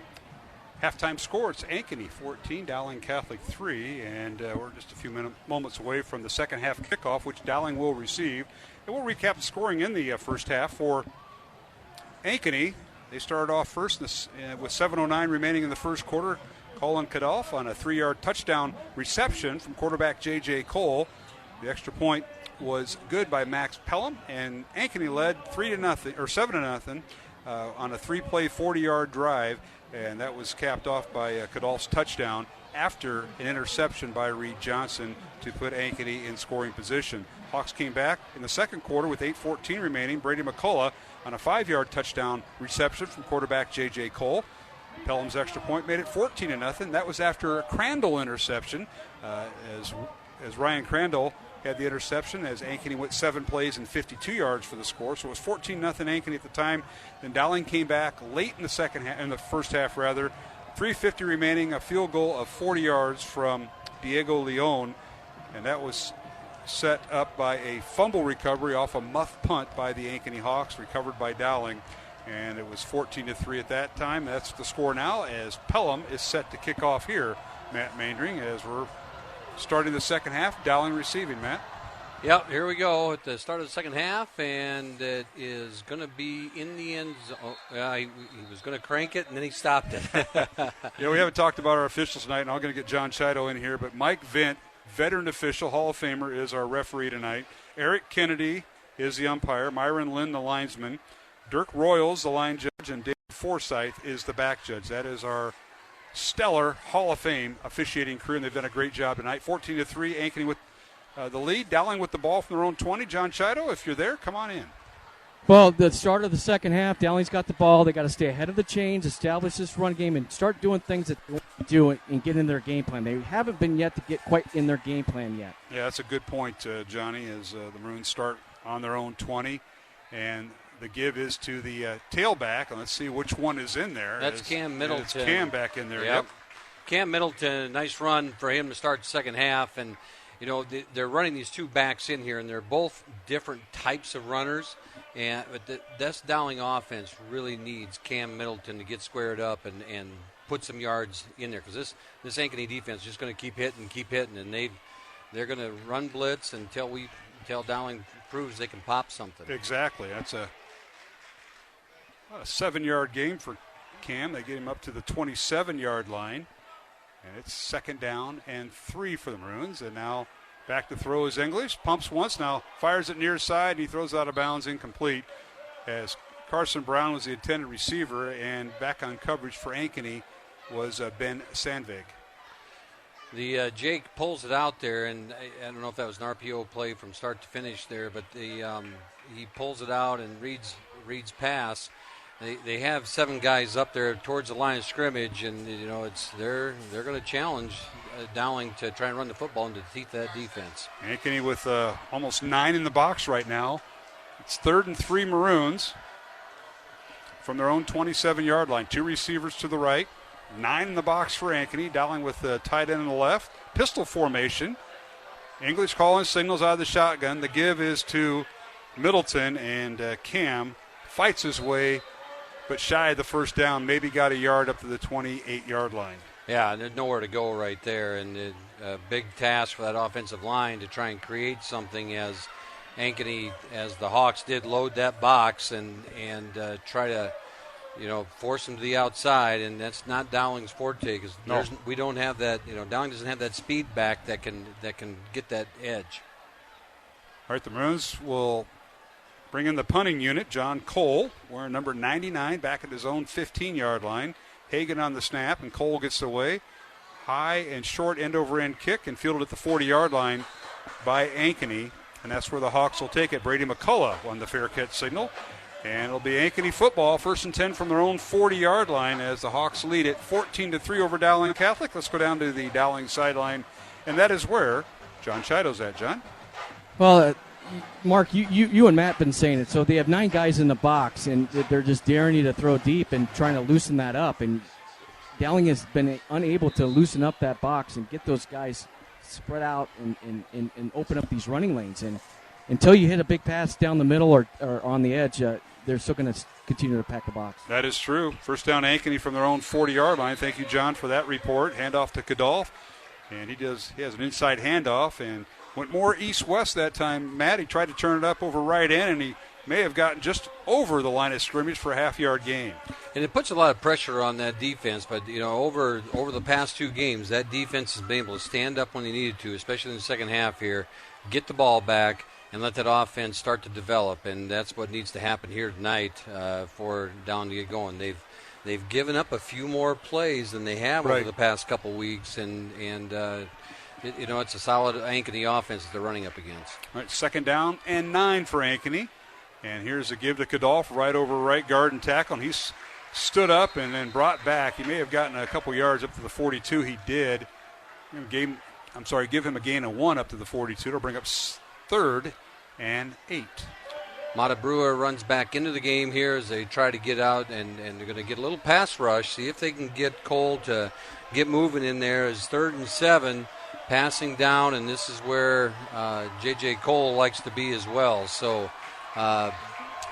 Halftime score, it's Ankeny 14, Dowling Catholic 3, and we're just a few moments away from the second half kickoff, which Dowling will receive. And we'll recap the scoring in the first half for Ankeny. They started off first with 7:09 remaining in the first quarter. Colin Kadolf on a 3-yard touchdown reception from quarterback J.J. Cole. The extra point was good by Max Pelham, and Ankeny led 7-0 on a 3-play 40-yard drive. And that was capped off by Kadolf's touchdown after an interception by Reed Johnson to put Ankeny in scoring position. Hawks came back in the second quarter with 8:14 remaining. Brady McCullough on a 5-yard touchdown reception from quarterback J.J. Cole. Pelham's extra point made it 14-0. That was after a Crandall interception as Ryan Crandall had the interception as Ankeny went 7 plays and 52 yards for the score. So it was 14-0 Ankeny at the time. Then Dowling came back late in the first half. 3:50 remaining, a field goal of 40 yards from Diego Leon, and that was set up by a fumble recovery off a muff punt by the Ankeny Hawks, recovered by Dowling, and it was 14-3 at that time. That's the score now as Pelham is set to kick off here, Matt Maindring, as we're starting the second half. Dowling receiving, Matt. Yep, here we go at the start of the second half, and it is going to be in the end zone. He was going to crank it, and then he stopped it. Yeah, we haven't talked about our officials tonight, and I'm going to get John Chido in here, but Mike Vint, veteran official, Hall of Famer, is our referee tonight. Eric Kennedy is the umpire. Myron Lynn, the linesman. Dirk Royals, the line judge, and David Forsyth is the back judge. That is our stellar Hall of Fame officiating crew, and they've done a great job tonight. 14-3, Ankeny with the lead. Dowling with the ball from their own 20. John Chido, if you're there, come on in. Well, the start of the second half, Dowling's got the ball. They got to stay ahead of the chains, establish this run game, and start doing things that they want to do and get in their game plan. They haven't been yet to get quite in their game plan yet. Yeah, that's a good point, Johnny, as the Maroons start on their own 20. And the give is to the tailback, and let's see which one is in there. That's Cam Middleton. It's Cam back in there. Yep. Cam Middleton, nice run for him to start the second half. And, you know, they're running these two backs in here, and they're both different types of runners. But this Dowling offense really needs Cam Middleton to get squared up and put some yards in there, because this Ankeny defense is just going to keep hitting, and they're going to run blitz until Dowling proves they can pop something. Exactly. That's a 7-yard gain for Cam. They get him up to the 27-yard line, and it's 2nd down and 3 for the Maroons. And now back to throw is English. Pumps once, now fires it near side, and he throws out of bounds, incomplete, as Carson Brown was the intended receiver, and back on coverage for Ankeny was Ben Sandvig. The Jake pulls it out there, and I don't know if that was an RPO play from start to finish there, but he pulls it out and reads pass. They have 7 guys up there towards the line of scrimmage, and you know they're going to challenge Dowling to try and run the football and to defeat that defense. Ankeny with almost 9 in the box right now. It's 3rd and 3 Maroons from their own 27-yard line. 2 receivers to the right, 9 in the box for Ankeny. Dowling with the tight end on the left. Pistol formation. English calling signals out of the shotgun. The give is to Middleton, and Cam fights his way, but shy of the first down, maybe got a yard up to the 28-yard line. Yeah, and there's nowhere to go right there, and a big task for that offensive line to try and create something as Ankeny, as the Hawks did, load that box and try to, force them to the outside, and that's not Dowling's forte, because we don't have that. Dowling doesn't have that speed back that can get that edge. All right, the Maroons will bring in the punting unit. John Cole, wearing number 99, back at his own 15-yard line. Hagan on the snap, and Cole gets away. High and short end-over-end kick, and fielded at the 40-yard line by Ankeny, and that's where the Hawks will take it. Brady McCullough on the fair catch signal, and it'll be Ankeny football, 1st and 10 from their own 40-yard line as the Hawks lead it 14-3 over Dowling Catholic. Let's go down to the Dowling sideline, and that is where John Chido's at. John? Well, Mark, you and Matt been saying it. So they have 9 guys in the box, and they're just daring you to throw deep and trying to loosen that up. And Dowling has been unable to loosen up that box and get those guys spread out and open up these running lanes. And until you hit a big pass down the middle or on the edge, they're still going to continue to pack the box. That is true. First down, Ankeny from their own 40-yard line. Thank you, John, for that report. Handoff to Kadolf, and he has an inside handoff and went more east-west that time. Matt, he tried to turn it up over right in, and he may have gotten just over the line of scrimmage for a half-yard gain. And it puts a lot of pressure on that defense, but over the past 2 games, that defense has been able to stand up when they needed to, especially in the second half here, get the ball back, and let that offense start to develop, and that's what needs to happen here tonight for Dowling to get going. They've given up a few more plays than they have over the past couple weeks, and it's a solid Ankeny offense that they're running up against. All right, second down and 9 for Ankeny. And here's a give to Kadolf right over right guard and tackle. And he's stood up and then brought back. He may have gotten a couple yards up to the 42. He did. Give him a gain of 1 up to the 42. It'll bring up 3rd and 8. Magruder runs back into the game here as they try to get out, and they're going to get a little pass rush, see if they can get Cole to get moving in there. As 3rd and 7, passing down, and this is where J.J. Cole likes to be as well. So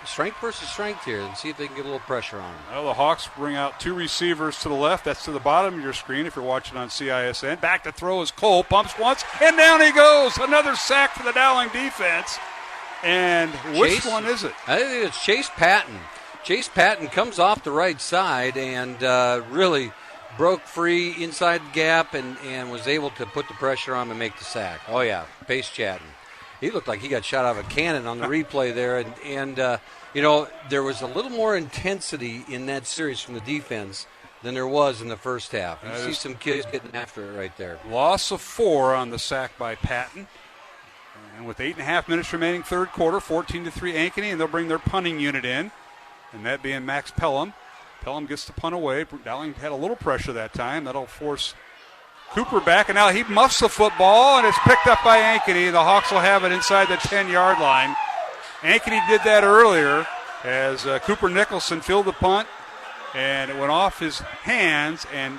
strength versus strength here, and see if they can get a little pressure on them. Well, the Hawks bring out 2 receivers to the left. That's to the bottom of your screen if you're watching on CISN. Back to throw is Cole. Pumps once, and down he goes. Another sack for the Dowling defense. And which one is it? I think it's Chase Patton. Chase Patton comes off the right side and really broke free inside the gap and was able to put the pressure on him and make the sack. Oh, yeah, Pace Chatton. He looked like he got shot out of a cannon on the replay there. And there was a little more intensity in that series from the defense than there was in the first half. You see some kids getting after it right there. Loss of 4 on the sack by Patton. And with 8.5 minutes remaining, third quarter, 14-3 Ankeny, and they'll bring their punting unit in, and that being Max Pelham. Pelham gets the punt away. Dowling had a little pressure that time. That'll force Cooper back, and now he muffs the football, and it's picked up by Ankeny. The Hawks will have it inside the 10-yard line. Ankeny did that earlier as Cooper Nicholson fielded the punt, and it went off his hands and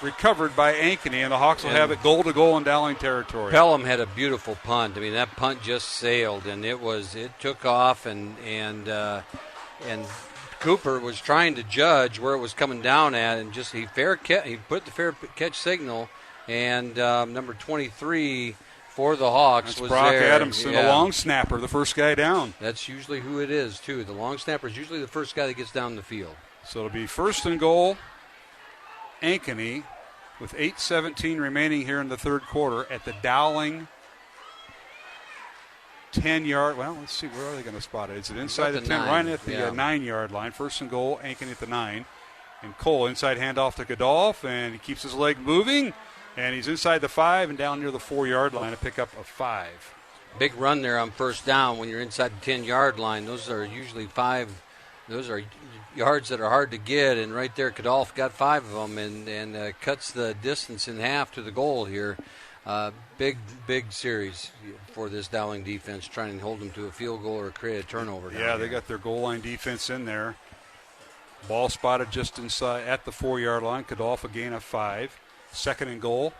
recovered by Ankeny, and the Hawks will have it goal to goal in Dowling territory. Pelham had a beautiful punt. I mean, that punt just sailed, and it took off, and Cooper was trying to judge where it was coming down at, and just he put the fair catch signal, and number 23 for the Hawks was Brock there. Adamson, the long snapper, the first guy down. That's usually who it is too. The long snapper is usually the first guy that gets down the field. So it'll be 1st and goal, Ankeny, with 8:17 remaining here in the third quarter at the Dowling 10-yard. Well, let's see, where are they going to spot it? Is it inside the 10? Right at the 9-yard line. 1st and goal, Ankeny at the 9. And Cole inside handoff to Kadolf, and he keeps his leg moving, and he's inside the 5 and down near the 4-yard line to pick up a 5. Big run there on first down when you're inside the 10-yard line. Those are usually 5. Those are yards that are hard to get, and right there Kadolf got 5 of them and cuts the distance in half to the goal here. Big series for this Dowling defense, trying to hold them to a field goal or create a turnover. Yeah, they got their goal line defense in there. Ball spotted just inside at the 4-yard line. Kadolf a gain of 5. 2nd and goal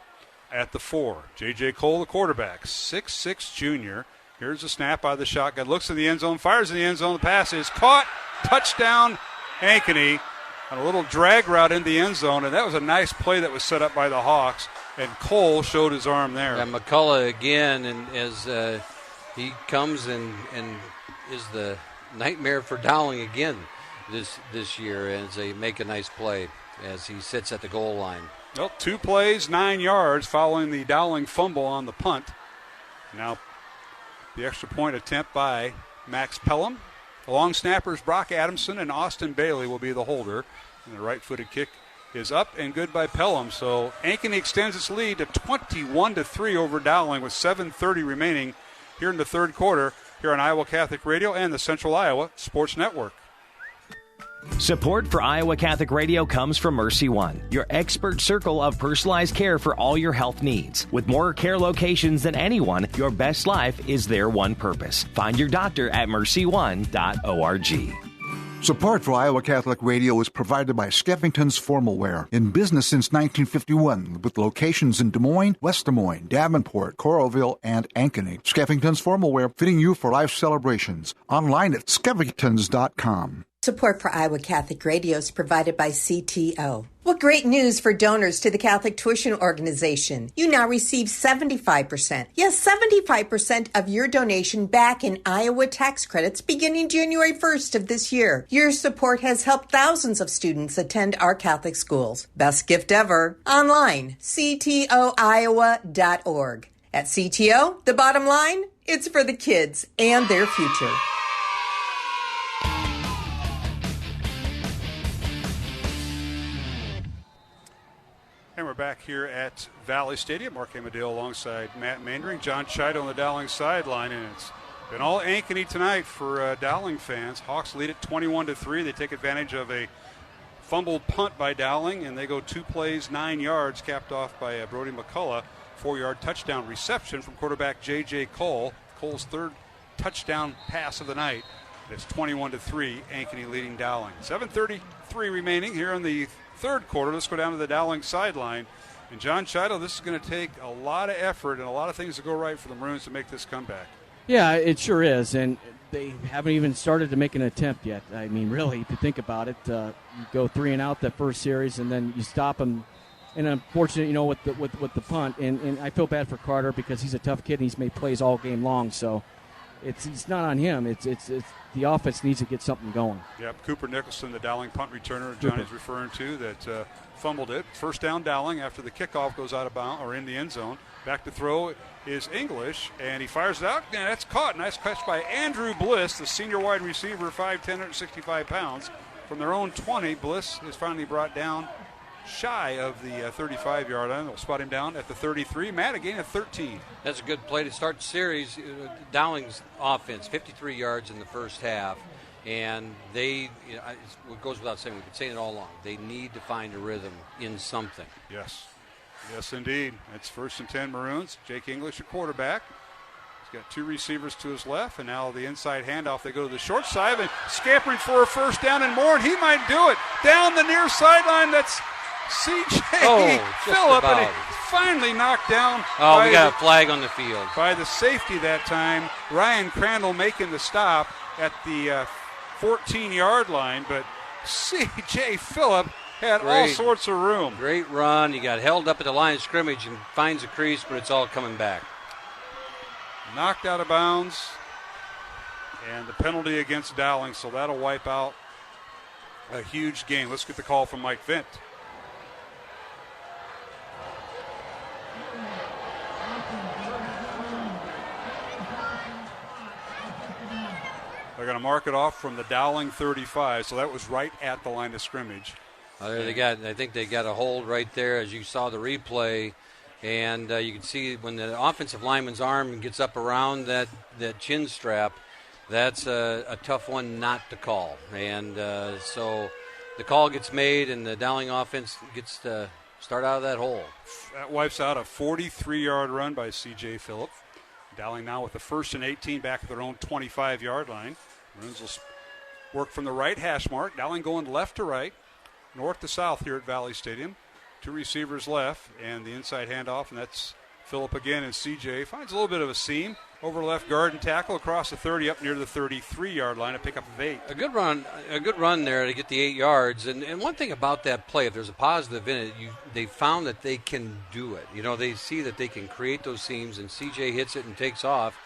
at the 4. J.J. Cole, the quarterback, 6'6" junior. Here's a snap out of the shotgun. Looks in the end zone, fires in the end zone. The pass is caught. Touchdown, Ankeny. On a little drag route in the end zone, and that was a nice play that was set up by the Hawks. And Cole showed his arm there. And McCullough again, and as he comes and is the nightmare for Dowling again this year, as they make a nice play as he sits at the goal line. Well, 2 plays, 9 yards following the Dowling fumble on the punt. Now the extra point attempt by Max Pelham. The long snappers Brock Adamson and Austin Bailey will be the holder. And the right-footed kick is up and good by Pelham. So Ankeny extends its lead to 21-3 over Dowling with 7:30 remaining here in the third quarter here on Iowa Catholic Radio and the Central Iowa Sports Network. Support for Iowa Catholic Radio comes from Mercy One, your expert circle of personalized care for all your health needs. With more care locations than anyone, your best life is their one purpose. Find your doctor at mercy1.org. Support for Iowa Catholic Radio is provided by Skeffington's Formal Wear, in business since 1951, with locations in Des Moines, West Des Moines, Davenport, Coralville, and Ankeny. Skeffington's Formal Wear, fitting you for life celebrations. Online at skeffingtons.com. Support for Iowa Catholic Radio is provided by CTO. What great news for donors to the Catholic Tuition Organization. You now receive 75%. Yes, 75% of your donation back in Iowa tax credits beginning January 1st of this year. Your support has helped thousands of students attend our Catholic schools. Best gift ever. Online, ctoiowa.org. At CTO, the bottom line, it's for the kids and their future. And we're back here at Valley Stadium. Mark Amadale alongside Matt Mandering, John Chido on the Dowling sideline, and it's been all Ankeny tonight for Dowling fans. Hawks lead it 21-3. They take advantage of a fumbled punt by Dowling, and they go 2 plays, 9 yards, capped off by Brody McCullough. 4-yard touchdown reception from quarterback J.J. Cole. Cole's third touchdown pass of the night. It's 21-3, Ankeny leading Dowling. 7:33 remaining here in the third quarter. Let's go down to the Dowling sideline. And John Chido, this is going to take a lot of effort and a lot of things to go right for the Maroons to make this comeback. Yeah, it sure is. And they haven't even started to make an attempt yet. I mean, really, if you think about it, you go 3 and out that first series, and then you stop them. And unfortunately, with the punt. And I feel bad for Carter because he's a tough kid and he's made plays all game long. So it's not on him. It's the offense needs to get something going. Yep, Cooper Nicholson, the Dowling punt returner Johnny's referring to, that fumbled it. First down Dowling after the kickoff goes out of bounds or in the end zone. Back to throw is English, and he fires it out. And that's caught. Nice catch by Andrew Bliss, the senior wide receiver, 5'10", 165 pounds. From their own 20, Bliss is finally brought down shy of the 35-yard line. They'll spot him down at the 33. Matt, a gain of 13. That's a good play to start the series. Dowling's offense, 53 yards in the first half. And it goes without saying, we've been saying it all along, they need to find a rhythm in something. Yes. Yes, indeed. It's 1st and 10 Maroons. Jake English, a quarterback. He's got 2 receivers to his left, and now the inside handoff. They go to the short side, and scampering for a first down and more, and he might do it. Down the near sideline, that's C.J. Phillip, and it finally knocked down. Oh, we got a flag on the field. By the safety that time. Ryan Crandall making the stop at the 14-yard line, but C.J. Phillip had all sorts of room. Great run. He got held up at the line of scrimmage and finds a crease, but it's all coming back. Knocked out of bounds, and the penalty against Dowling, so that'll wipe out a huge game. Let's get the call from Mike Vint. They're going to mark it off from the Dowling 35, so that was right at the line of scrimmage. I think they got a hold right there, as you saw the replay, and you can see when the offensive lineman's arm gets up around that chin strap, that's a tough one not to call. And so the call gets made, and the Dowling offense gets to start out of that hole. That wipes out a 43-yard run by C.J. Phillip. Dowling now with the 1st and 18 back at their own 25-yard line. Maroons will work from the right hash mark. Dowling going left to right, north to south here at Valley Stadium. 2 receivers left, and the inside handoff, and that's Phillip again, and C.J. finds a little bit of a seam over left guard and tackle across the 30 up near the 33-yard line, a pickup of 8. A good run there to get the 8 yards. And one thing about that play, if there's a positive in it, they found that they can do it. They see that they can create those seams, and C.J. hits it and takes off.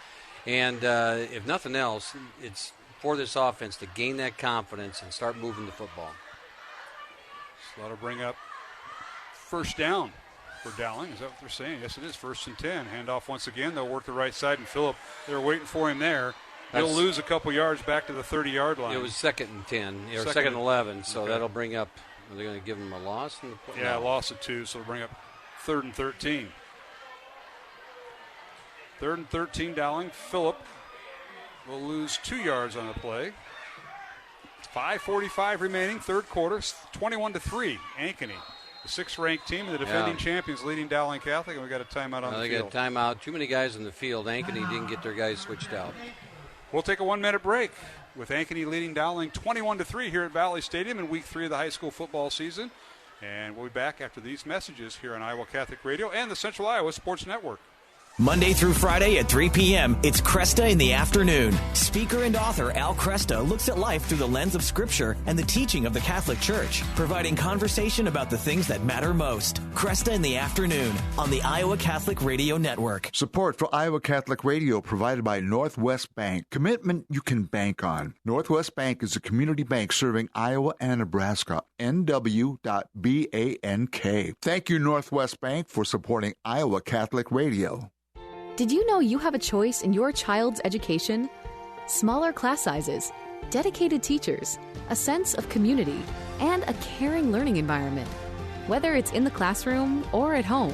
And if nothing else, it's for this offense to gain that confidence and start moving the football. So that'll bring up first down for Dowling. Is that what they're saying? Yes, it is. 1st and 10. Handoff once again. They'll work the right side, and Phillip, they're waiting for him there. He'll lose a couple yards back to the 30-yard line. It was 2nd and 10, or 2nd and 11, so that'll bring up, are they going to give him a loss? Yeah, a loss of 2, so it'll bring up 3rd and 13. 3rd and 13, Dowling. Phillip will lose 2 yards on the play. 5:45 remaining, third quarter, 21-3, Ankeny. The 6th-ranked team, the defending champions, leading Dowling Catholic, and we got a timeout on the they field. got a timeout. Too many guys in the field. Ankeny didn't get their guys switched out. We'll take a 1-minute break with Ankeny leading Dowling 21-3 here at Valley Stadium in Week 3 of the high school football season. And we'll be back after these messages here on Iowa Catholic Radio and the Central Iowa Sports Network. Monday through Friday at 3 p.m., it's Cresta in the Afternoon. Speaker and author Al Cresta looks at life through the lens of Scripture and the teaching of the Catholic Church, providing conversation about the things that matter most. Cresta in the Afternoon on the Iowa Catholic Radio Network. Support for Iowa Catholic Radio provided by Northwest Bank. Commitment you can bank on. Northwest Bank is a community bank serving Iowa and Nebraska. NW.BANK. Thank you, Northwest Bank, for supporting Iowa Catholic Radio. Did you know you have a choice in your child's education? Smaller class sizes, dedicated teachers, a sense of community, and a caring learning environment, whether it's in the classroom or at home.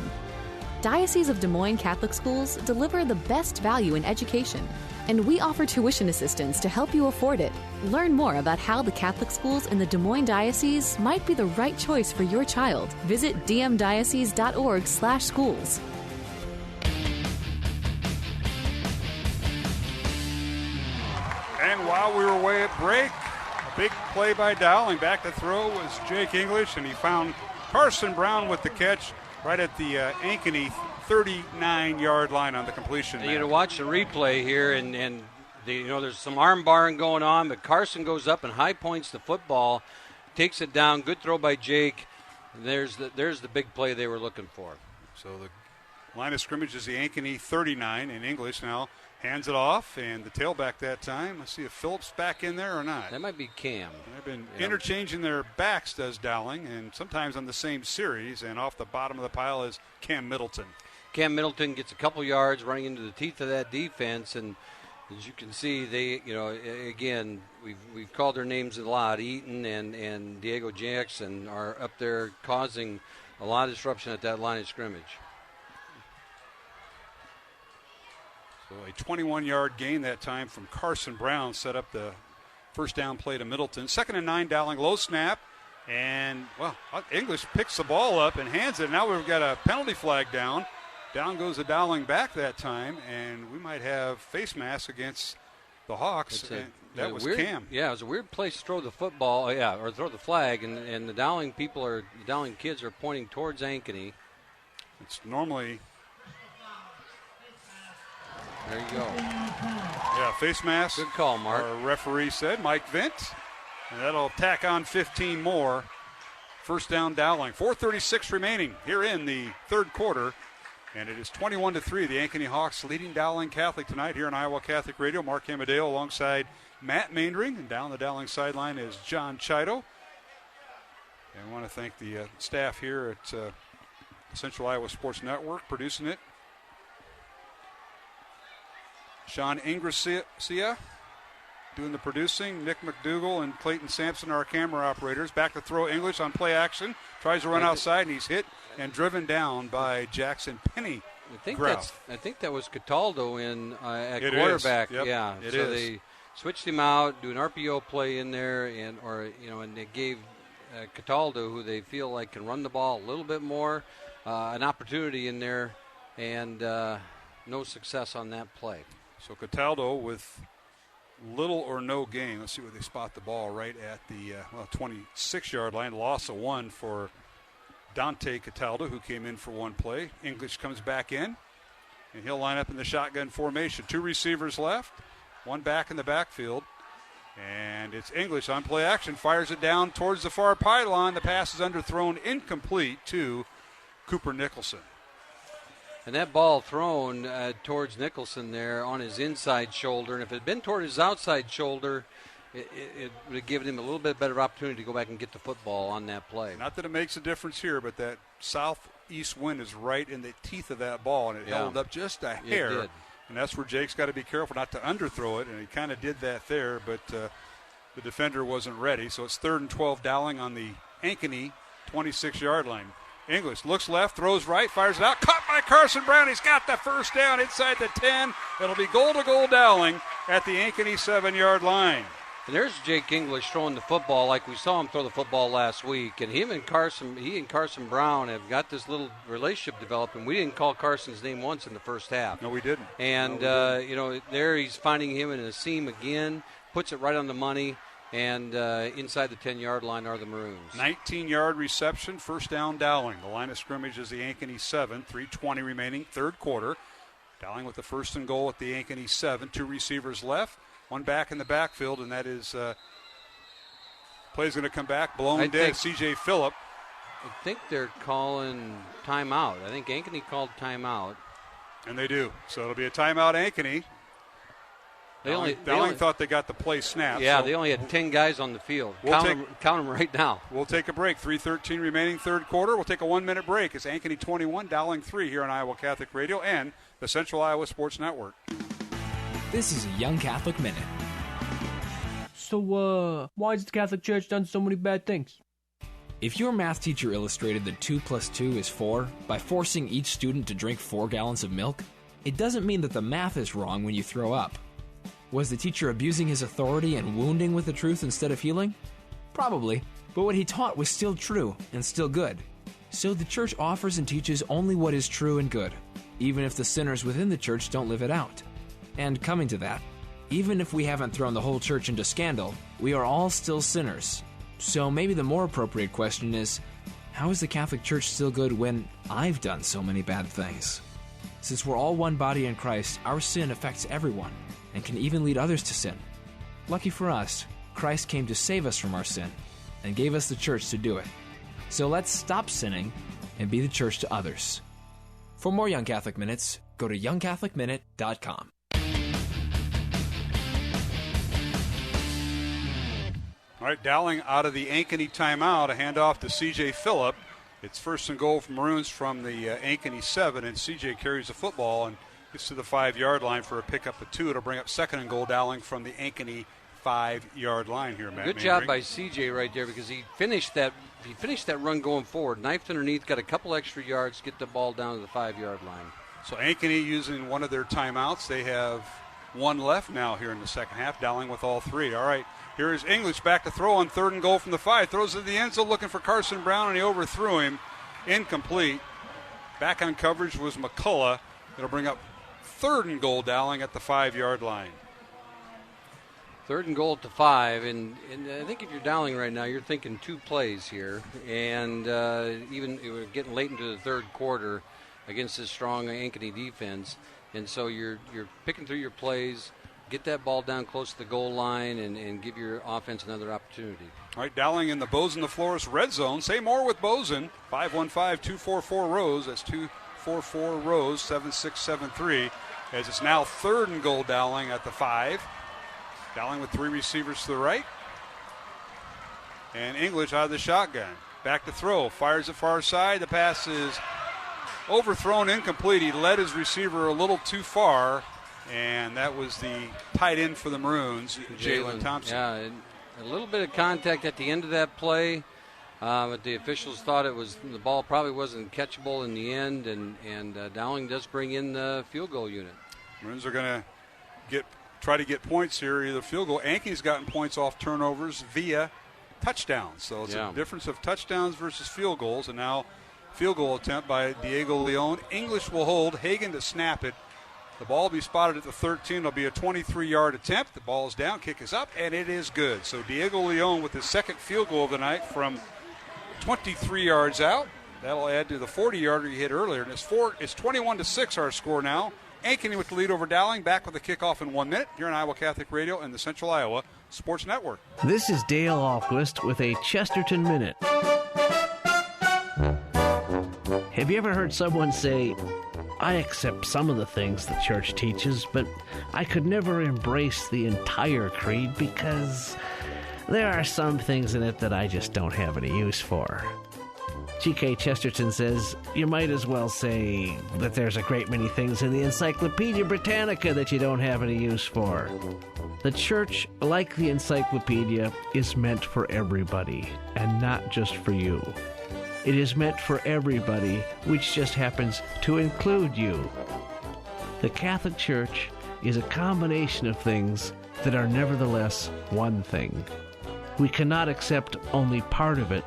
Diocese of Des Moines Catholic Schools deliver the best value in education, and we offer tuition assistance to help you afford it. Learn more about how the Catholic schools in the Des Moines Diocese might be the right choice for your child. Visit dmdiocese.org/schools. And while we were away at break, a big play by Dowling. Back to throw was Jake English, and he found Carson Brown with the catch right at the Ankeny 39-yard line on the completion. You know, watch the replay here, and there's some arm barring going on, but Carson goes up and high points the football, takes it down. Good throw by Jake. And there's the big play they were looking for. So the line of scrimmage is the Ankeny 39, and English now hands it off, and the tailback that time. Let's see if Phillips back in there or not. That might be Cam. They've been interchanging their backs, does Dowling, and sometimes on the same series, and off the bottom of the pile is Cam Middleton. Cam Middleton gets a couple yards running into the teeth of that defense, and as you can see, they, again, we've called their names a lot. Eaton and Diego Jackson are up there causing a lot of disruption at that line of scrimmage. So a 21-yard gain that time from Carson Brown set up the first down play to Middleton. 2nd and 9, Dowling, low snap. And, English picks the ball up and hands it. Now we've got a penalty flag down. Down goes the Dowling back that time, and we might have face mask against the Hawks. That was Cam. Yeah, it was a weird place to throw the football, or throw the flag, and the Dowling kids are pointing towards Ankeny. It's normally... There you go. Yeah, face mask. Good call, Mark. Our referee said, Mike Vint. And that'll tack on 15 more. First down, Dowling. 4:36 remaining here in the third quarter. And it is 21-3. The Ankeny Hawks leading Dowling Catholic tonight here on Iowa Catholic Radio. Mark Amadeo alongside Matt Maindring. And down the Dowling sideline is John Chido. And I want to thank the staff here at Central Iowa Sports Network producing it. Sean Ingracia doing the producing. Nick McDougall and Clayton Sampson are our camera operators. Back to throw English on play action. Tries to run outside, and he's hit and driven down by Jackson Penny. I think that was Cataldo in at quarterback. Yep, yeah, they switched him out, do an RPO play in there, and they gave Cataldo, who they feel like can run the ball a little bit more, an opportunity in there, and no success on that play. So Cataldo with little or no gain. Let's see where they spot the ball right at the 26-yard line. Loss of 1 for Dante Cataldo, who came in for one play. English comes back in, and he'll line up in the shotgun formation. 2 receivers left, 1 back in the backfield. And it's English on play action. Fires it down towards the far pylon. The pass is underthrown, incomplete to Cooper Nicholson. And that ball thrown towards Nicholson there on his inside shoulder. And if it had been toward his outside shoulder, it would have given him a little bit better opportunity to go back and get the football on that play. Not that it makes a difference here, but that southeast wind is right in the teeth of that ball, and it held up just a hair. It did. And that's where Jake's got to be careful not to underthrow it, and he kind of did that there, but the defender wasn't ready. So it's 3rd and 12 Dowling on the Ankeny 26-yard line. English looks left, throws right, fires it out. Caught by Carson Brown. He's got the first down inside the 10. It'll be goal to goal Dowling at the Ankeny 7-yard line. And there's Jake English throwing the football like we saw him throw the football last week. And he and Carson Brown have got this little relationship developed, and we didn't call Carson's name once in the first half. No, we didn't. And, there he's finding him in a seam again, puts it right on the money, and inside the 10-yard line are the Maroons. 19-yard reception, first down Dowling. The line of scrimmage is the Ankeny 7, 3:20 remaining, third quarter. Dowling with the first and goal at the Ankeny 7, 2 receivers left. One back in the backfield, and that is play's going to come back. Blown dead. C.J. Phillip. I think they're calling timeout. I think Ankeny called timeout. And they do. So it'll be a timeout, Ankeny. Dowling thought they got the play snapped. Yeah, so they only had 10 guys on the field. Count them right now. We'll take a break. 3:13 remaining, third quarter. We'll take a 1-minute break. It's Ankeny 21, Dowling 3 here on Iowa Catholic Radio and the Central Iowa Sports Network. This is a Young Catholic Minute. So, why has the Catholic Church done so many bad things? If your math teacher illustrated that 2 + 2 is 4 by forcing each student to drink 4 gallons of milk, it doesn't mean that the math is wrong when you throw up. Was the teacher abusing his authority and wounding with the truth instead of healing? Probably, but what he taught was still true and still good. So the church offers and teaches only what is true and good, even if the sinners within the church don't live it out. And coming to that, even if we haven't thrown the whole church into scandal, we are all still sinners. So maybe the more appropriate question is, how is the Catholic Church still good when I've done so many bad things? Since we're all one body in Christ, our sin affects everyone and can even lead others to sin. Lucky for us, Christ came to save us from our sin and gave us the church to do it. So let's stop sinning and be the church to others. For more Young Catholic Minutes, go to youngcatholicminute.com. All right, Dowling out of the Ankeny timeout, a handoff to C.J. Phillip. It's first and goal for Maroons from the Ankeny 7, and C.J. carries the football and gets to the 5-yard line for a pickup of 2. It'll bring up second and goal, Dowling from the Ankeny 5-yard line here, Matt. Good job by C.J. right there because he finished that run going forward, knifed underneath, got a couple extra yards, get the ball down to the 5-yard line. So Ankeny using one of their timeouts. They have one left now here in the second half. Dowling with all 3. All right, here is English back to throw on third and goal from the 5. Throws to the end zone looking for Carson Brown, and he overthrew him. Incomplete. Back on coverage was McCullough. It'll bring up third and goal, Dowling at the 5-yard line. Third and goal at the 5, and I think if you're Dowling right now, you're thinking 2 plays here, and even we're getting late into the third quarter against this strong Ankeny defense, and so you're picking through your plays, get that ball down close to the goal line, and give your offense another opportunity. All right, Dowling in the Bozen the Florist red zone. Say more with Bozen. 515-244-ROSE. That's 244-ROSE, 7673. As it's now third and goal, Dowling at the 5. Dowling with 3 receivers to the right. And English out of the shotgun. Back to throw. Fires it far side. The pass is overthrown, incomplete. He led his receiver a little too far. And that was the tight end for the Maroons, Jalen Thompson. Yeah, a little bit of contact at the end of that play. But the officials thought the ball probably wasn't catchable in the end. And Dowling does bring in the field goal unit. Maroons are going to try to get points here, either field goal. Ankeny's gotten points off turnovers via touchdowns. So it's a difference of touchdowns versus field goals. And now field goal attempt by Diego Leon. English will hold. Hagan to snap it. The ball will be spotted at the 13. It'll be a 23-yard attempt. The ball is down, kick is up, and it is good. So Diego Leon with his second field goal of the night from 23 yards out. That'll add to the 40-yarder he hit earlier. And it's 21-6 our score now. Ankeny with the lead over Dowling. Back with the kickoff in 1 minute here on Iowa Catholic Radio and the Central Iowa Sports Network. This is Dale Ahlquist with a Chesterton Minute. Have you ever heard someone say, I accept some of the things the church teaches, but I could never embrace the entire creed because there are some things in it that I just don't have any use for? G.K. Chesterton says, you might as well say that there's a great many things in the Encyclopedia Britannica that you don't have any use for. The church, like the Encyclopedia, is meant for everybody, and not just for you. It is meant for everybody, which just happens to include you. The Catholic Church is a combination of things that are nevertheless one thing. We cannot accept only part of it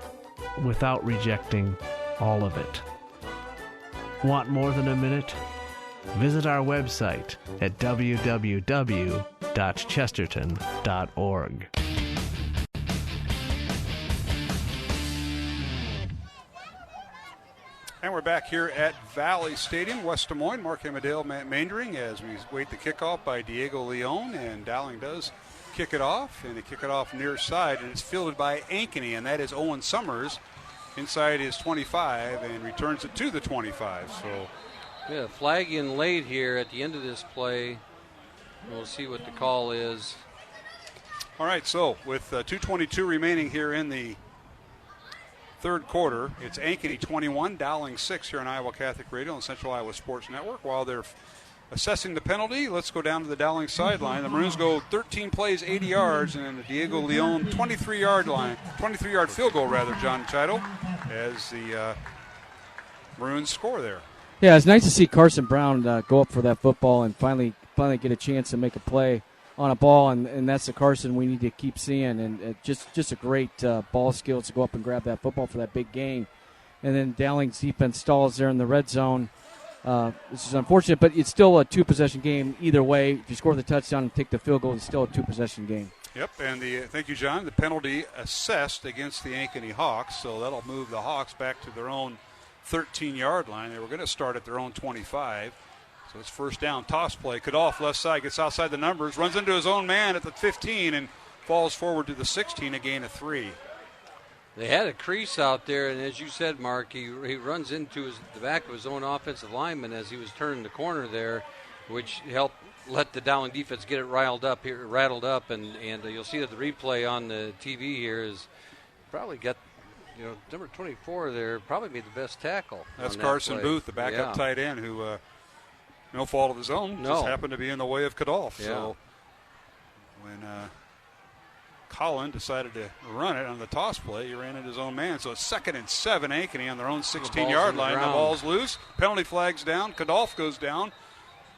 without rejecting all of it. Want more than a minute? Visit our website at www.chesterton.org. And we're back here at Valley Stadium, West Des Moines. Mark Amadale, Matt Maindring, as we wait the kickoff by Diego Leon, and Dowling does kick it off, and they kick it off near side, and it's fielded by Ankeny, and that is Owen Summers inside his 25, and returns it to the 25. So, yeah, flag in late here at the end of this play. We'll see what the call is. All right, so with 2:22 remaining here in the third quarter, it's Ankeny 21, Dowling 6 here on Iowa Catholic Radio and Central Iowa Sports Network. While they're assessing the penalty, let's go down to the Dowling sideline. The Maroons go 13 plays, 80 yards, and the Diego Leon 23-yard field goal, John Chido, as the Maroons score there. Yeah, it's nice to see Carson Brown go up for that football and finally get a chance to make a play on a ball, and that's the Carson we need to keep seeing, and just a great ball skill to go up and grab that football for that big gain. And then Dowling's defense stalls there in the red zone. This is unfortunate, but it's still a two-possession game either way. If you score the touchdown and take the field goal, it's still a two-possession game. Yep, and thank you, John. The penalty assessed against the Ankeny Hawks, so that'll move the Hawks back to their own 13-yard line. They were going to start at their own 25. So it's first down, toss play. Kadolf, left side, gets outside the numbers, runs into his own man at the 15 and falls forward to the 16, a gain of 3. They had a crease out there, and as you said, Mark, he runs into the back of his own offensive lineman as he was turning the corner there, which helped let the Dowling defense get it rattled up, and you'll see that the replay on the TV here is probably got, number 24 there probably made the best tackle. That's Carson Booth, the backup tight end, who no fault of his own, just happened to be in the way of Kadolf. Yeah. So when Colin decided to run it on the toss play, he ran into his own man. So it's 2nd and 7, Ankeny on their own 16-yard line. The ball's loose. Penalty flag's down. Kadolf goes down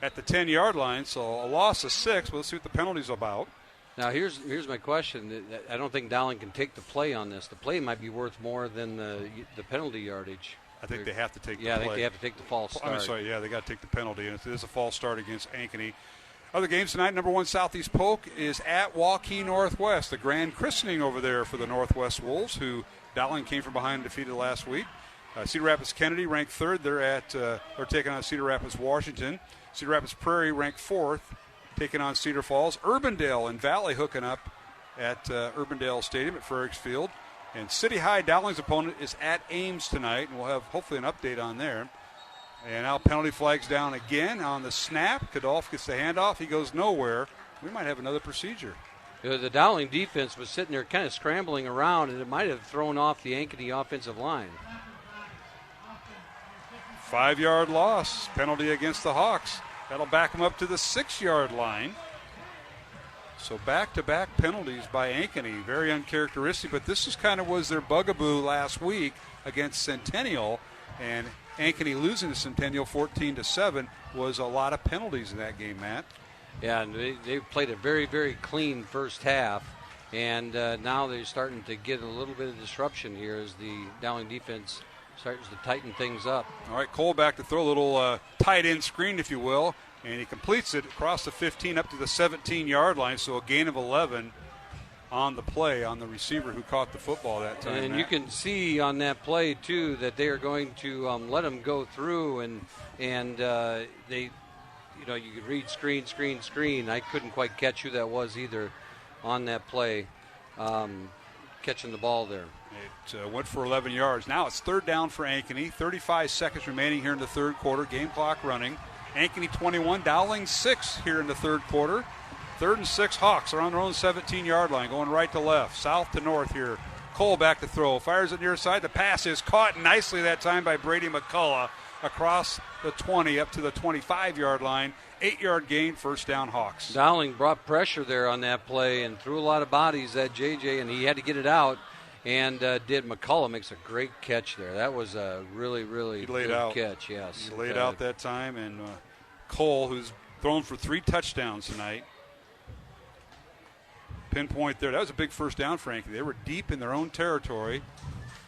at the 10-yard line. So a loss of 6. We'll see what the penalty's about. Now, here's my question. I don't think Dowling can take the play on this. The play might be worth more than the penalty yardage. I think they have to take the play. Yeah, I think they have to take the false start. I'm sorry, they got to take the penalty, and it is a false start against Ankeny. Other games tonight, number 1 Southeast Polk is at Waukee Northwest. The grand christening over there for the Northwest Wolves, who Dowling came from behind and defeated last week. Cedar Rapids Kennedy ranked 3rd. They're taking on Cedar Rapids Washington. Cedar Rapids Prairie ranked 4th, taking on Cedar Falls. Urbandale and Valley hooking up at Urbandale Stadium at Frerichs Field. And City High, Dowling's opponent, is at Ames tonight, and we'll have hopefully an update on there. And now penalty flag's down again on the snap. Kadolf gets the handoff. He goes nowhere. We might have another procedure. The Dowling defense was sitting there kind of scrambling around, and it might have thrown off the Ankeny offensive line. 5-yard loss. Penalty against the Hawks. That'll back them up to the 6-yard line. So back-to-back penalties by Ankeny. Very uncharacteristic, but this was their bugaboo last week against Centennial. And Ankeny losing to Centennial 14-7 was a lot of penalties in that game, Matt. Yeah, and they played a very, very clean first half, and now they're starting to get a little bit of disruption here as the Dowling defense starts to tighten things up. All right, Cole back to throw a little tight end screen, if you will, and he completes it across the 15 up to the 17-yard line, so a gain of 11 on the play on the receiver who caught the football that time. And you can see on that play too that they are going to let him go through, and they, you could read screen. I couldn't quite catch who that was either on that play, catching the ball there. It went for 11 yards. Now it's 3rd down for Ankeny. 35 seconds remaining here in the third quarter. Game clock running. Ankeny 21, Dowling 6 here in the third quarter. 3rd and 6, Hawks are on their own 17-yard line, going right to left, south to north here. Cole back to throw, fires it near side. The pass is caught nicely that time by Brady McCullough across the 20 up to the 25-yard line. 8-yard gain, first down Hawks. Dowling brought pressure there on that play and threw a lot of bodies at JJ, and he had to get it out. And McCullough makes a great catch there. That was a really, really good catch, yes. He laid out that time, and Cole, who's thrown for 3 touchdowns tonight, pinpoint there. That was a big first down for Ankeny. They were deep in their own territory,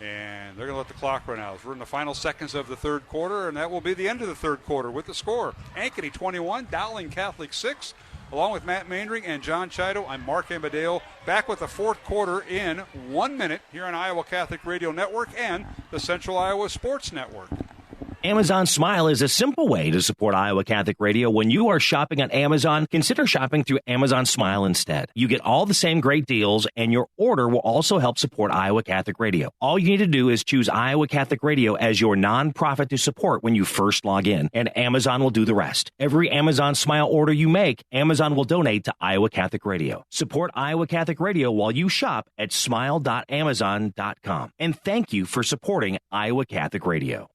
and they're going to let the clock run out. We're in the final seconds of the third quarter, and that will be the end of the third quarter with the score. Ankeny 21, Dowling Catholic 6. Along with Matt Maindring and John Chido, I'm Mark Amadeo, back with the fourth quarter in 1 minute here on Iowa Catholic Radio Network and the Central Iowa Sports Network. Amazon Smile is a simple way to support Iowa Catholic Radio. When you are shopping on Amazon, consider shopping through Amazon Smile instead. You get all the same great deals, and your order will also help support Iowa Catholic Radio. All you need to do is choose Iowa Catholic Radio as your nonprofit to support when you first log in, and Amazon will do the rest. Every Amazon Smile order you make, Amazon will donate to Iowa Catholic Radio. Support Iowa Catholic Radio while you shop at smile.amazon.com. And thank you for supporting Iowa Catholic Radio.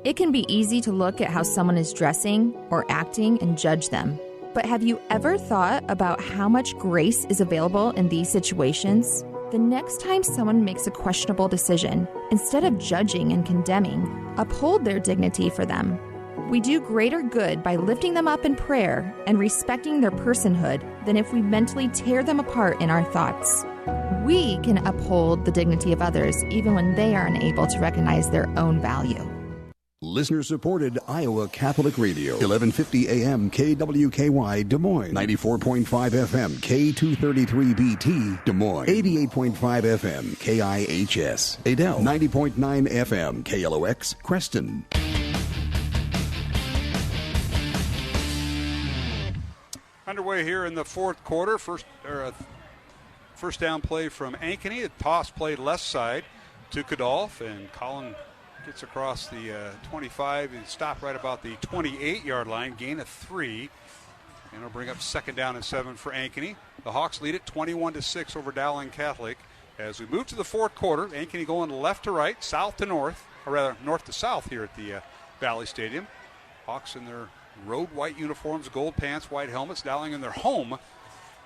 It can be easy to look at how someone is dressing or acting and judge them. But have you ever thought about how much grace is available in these situations? The next time someone makes a questionable decision, instead of judging and condemning, uphold their dignity for them. We do greater good by lifting them up in prayer and respecting their personhood than if we mentally tear them apart in our thoughts. We can uphold the dignity of others even when they are unable to recognize their own value. Listener-supported Iowa Catholic Radio, 1150 AM KWKY Des Moines, 94.5 FM K233BT Des Moines, 88.5 FM KIHS, Adel, 90.9 FM KLOX Creston. Underway here in the fourth quarter. First down play from Ankeny. The toss played left side to Kadolf, and Colin gets across the 25 and stop right about the 28-yard line, gain of 3, and it'll bring up second down and 7 for Ankeny. The Hawks lead it 21-6 over Dowling Catholic. As we move to the fourth quarter, Ankeny going left to right, south to north, or rather north to south here at the Valley Stadium. Hawks in their road white uniforms, gold pants, white helmets. Dowling in their home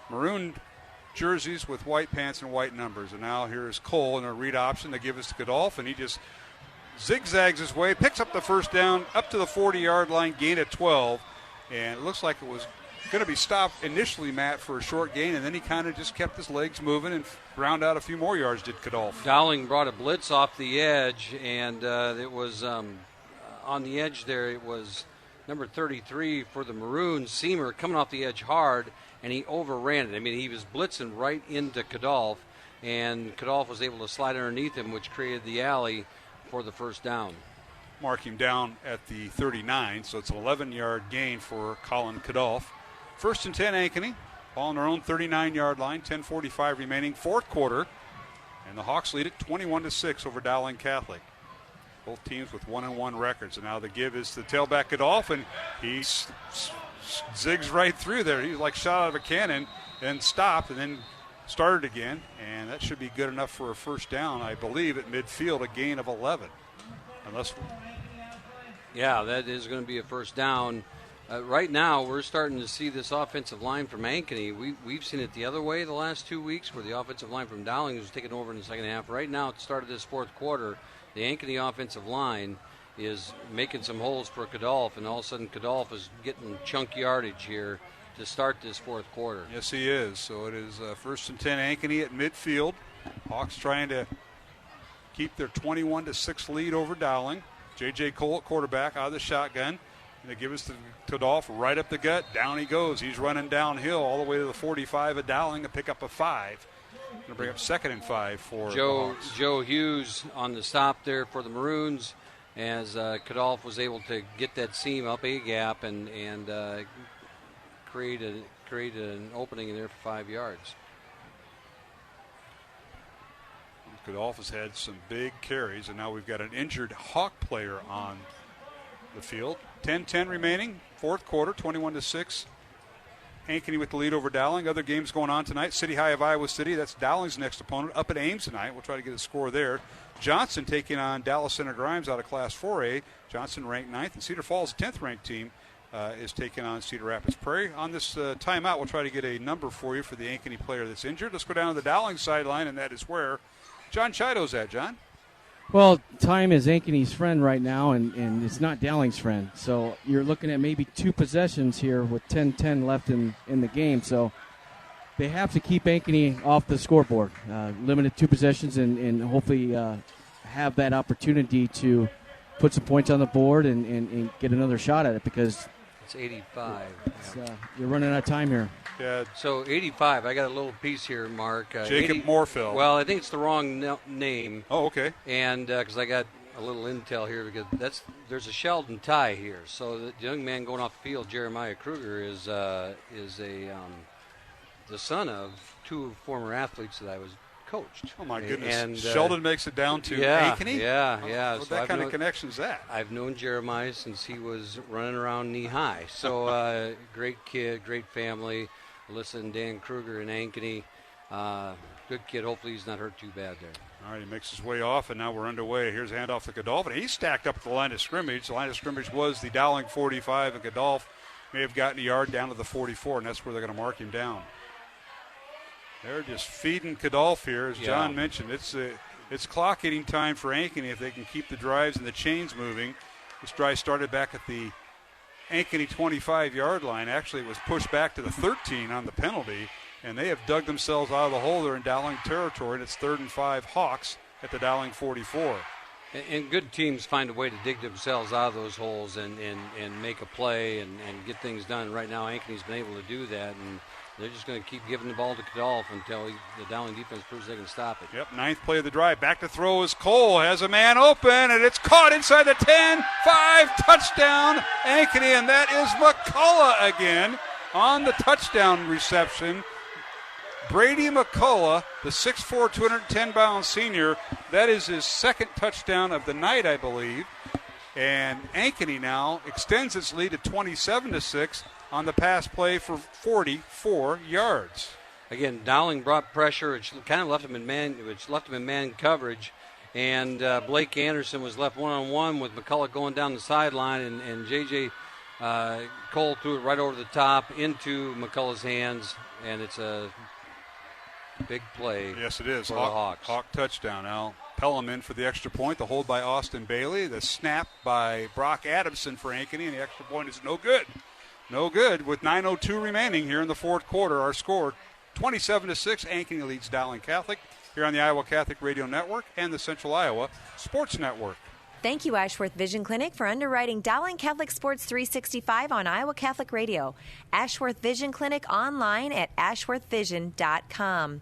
maroon jerseys with white pants and white numbers. And now here's Cole in a read option. They give us to Kadolf, and he just zigzags his way, picks up the first down up to the 40-yard line, gain at 12. And it looks like it was going to be stopped initially, Matt, for a short gain, and then he kind of just kept his legs moving and ground out a few more yards, did Kadolf. Dowling brought a blitz off the edge, and it was on the edge there. It was number 33 for the Maroons, Seamer, coming off the edge hard, and he overran it. I mean, he was blitzing right into Kadolf, and Kadolf was able to slide underneath him, which created the alley for the first down. Mark him down at the 39, so it's an 11-yard gain for Colin Kadolf. First and 10, Ankeny. Ball on their own 39-yard line, 10:45 remaining, fourth quarter. And the Hawks lead it 21-6 over Dowling Catholic. Both teams with 1-1 records. And now the give is to tailback Kadolf, and he zigs right through there. He's like shot out of a cannon, then stopped, and then started again, and that should be good enough for a first down, I believe, at midfield, a gain of 11. Yeah, that is going to be a first down. Right now, we're starting to see this offensive line from Ankeny. We've seen it the other way the last 2 weeks, where the offensive line from Dowling was taking over in the second half. Right now, at the start of this fourth quarter, the Ankeny offensive line is making some holes for Kadolf, and all of a sudden Kadolf is getting chunk yardage here to start this fourth quarter. Yes, he is. So it is first and 10, Ankeny at midfield. Hawks trying to keep their 21-6 lead over Dowling. J.J. Cole at quarterback out of the shotgun. And they give us to Kadolf right up the gut. Down he goes. He's running downhill all the way to the 45 of Dowling, a pickup of 5. Going to bring up second and 5 for Joe Hughes on the stop there for the Maroons, as Kadolf was able to get that seam up a gap and create an opening in there for 5 yards. Kadolf has had some big carries, and now we've got an injured Hawk player on the field. 10-10 remaining, fourth quarter, 21-6. Ankeny with the lead over Dowling. Other games going on tonight. City High of Iowa City, that's Dowling's next opponent, up at Ames tonight. We'll try to get a score there. Johnson taking on Dallas Center Grimes out of Class 4A. Johnson ranked 9th, and Cedar Falls, 10th ranked team, is taking on Cedar Rapids Prairie. On this timeout, we'll try to get a number for you for the Ankeny player that's injured. Let's go down to the Dowling sideline, and that is where John Chido's at, John. Well, time is Ankeny's friend right now, and it's not Dowling's friend. So you're looking at maybe 2 possessions here with 10-10 left in the game. So they have to keep Ankeny off the scoreboard. Limited 2 possessions and hopefully have that opportunity to put some points on the board and get another shot at it, because it's 85. You're running out of time here. Yeah. So 85. I got a little piece here, Mark. Jacob Morfield. Well, I think it's the wrong name. Oh, okay. And because I got a little intel here, because there's a Sheldon tie here. So the young man going off the field, Jeremiah Kruger, is the son of 2 former athletes that I was coached. Oh my goodness! And Sheldon makes it down to Ankeny? Yeah. What kind of connection is that? I've known Jeremiah since he was running around knee high. So great kid, great family. Alyssa and Dan Kruger in Ankeny. Good kid. Hopefully he's not hurt too bad there. All right, he makes his way off, and now we're underway. Here's a handoff to Godolphin. He's stacked up at the line of scrimmage. The line of scrimmage was the Dowling 45, and Godolphin may have gotten a yard down to the 44, and that's where they're going to mark him down. They're just feeding Godolphin here, as John mentioned. It's clock eating time for Ankeny if they can keep the drives and the chains moving. This drive started back at the Ankeny 25-yard line. Actually, it was pushed back to the 13 on the penalty, and they have dug themselves out of the hole. They're in Dowling territory, and it's 3rd and 5 Hawks at the Dowling 44. And good teams find a way to dig themselves out of those holes and make a play and get things done. Right now, Ankeny's been able to do that, and they're just going to keep giving the ball to Godolphin until the Dowling defense proves they can stop it. Yep, 9th play of the drive. Back to throw is Cole. Has a man open, and it's caught inside the 10. 5, touchdown, Ankeny, and that is McCullough again on the touchdown reception. Brady McCullough, the 6'4", 210-pound senior, that is his 2nd touchdown of the night, I believe. And Ankeny now extends its lead to 27-6 on the pass play for 44 yards. Again, Dowling brought pressure, which kind of left him in man coverage, and Blake Anderson was left one-on-one with McCullough going down the sideline, and J.J. Cole threw it right over the top into McCullough's hands, and it's a big play. Yes, it is. For the Hawks. Hawk touchdown. Now Pelham in for the extra point. The hold by Austin Bailey. The snap by Brock Adamson for Ankeny, and the extra point is no good. No good with 9:02 remaining here in the 4th quarter. Our score, 27-6. Ankeny leads Dowling Catholic here on the Iowa Catholic Radio Network and the Central Iowa Sports Network. Thank you, Ashworth Vision Clinic, for underwriting Dowling Catholic Sports 365 on Iowa Catholic Radio. Ashworth Vision Clinic online at ashworthvision.com.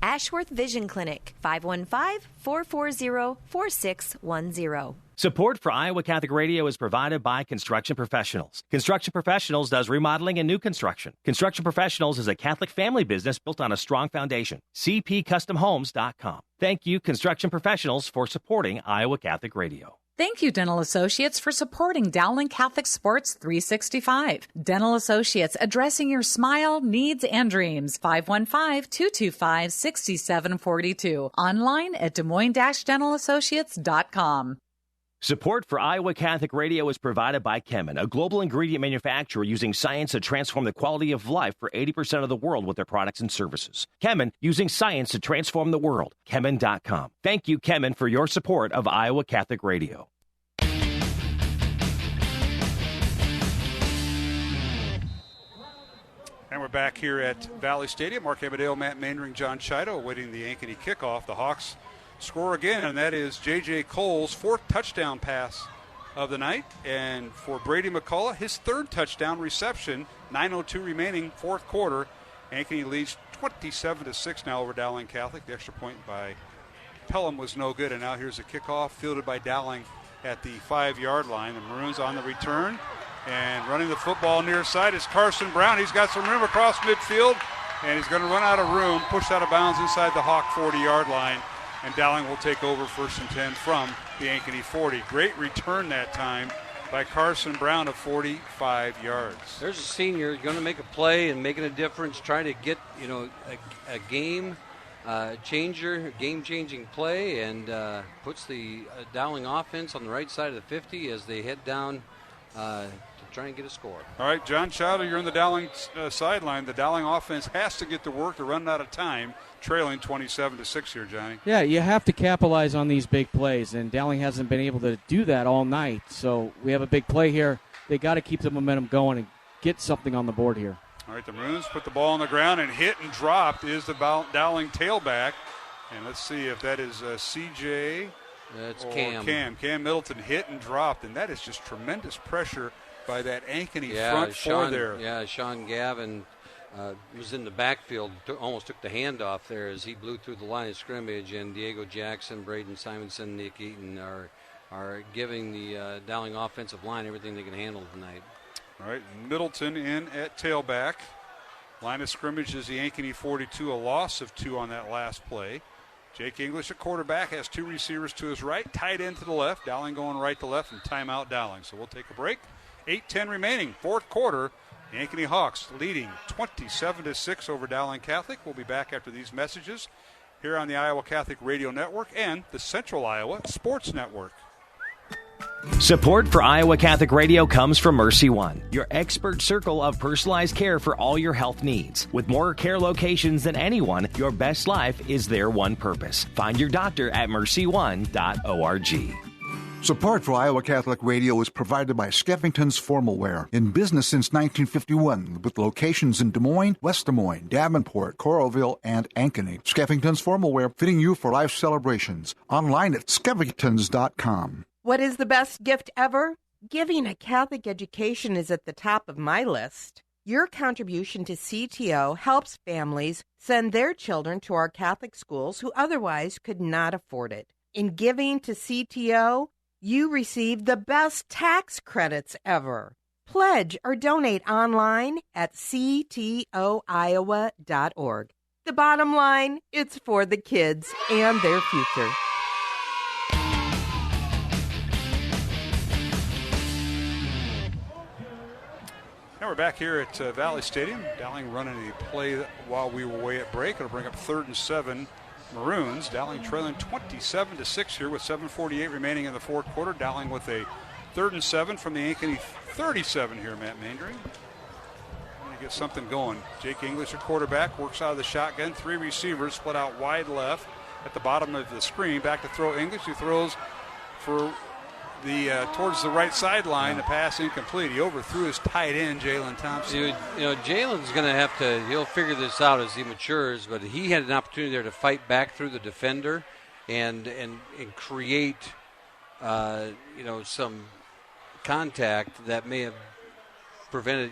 Ashworth Vision Clinic, 515-440-4610. Support for Iowa Catholic Radio is provided by Construction Professionals. Construction Professionals does remodeling and new construction. Construction Professionals is a Catholic family business built on a strong foundation. CPCustomHomes.com. Thank you, Construction Professionals, for supporting Iowa Catholic Radio. Thank you, Dental Associates, for supporting Dowling Catholic Sports 365. Dental Associates, addressing your smile, needs, and dreams. 515-225-6742. Online at DesMoines-DentalAssociates.com. Support for Iowa Catholic Radio is provided by Chemin, a global ingredient manufacturer using science to transform the quality of life for 80% of the world with their products and services. Chemin, using science to transform the world. Chemin.com. Thank you, Chemin, for your support of Iowa Catholic Radio. And we're back here at Valley Stadium. Mark Amadeo, Matt Mainring, John Chido awaiting the Ankeny kickoff. The Hawks score again, and that is J.J. Cole's 4th touchdown pass of the night. And for Brady McCullough, his 3rd touchdown reception. 9:02 remaining, 4th quarter. Ankeny leads 27-6 now over Dowling Catholic. The extra point by Pelham was no good, and now here's a kickoff fielded by Dowling at the 5-yard line. The Maroons on the return, and running the football near side is Carson Brown. He's got some room across midfield, and he's going to run out of room, pushed out of bounds inside the Hawk 40-yard line. And Dowling will take over 1st and 10 from the Ankeny 40. Great return that time by Carson Brown of 45 yards. There's a senior going to make a play and making a difference, trying to get a game-changing play, and puts the Dowling offense on the right side of the 50 as they head down to try and get a score. All right, John Chowder, you're on the Dowling sideline. The Dowling offense has to get to work. They're running out of time, trailing 27-6 here, Johnny. Yeah, you have to capitalize on these big plays, and Dowling hasn't been able to do that all night. So we have a big play here. They got to keep the momentum going and get something on the board here. All right, the Maroons put the ball on the ground, and hit and dropped is the Dowling tailback. And let's see if that is CJ That's or Cam. Cam Middleton hit and dropped, and that is just tremendous pressure by that Ankeny front Sean, four there. Yeah, Sean Gavin was in the backfield, almost took the handoff there as he blew through the line of scrimmage, and Diego Jackson, Braden Simonson, Nick Eaton are giving the Dowling offensive line everything they can handle tonight. All right, Middleton in at tailback. Line of scrimmage is the Ankeny 42, a loss of 2 on that last play. Jake English at quarterback, has 2 receivers to his right, tight end to the left. Dowling going right to left, and timeout Dowling. So we'll take a break. 8:10 remaining, fourth quarter. The Ankeny Hawks leading 27-6 over Dowling Catholic. We'll be back after these messages here on the Iowa Catholic Radio Network and the Central Iowa Sports Network. Support for Iowa Catholic Radio comes from Mercy One, your expert circle of personalized care for all your health needs. With more care locations than anyone, your best life is their one purpose. Find your doctor at mercy1.org. Support for Iowa Catholic Radio is provided by Skeffington's Formal Wear, in business since 1951, with locations in Des Moines, West Des Moines, Davenport, Coralville, and Ankeny. Skeffington's Formal Wear, fitting you for life celebrations. Online at skeffingtons.com. What is the best gift ever? Giving a Catholic education is at the top of my list. Your contribution to CTO helps families send their children to our Catholic schools who otherwise could not afford it. In giving to CTO, you receive the best tax credits ever. Pledge or donate online at ctoiowa.org. The bottom line, it's for the kids and their future. Now we're back here at Valley Stadium. Dowling running a play while we were away at break. It'll bring up 3rd and 7 Maroons. Dowling trailing 27-6 here with 7:48 remaining in the fourth quarter. Dowling with a 3rd and 7 from the Ankeny 37 here, Matt Mandry. Trying to get something going. Jake English at quarterback, works out of the shotgun. 3 receivers split out wide left at the bottom of the screen. Back to throw English, who throws for the towards the right sideline. The pass incomplete. He overthrew his tight end, Jalen Thompson. Jalen's going to have to, he'll figure this out as he matures, but he had an opportunity there to fight back through the defender and create, some contact that may have prevented,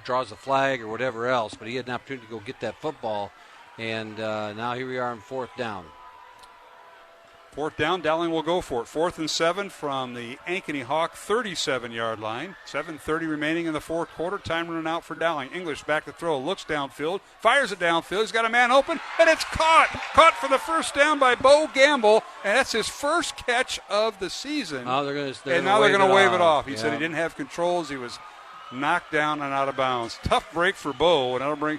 draws a flag or whatever else, but he had an opportunity to go get that football, and now here we are on 4th down. 4th down, Dowling will go for it. 4th and 7 from the Ankeny Hawk 37-yard line. 7:30 remaining in the fourth quarter. Time running out for Dowling. English back to throw, looks downfield, fires it downfield. He's got a man open, and it's caught. Caught for the first down by Bo Gamble, and that's his first catch of the season. Now they're going to wave it off. He said he didn't have controls. He was knocked down and out of bounds. Tough break for Bo, and that'll bring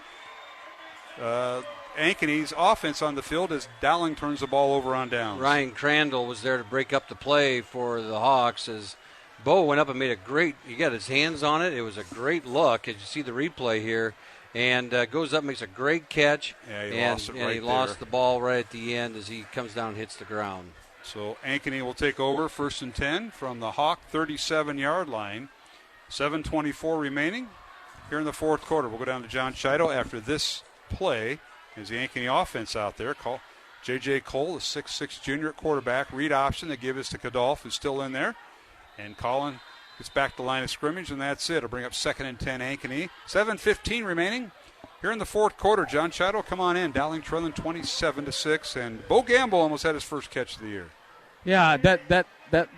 Ankeny's offense on the field as Dowling turns the ball over on downs. Ryan Crandall was there to break up the play for the Hawks as Bo went up and made he got his hands on it. It was a great look as you see the replay here, and goes up, makes a great catch. Yeah, he lost the ball right at the end as he comes down and hits the ground. So Ankeny will take over 1st and 10 from the Hawk 37-yard line. 7:24 remaining here in the fourth quarter. We'll go down to John Chido after this play. Is the Ankeny offense out there. J.J. Cole, the 6'6 junior at quarterback. Read option. They give us to Kadolf, who's still in there. And Colin gets back to the line of scrimmage, and that's it. It'll bring up 2nd and 10 Ankeny. 7:15 remaining here in the fourth quarter. John Chido, come on in. Dowling trailing 27-6. And Bo Gamble almost had his first catch of the year. Yeah, that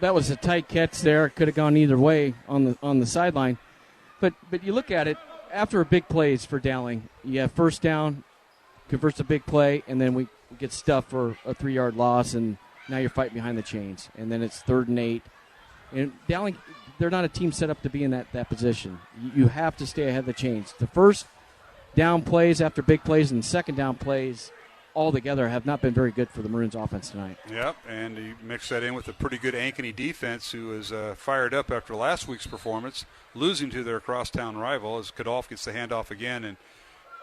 was a tight catch there. Could have gone either way on the sideline. But you look at it, after a big plays for Dowling, you have first down, converts a big play, and then we get stuffed for a 3-yard loss, and now you're fighting behind the chains. And then it's 3rd and 8. And Dowling, they're not a team set up to be in that position. You have to stay ahead of the chains. The first down plays after big plays and second down plays all together have not been very good for the Maroons offense tonight. Yep, and you mix that in with a pretty good Ankeny defense who is fired up after last week's performance, losing to their crosstown rival as Kadolf gets the handoff again and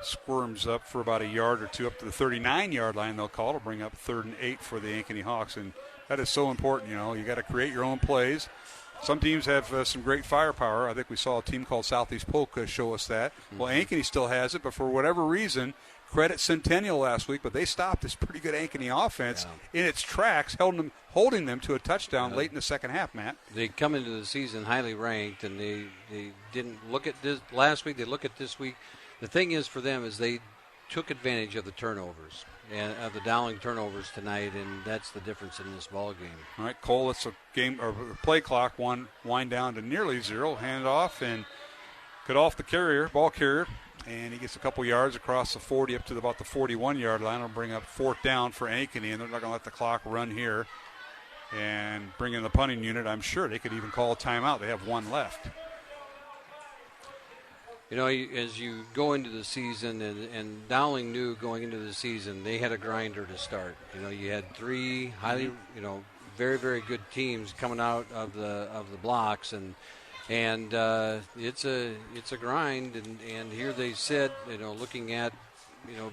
squirms up for about a yard or two up to the 39-yard line. They'll call to bring up 3rd and 8 for the Ankeny Hawks, and that is so important. You got to create your own plays. some teams have some great firepower. I think we saw a team called Southeast Polk show us that. Well, Ankeny still has it, but for whatever reason, credit Centennial last week, but they stopped this pretty good Ankeny offense in its tracks, holding them to a touchdown late in the second half, Matt. They come into the season highly ranked, and they didn't look at this last week. They look at this week. The thing is for them is they took advantage of the turnovers and of the Dowling turnovers tonight, and that's the difference in this ball game. All right, Cole, it's a game or play clock wind down to nearly zero. Hand off and cut off the ball carrier, and he gets a couple yards across the 40 up to about the 41-yard line. It'll bring up fourth down for Ankeny, and they're not going to let the clock run here and bring in the punting unit. I'm sure they could even call a timeout. They have one left. You know, as you go into the season, and Dowling knew going into the season, they had a grinder to start. You know, you had three highly, very, very good teams coming out of the blocks, and it's a grind. And here they sit, looking at,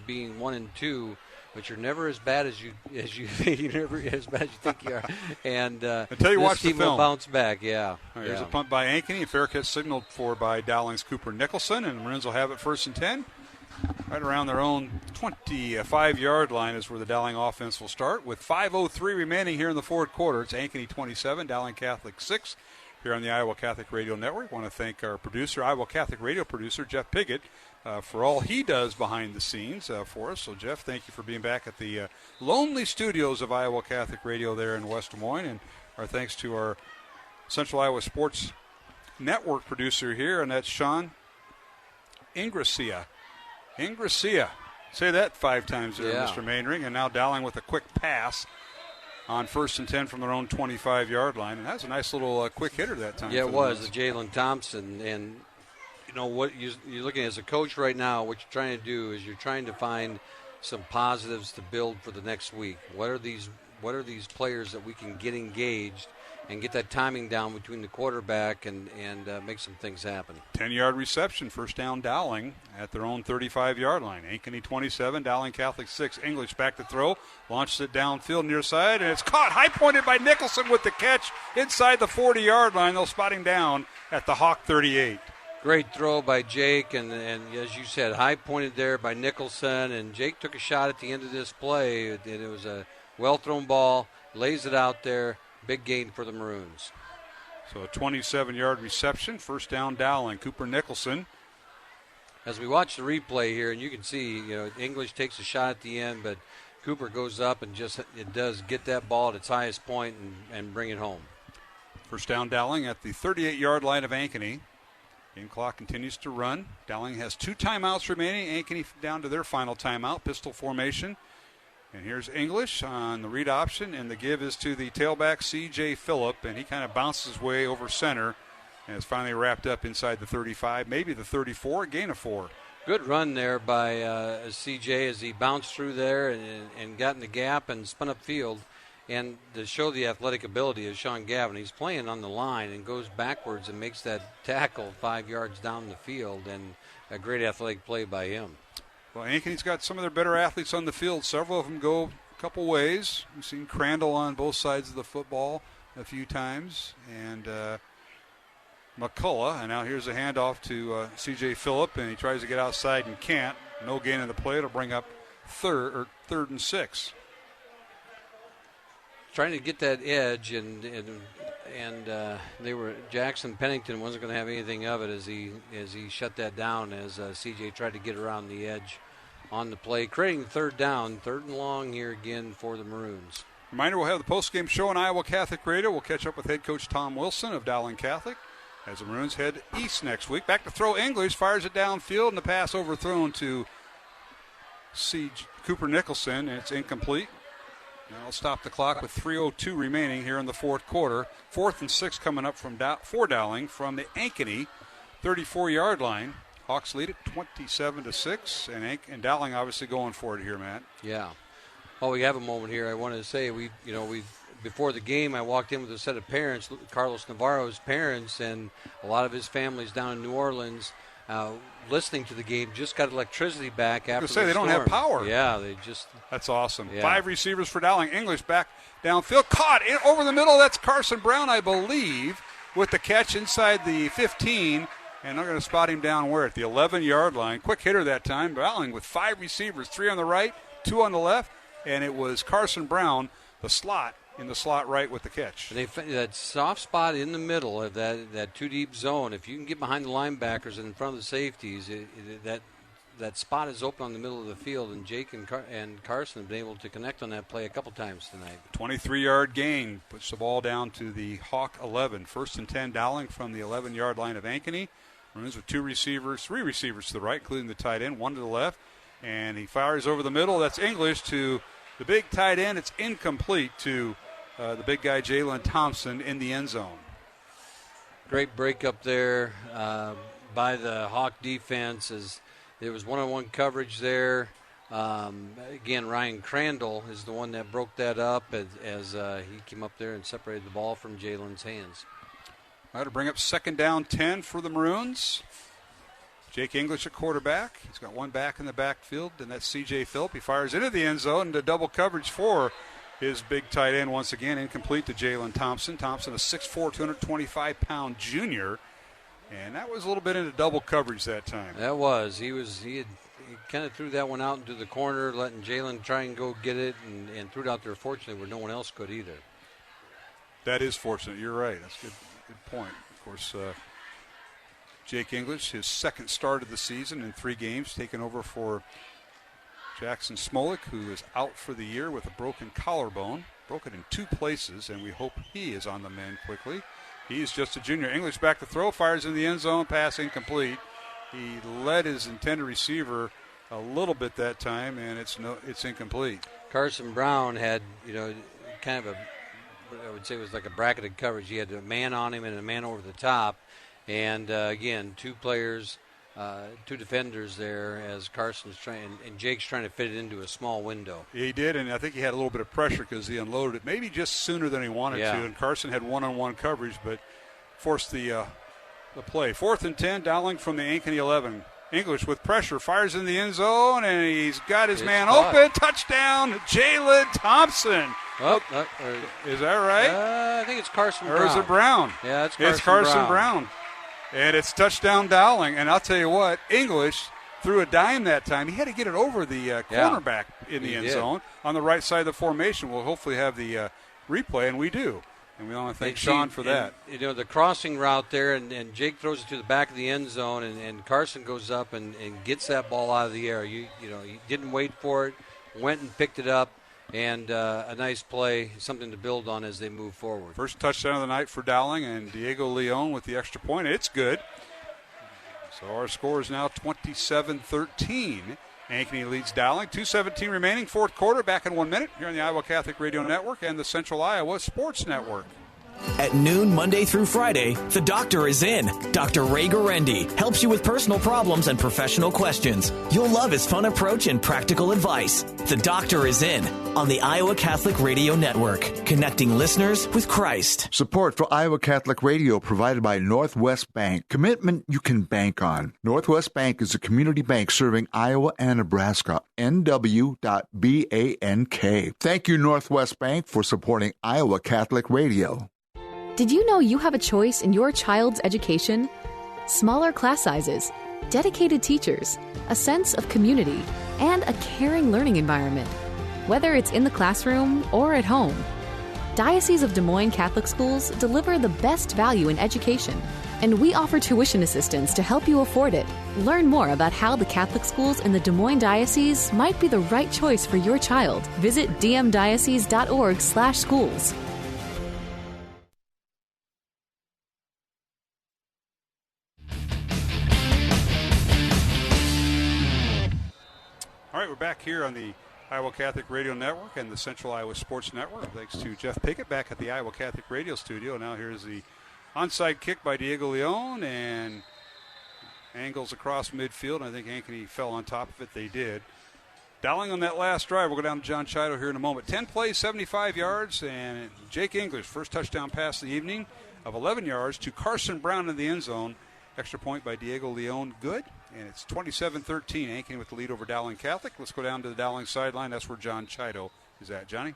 being 1-2. But you're never as bad as you you're never as bad as you think you are. And until you watch the film, will bounce back. Yeah. Right, here's a punt by Ankeny. A fair catch signaled for by Dowling's Cooper Nicholson, and the Maroons will have it 1st and 10. Right around their own 25-yard line is where the Dowling offense will start. With 5:03 remaining here in the fourth quarter, it's Ankeny 27, Dowling Catholic 6. Here on the Iowa Catholic Radio Network, I want to thank our producer, Iowa Catholic Radio producer Jeff Piggott, for all he does behind the scenes for us. So, Jeff, thank you for being back at the lonely studios of Iowa Catholic Radio there in West Des Moines. And our thanks to our Central Iowa Sports Network producer here, and that's Sean Ingracia. Say that 5 times there, Mr. Mainring. And now Dowling with a quick pass on 1st and 10 from their own 25-yard line. And that's a nice little quick hitter that time. Yeah, it was. Jalen Thompson. And what you're looking at as a coach right now, what you're trying to do is you're trying to find some positives to build for the next week. What are these players that we can get engaged and get that timing down between the quarterback and make some things happen. 10-yard reception, first down Dowling at their own 35-yard line. Ankeny 27, Dowling Catholic 6. English back to throw, launches it downfield near side, and it's caught, high-pointed by Nicholson with the catch inside the 40-yard line. They'll spot him down at the Hawk 38. Great throw by Jake, and as you said, high-pointed there by Nicholson, and Jake took a shot at the end of this play. It was a well-thrown ball, lays it out there. Big gain for the Maroons. So a 27-yard reception, first down Dowling. Cooper Nicholson. As we watch the replay here, and you can see, English takes a shot at the end, but Cooper goes up and it does get that ball at its highest point and bring it home. First down Dowling at the 38-yard line of Ankeny. Game clock continues to run. Dowling has 2 timeouts remaining. Ankeny down to their final timeout, pistol formation. And here's English on the read option, and the give is to the tailback, C.J. Phillip, and he kind of bounces his way over center and is finally wrapped up inside the 35, maybe the 34, gain of 4. Good run there by C.J. as he bounced through there and got in the gap and spun up field. And to show the athletic ability of Sean Gavin, he's playing on the line and goes backwards and makes that tackle 5 yards down the field, and a great athletic play by him. Well, Ankeny's got some of their better athletes on the field. Several of them go a couple ways. We've seen Crandall on both sides of the football a few times. And McCullough. And now here's a handoff to C.J. Phillip, and he tries to get outside and can't. No gain in the play. It'll bring up third and 6. Trying to get that edge, and they were Jackson Pennington wasn't going to have anything of it as he shut that down as CJ tried to get around the edge on the play, creating third down, 3rd and long here again for the Maroons. Reminder: we'll have the post-game show on Iowa Catholic Radio. We'll catch up with head coach Tom Wilson of Dowling Catholic as the Maroons head east next week. Back to throw. English fires it downfield, and the pass overthrown to Cooper Nicholson, and it's incomplete. I'll stop the clock with 3:02 remaining here in the fourth quarter. 4th and 6 coming up for Dowling from the Ankeny 34-yard line. Hawks lead it 27-6, and Dowling obviously going for it here, Matt. Yeah. Well, we have a moment here. I wanted to say we before the game, I walked in with a set of parents, Carlos Navarro's parents, and a lot of his family's down in New Orleans. Listening to the game, just got electricity back after the storm. They don't have power. Yeah, they just. That's awesome. Yeah. 5 receivers for Dowling. English back downfield, caught over the middle. That's Carson Brown, I believe, with the catch inside the 15, and they're going to spot him down where? At the 11-yard line. Quick hitter that time, battling with 5 receivers, 3 on the right, 2 on the left, and it was Carson Brown, the slot, in the slot right with the catch. And that soft spot in the middle of that two-deep zone, if you can get behind the linebackers and in front of the safeties, that spot is open on the middle of the field, and Jake and Carson have been able to connect on that play a couple times tonight. 23-yard gain puts the ball down to the Hawk 11. 1st and 10, Dowling from the 11-yard line of Ankeny. Runs with 3 receivers to the right, including the tight end, 1 to the left. And he fires over the middle. That's English to the big tight end. It's incomplete to the big guy, Jalen Thompson, in the end zone. Great break up there by the Hawk defense. As there was one-on-one coverage there. Again, Ryan Crandall is the one that broke that up as he came up there and separated the ball from Jalen's hands. All right, to bring up 2nd down 10 for the Maroons. Jake English at quarterback. He's got 1 back in the backfield, and that's C.J. Phillip. He fires into the end zone into double coverage for his big tight end once again, incomplete to Jalen Thompson. Thompson, a 6'4", 225-pound junior, and that was a little bit into double coverage that time. That was. He kind of threw that one out into the corner, letting Jalen try and go get it, and threw it out there, fortunately, where no one else could either. That is fortunate. You're right. That's a good point. Of course, Jake English, his 2nd start of the season in 3 games, taking over for Jackson Smolik, who is out for the year with a broken collarbone. Broken in 2 places, and we hope he is on the mend quickly. He's just a junior. English back to throw, fires in the end zone, pass incomplete. He led his intended receiver a little bit that time, and it's incomplete. Carson Brown had, kind of I would say it was like a bracketed coverage. He had a man on him and a man over the top. And, again, 2 players, 2 defenders there as Carson's trying, and Jake's trying to fit it into a small window. He did, and I think he had a little bit of pressure because he unloaded it maybe just sooner than he wanted to. And Carson had one-on-one coverage, but forced the play. 4th and 10, Dowling from the Ankeny 11. English with pressure, fires in the end zone, and he's got his man open. Touchdown, Jalen Thompson. Is that right? I think it's Carson Brown. Or is it Brown? Yeah, it's Carson Brown. And it's touchdown Dowling. And I'll tell you what, English threw a dime that time. He had to get it over the cornerback in the end zone on the right side of the formation. We'll hopefully have the replay, and we do. And we want to thank Sean for that. The crossing route there, and Jake throws it to the back of the end zone, and Carson goes up and gets that ball out of the air. He didn't wait for it, went and picked it up, and a nice play, something to build on as they move forward. First touchdown of the night for Dowling, and Diego Leon with the extra point. It's good. So our score is now 27-13. Ankeny leads Dowling. 2:17 remaining, 4th quarter, back in 1 minute here on the Iowa Catholic Radio Network and the Central Iowa Sports Network. At noon, Monday through Friday, the doctor is in. Dr. Ray Garendi helps you with personal problems and professional questions. You'll love his fun approach and practical advice. The doctor is in on the Iowa Catholic Radio Network, connecting listeners with Christ. Support for Iowa Catholic Radio provided by Northwest Bank. Commitment you can bank on. Northwest Bank is a community bank serving Iowa and Nebraska. NW.BANK. Thank you, Northwest Bank, for supporting Iowa Catholic Radio. Did you know you have a choice in your child's education? Smaller class sizes, dedicated teachers, a sense of community, and a caring learning environment. Whether it's in the classroom or at home, Diocese of Des Moines Catholic Schools deliver the best value in education, and we offer tuition assistance to help you afford it. Learn more about how the Catholic schools in the Des Moines Diocese might be the right choice for your child. Visit dmdiocese.org/schools. All right, we're back here on the Iowa Catholic Radio Network and the Central Iowa Sports Network. Thanks to Jeff Pickett back at the Iowa Catholic Radio studio. Now here's the onside kick by Diego Leon, and angles across midfield. I think Ankeny fell on top of it. They did. Dowling on that last drive. We'll go down to John Chido here in a moment. 10 plays, 75 yards, and Jake English, first touchdown pass of the evening of 11 yards to Carson Brown in the end zone. Extra point by Diego Leon, good. And it's 27-13, Ankeny with the lead over Dowling Catholic. Let's go down to the Dowling sideline. That's where John Chido is at. Johnny?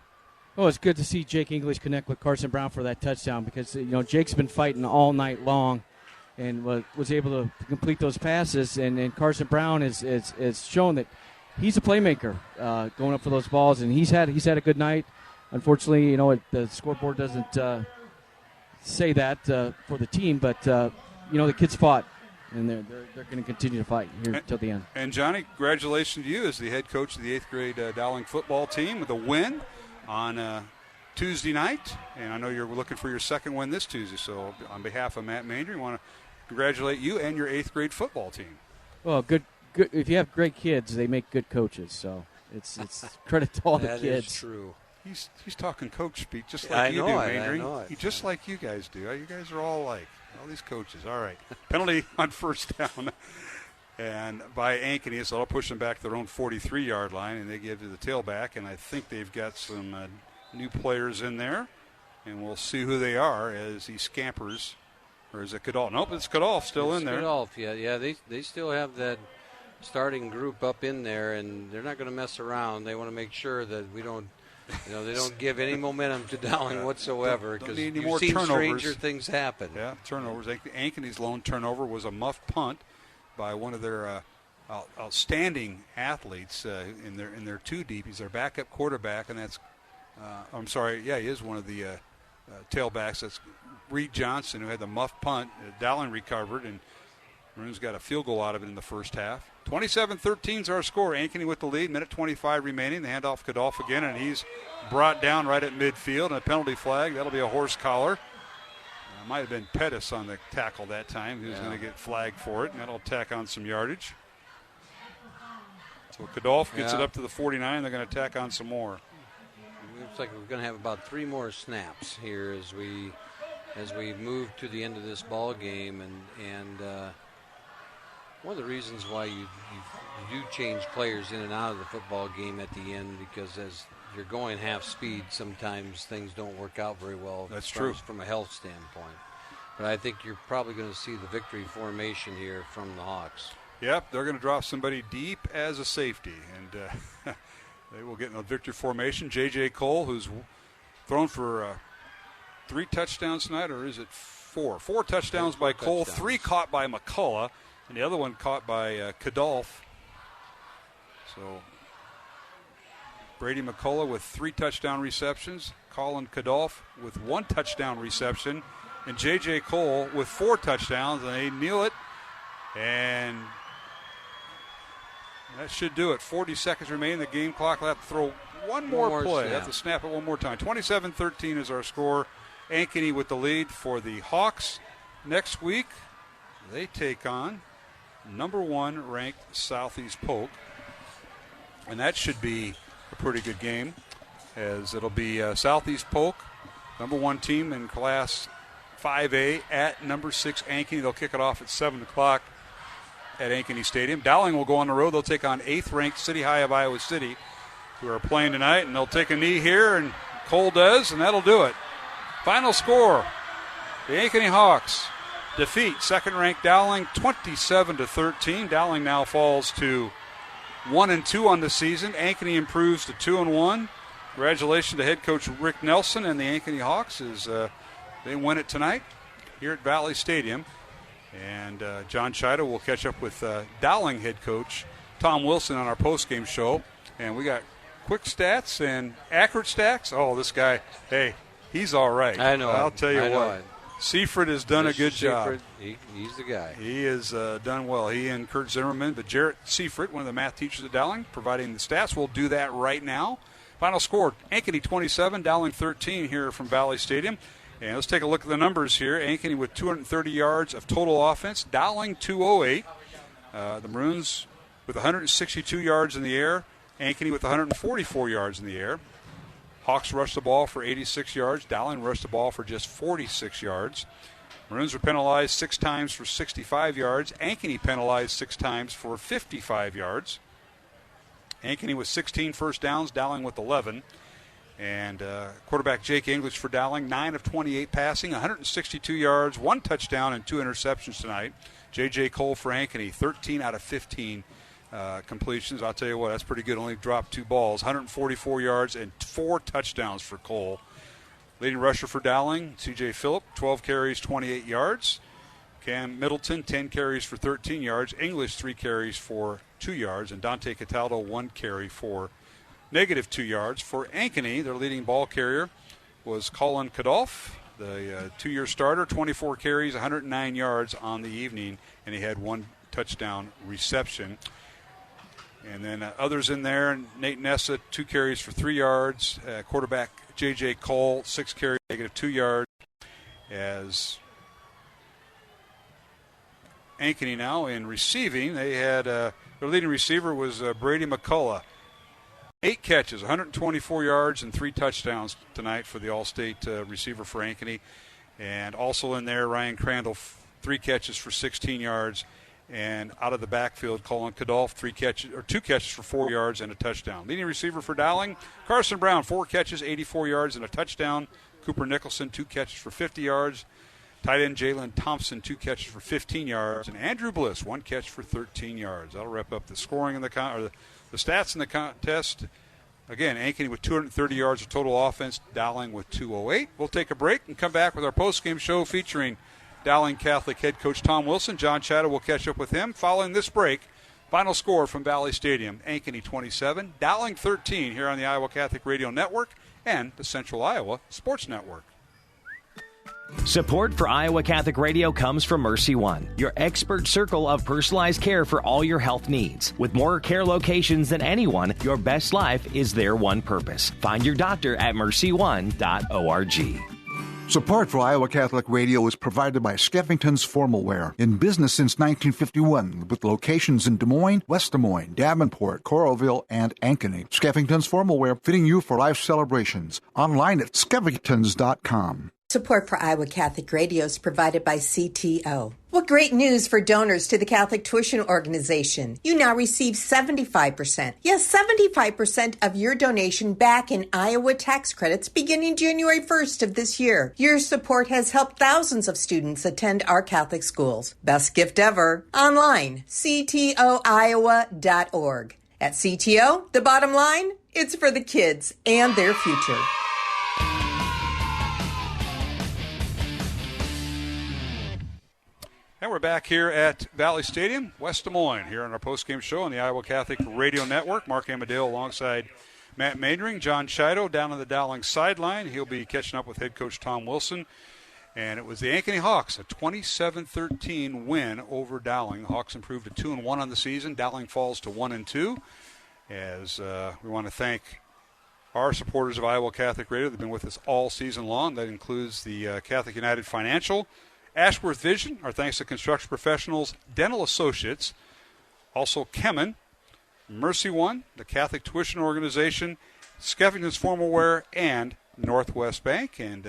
Oh, it's good to see Jake English connect with Carson Brown for that touchdown because, Jake's been fighting all night long and was able to complete those passes. And Carson Brown is shown that he's a playmaker going up for those balls, and he's had a good night. Unfortunately, the scoreboard doesn't say that for the team, but, the kids fought, and they're going to continue to fight here until the end. And, Johnny, congratulations to you as the head coach of the 8th grade Dowling football team with a win on Tuesday night, and I know you're looking for your second win this Tuesday. So on behalf of Matt Manger, we want to congratulate you and your 8th grade football team. Well, good. If you have great kids, they make good coaches. So it's credit to all the kids. That is true. He's talking coach speak just like you do, Manger. I know it. Just like you guys do. You guys are all like all these coaches. All right, penalty on first down. And by Ankeny, so they'll push them back to their own 43-yard line, and they give to the tailback. And I think they've got some new players in there, and we'll see who they are as he scampers. Or is it Cadolf? Nope, it's Cadolf still in there. Cadolf, yeah. They still have that starting group up in there, and they're not going to mess around. They want to make sure that we don't, they don't give any momentum to Dowling whatsoever, because you've seen stranger things happen. Yeah, turnovers. Ankeny's lone turnover was a muffed punt by one of their outstanding athletes in their two deep. He's their backup quarterback, and that's he is one of the tailbacks. That's Reed Johnson, who had the muffed punt. Dowling recovered, and Maroons got a field goal out of it in the first half. 27-13 is our score. Ankeny with the lead, minute 25 remaining. The handoff Cadolf again, and he's brought down right at midfield, and a penalty flag. That'll be a horse collar. Might have been Pettis on the tackle that time. He was going to get flagged for it, and that'll tack on some yardage. So Cadolf gets it up to the 49. They're going to tack on some more. It looks like we're going to have about 3 more snaps here as we move to the end of this ball game, and one of the reasons why you do change players in and out of the football game at the end, because as you're going half speed, sometimes things don't work out very well. That's true. From a health standpoint. But I think you're probably going to see the victory formation here from the Hawks. Yep, they're going to drop somebody deep as a safety, and they will get in the victory formation. J.J. Cole, who's thrown for 3 touchdowns tonight, or is it 4? 4 touchdowns by Cole, 3 caught by McCullough, and the other one caught by Cadolf. So Brady McCullough with 3 touchdown receptions, Colin Cadolf with 1 touchdown reception, and J.J. Cole with 4 touchdowns, and they kneel it, and that should do it. 40 seconds remaining. The game clock will have to throw one more play. Have to snap it one more time. 27-13 is our score. Ankeny with the lead for the Hawks. Next week, they take on number 1 ranked Southeast Polk, and that should be a pretty good game, as it'll be Southeast Polk, number 1 team in Class 5A at number 6 Ankeny. They'll kick it off at 7 o'clock at Ankeny Stadium. Dowling will go on the road. They'll take on 8th-ranked City High of Iowa City, who are playing tonight, and they'll take a knee here, and Cole does, and that'll do it. Final score, the Ankeny Hawks defeat second-ranked Dowling 27-13. Dowling now falls to 1-2 on the season. Ankeny improves to 2-1. Congratulations to head coach Rick Nelson and the Ankeny Hawks as they win it tonight here at Valley Stadium. And John Chido will catch up with Dowling head coach Tom Wilson on our postgame show. And we got quick stats and accurate stats. Oh, this guy, hey, he's all right. I know. I'll tell you what. Seifert has done a good job. He's the guy. He has done well. He and Kurt Zimmerman, but Jarrett Seifert, one of the math teachers at Dowling, providing the stats. We'll do that right now. Final score, Ankeny 27, Dowling 13 here from Valley Stadium. And let's take a look at the numbers here. Ankeny with 230 yards of total offense. Dowling 208. The Maroons with 162 yards in the air. Ankeny with 144 yards in the air. Hawks rushed the ball for 86 yards. Dowling rushed the ball for just 46 yards. Maroons were penalized 6 times for 65 yards. Ankeny penalized 6 times for 55 yards. Ankeny with 16 first downs, Dowling with 11. And quarterback Jake English for Dowling, 9 of 28 passing, 162 yards, 1 touchdown, and 2 interceptions tonight. J.J. Cole for Ankeny, 13 out of 15 completions. I'll tell you what, that's pretty good. Only dropped 2 balls, 144 yards and 4 touchdowns for Cole. Leading rusher for Dowling, C.J. Phillip, 12 carries, 28 yards. Cam Middleton, 10 carries for 13 yards. English, 3 carries for 2 yards. And Dante Cataldo, 1 carry for -2 yards. For Ankeny, their leading ball carrier was Colin Kadolf, the 2-year starter, 24 carries, 109 yards on the evening, and he had 1 touchdown reception. And then others in there, Nate Nessa, 2 carries for 3 yards. Quarterback J.J. Cole, 6 carries, -2 yards. As Ankeny now in receiving, they had their leading receiver was Brady McCullough. 8 catches, 124 yards, and 3 touchdowns tonight for the All-State receiver for Ankeny. And also in there, Ryan Crandall, 3 catches for 16 yards. And out of the backfield, Colin Kadolf, 2 catches for 4 yards and a touchdown. Leading receiver for Dowling, Carson Brown, 4 catches, 84 yards and a touchdown. Cooper Nicholson, 2 catches for 50 yards. Tight end Jalen Thompson, 2 catches for 15 yards. And Andrew Bliss, 1 catch for 13 yards. That'll wrap up the scoring in the stats in the contest. Again, Ankeny with 230 yards of total offense, Dowling with 208. We'll take a break and come back with our postgame show featuring Dowling Catholic head coach Tom Wilson. John Chatta will catch up with him. Following this break, final score from Valley Stadium, Ankeny 27, Dowling 13 here on the Iowa Catholic Radio Network and the Central Iowa Sports Network. Support for Iowa Catholic Radio comes from Mercy One, your expert circle of personalized care for all your health needs. With more care locations than anyone, your best life is their one purpose. Find your doctor at mercyone.org. Support for Iowa Catholic Radio is provided by Skeffington's Formal Wear, in business since 1951, with locations in Des Moines, West Des Moines, Davenport, Coralville, and Ankeny. Skeffington's Formal Wear, fitting you for life celebrations. Online at skeffingtons.com. Support for Iowa Catholic Radio is provided by CTO. What great news for donors to the Catholic Tuition Organization. You now receive 75%. Yes, 75% of your donation back in Iowa tax credits beginning January 1st of this year. Your support has helped thousands of students attend our Catholic schools. Best gift ever. Online, ctoiowa.org. At CTO, the bottom line, it's for the kids and their future. And we're back here at Valley Stadium, West Des Moines, here on our postgame show on the Iowa Catholic Radio Network. Mark Amadeo alongside Matt Maindring. John Chido down on the Dowling sideline. He'll be catching up with head coach Tom Wilson. And it was the Ankeny Hawks, a 27-13 win over Dowling. The Hawks improved to 2-1 on the season. Dowling falls to 1-2. As we want to thank our supporters of Iowa Catholic Radio. They've been with us all season long. That includes the Catholic United Financial, Ashworth Vision, our thanks to Construction Professionals, Dental Associates, also Kemen, Mercy One, the Catholic Tuition Organization, Skeffington's Formal Wear, and Northwest Bank. And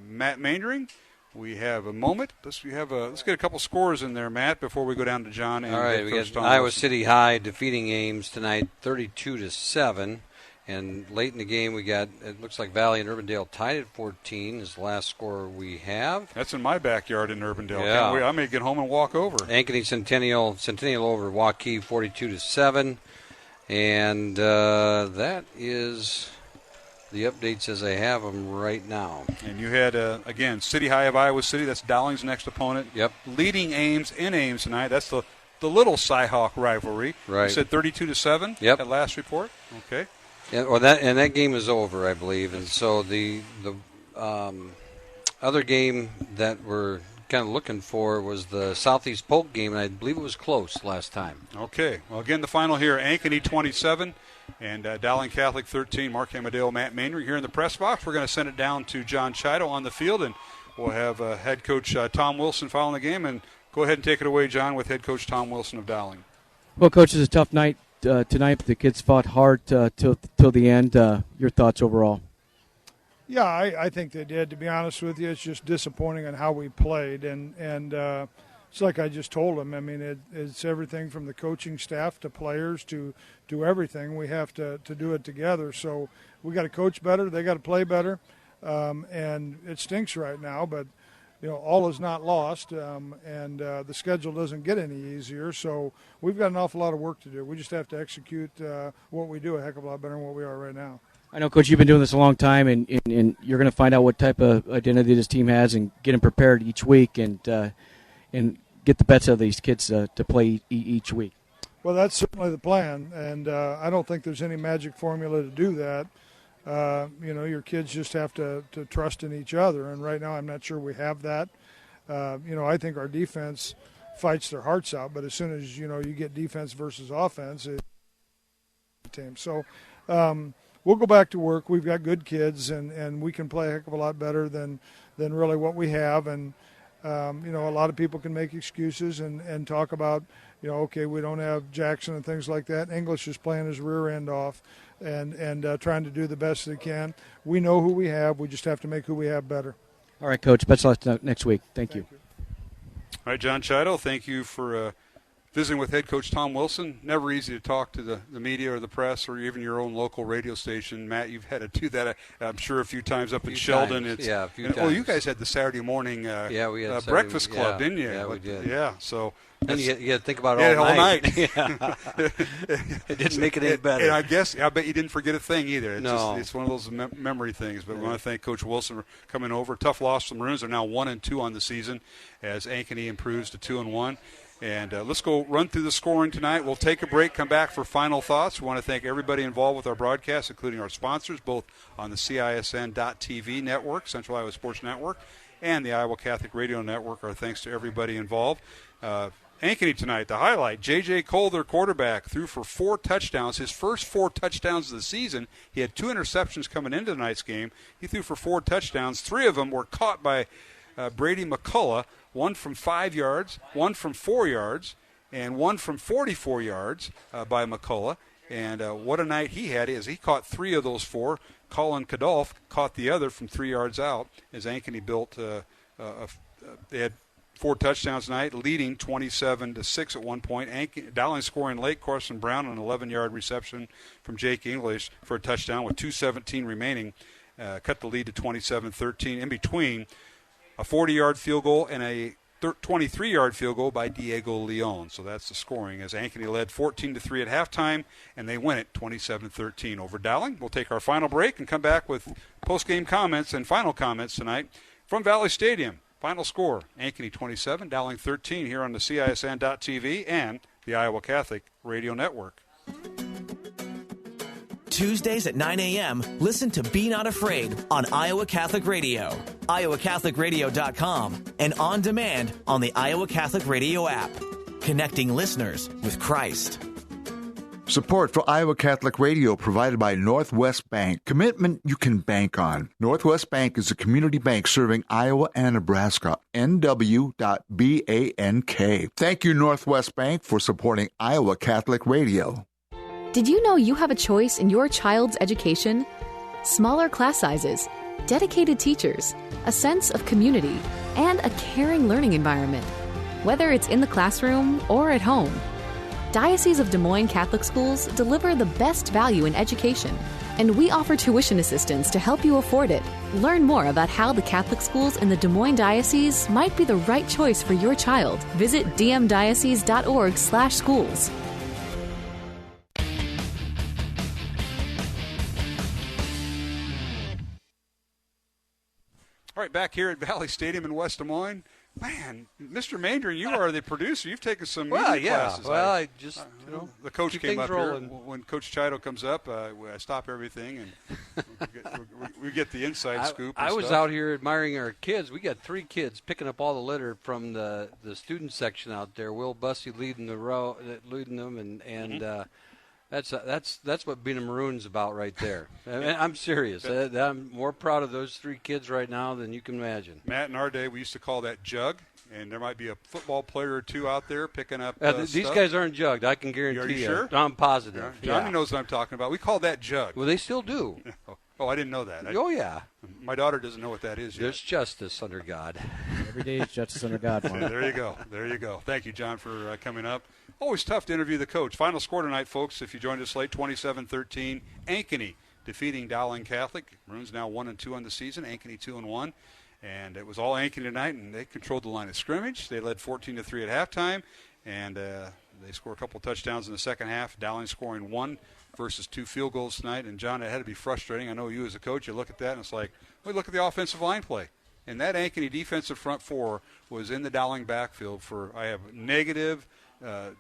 Matt Maindring, we have a moment. Let's get a couple scores in there, Matt, before we go down to John. And all right, we got Iowa City High defeating Ames tonight, 32-7. And late in the game, we got, it looks like Valley and Urbandale tied at 14 is the last score we have. That's in my backyard in Urbandale. Yeah. Can't wait. I may get home and walk over. Ankeny Centennial over Waukee 42-7. And that is the updates as I have them right now. And you had, again, City High of Iowa City. That's Dowling's next opponent. Yep. Leading Ames in Ames tonight. That's the little Cy-Hawk rivalry. Right. You said 32-7? Yep. At last report? Okay. Yeah, well, that game is over, I believe, and so the other game that we're kind of looking for was the Southeast Polk game, and I believe it was close last time. Okay. Well, again, the final here: Ankeny 27 and Dowling Catholic 13. Mark Amadeo, Matt Maindring here in the press box. We're going to send it down to John Chido on the field, and we'll have head coach Tom Wilson following the game. And go ahead and take it away, John, with head coach Tom Wilson of Dowling. Well, Coach, it's a tough night. Tonight, the kids fought hard till the end. Your thoughts overall? Yeah, I think they did. To be honest with you, it's just disappointing on how we played, and it's like I just told them. I mean, it's everything from the coaching staff to players to everything. We have to do it together. So we got to coach better. They got to play better, and it stinks right now. But all is not lost, and the schedule doesn't get any easier. So we've got an awful lot of work to do. We just have to execute what we do a heck of a lot better than what we are right now. I know, Coach, you've been doing this a long time, and you're going to find out what type of identity this team has and get them prepared each week and get the best of these kids to play each week. Well, that's certainly the plan, and I don't think there's any magic formula to do that. Your kids just have to trust in each other, and right now I'm not sure we have that. I think our defense fights their hearts out, but as soon as, you get defense versus offense, it's a team. So we'll go back to work. We've got good kids, and we can play a heck of a lot better than really what we have. And, a lot of people can make excuses and talk about, okay, we don't have Jackson and things like that. English is playing his rear end off and trying to do the best they can. We know who we have. We just have to make who we have better. All right, Coach. Best of luck next week. Thank you. All right, John Chido, thank you for visiting with head coach Tom Wilson. Never easy to talk to the media or the press or even your own local radio station. Matt, you've had to do that, I'm sure, a few times up in Sheldon. A few times. Oh, you guys had the Saturday morning we had breakfast club, didn't you? Yeah, we did. Yeah, so. And you had to think about it all night. Yeah. It didn't make it any better. And I bet you didn't forget a thing either. It's one of those memory things. But we want to thank Coach Wilson for coming over. Tough loss to the Maroons. They're now 1-2 on the season as Ankeny improves to 2-1. And let's go run through the scoring tonight. We'll take a break, come back for final thoughts. We want to thank everybody involved with our broadcast, including our sponsors, both on the CISN.TV network, Central Iowa Sports Network, and the Iowa Catholic Radio Network. Our thanks to everybody involved. Ankeny tonight, the highlight, J.J. Cole, their quarterback, threw for 4 touchdowns. His first 4 touchdowns of the season. He had 2 interceptions coming into tonight's game. He threw for 4 touchdowns. 3 of them were caught by Brady McCullough, 1 from 5 yards, 1 from 4 yards, and 1 from 44 yards by McCullough. And what a night he had as he caught 3 of those 4. Colin Kadolf caught the other from 3 yards out as Ankeny built they had 4 touchdowns tonight, leading 27-6 at one point. Dowling scoring late. Carson Brown an 11-yard reception from Jake English for a touchdown with 2:17 remaining. Cut the lead to 27-13. In between, a 40-yard field goal and a 23-yard field goal by Diego Leon. So that's the scoring as Ankeny led 14-3 at halftime, and they win it 27-13 over Dowling. We'll take our final break and come back with post-game comments and final comments tonight from Valley Stadium. Final score, Ankeny 27, Dowling 13 here on the CISN.TV and the Iowa Catholic Radio Network. Tuesdays at 9 a.m., listen to Be Not Afraid on Iowa Catholic Radio, iowacatholicradio.com, and on demand on the Iowa Catholic Radio app. Connecting listeners with Christ. Support for Iowa Catholic Radio provided by Northwest Bank. Commitment you can bank on. Northwest Bank is a community bank serving Iowa and Nebraska. NW.BANK. Thank you, Northwest Bank, for supporting Iowa Catholic Radio. Did you know you have a choice in your child's education? Smaller class sizes, dedicated teachers, a sense of community, and a caring learning environment. Whether it's in the classroom or at home, Diocese of Des Moines Catholic Schools deliver the best value in education, and we offer tuition assistance to help you afford it. Learn more about how the Catholic schools in the Des Moines Diocese might be the right choice for your child. Visit dmdiocese.org/schools. All right, back here at Valley Stadium in West Des Moines. Man, Mr. Mander, you are the producer. You've taken some media classes. Well, I just, the coach came up here. When Coach Chido comes up, I stop everything, and we get the inside scoop. I was out here admiring our kids. We got 3 kids picking up all the litter from the student section out there. Will Bussey leading them, and that's what being a Maroon's about right there. I'm serious. I'm more proud of those 3 kids right now than you can imagine. Matt, in our day, we used to call that jug, and there might be a football player or 2 out there picking up these stuff. Guys aren't jugged, I can guarantee you. Are you sure? I'm positive. Johnny knows what I'm talking about. We call that jug. Well, they still do. Oh, I didn't know that. Oh, yeah. My daughter doesn't know what that is yet. There's justice under God. Every day is justice under God. Yeah, there you go. There you go. Thank you, John, for coming up. Always tough to interview the coach. Final score tonight, folks, if you joined us late, 27-13. Ankeny defeating Dowling Catholic. Maroons now 1-2 on the season. Ankeny 2-1. And it was all Ankeny tonight, and they controlled the line of scrimmage. They led 14-3 at halftime, and they scored a couple touchdowns in the second half. Dowling scoring 1 versus 2 field goals tonight. And, John, it had to be frustrating. I know you as a coach, you look at that, and it's like, well, look at the offensive line play. And that Ankeny defensive front four was in the Dowling backfield for, I have negative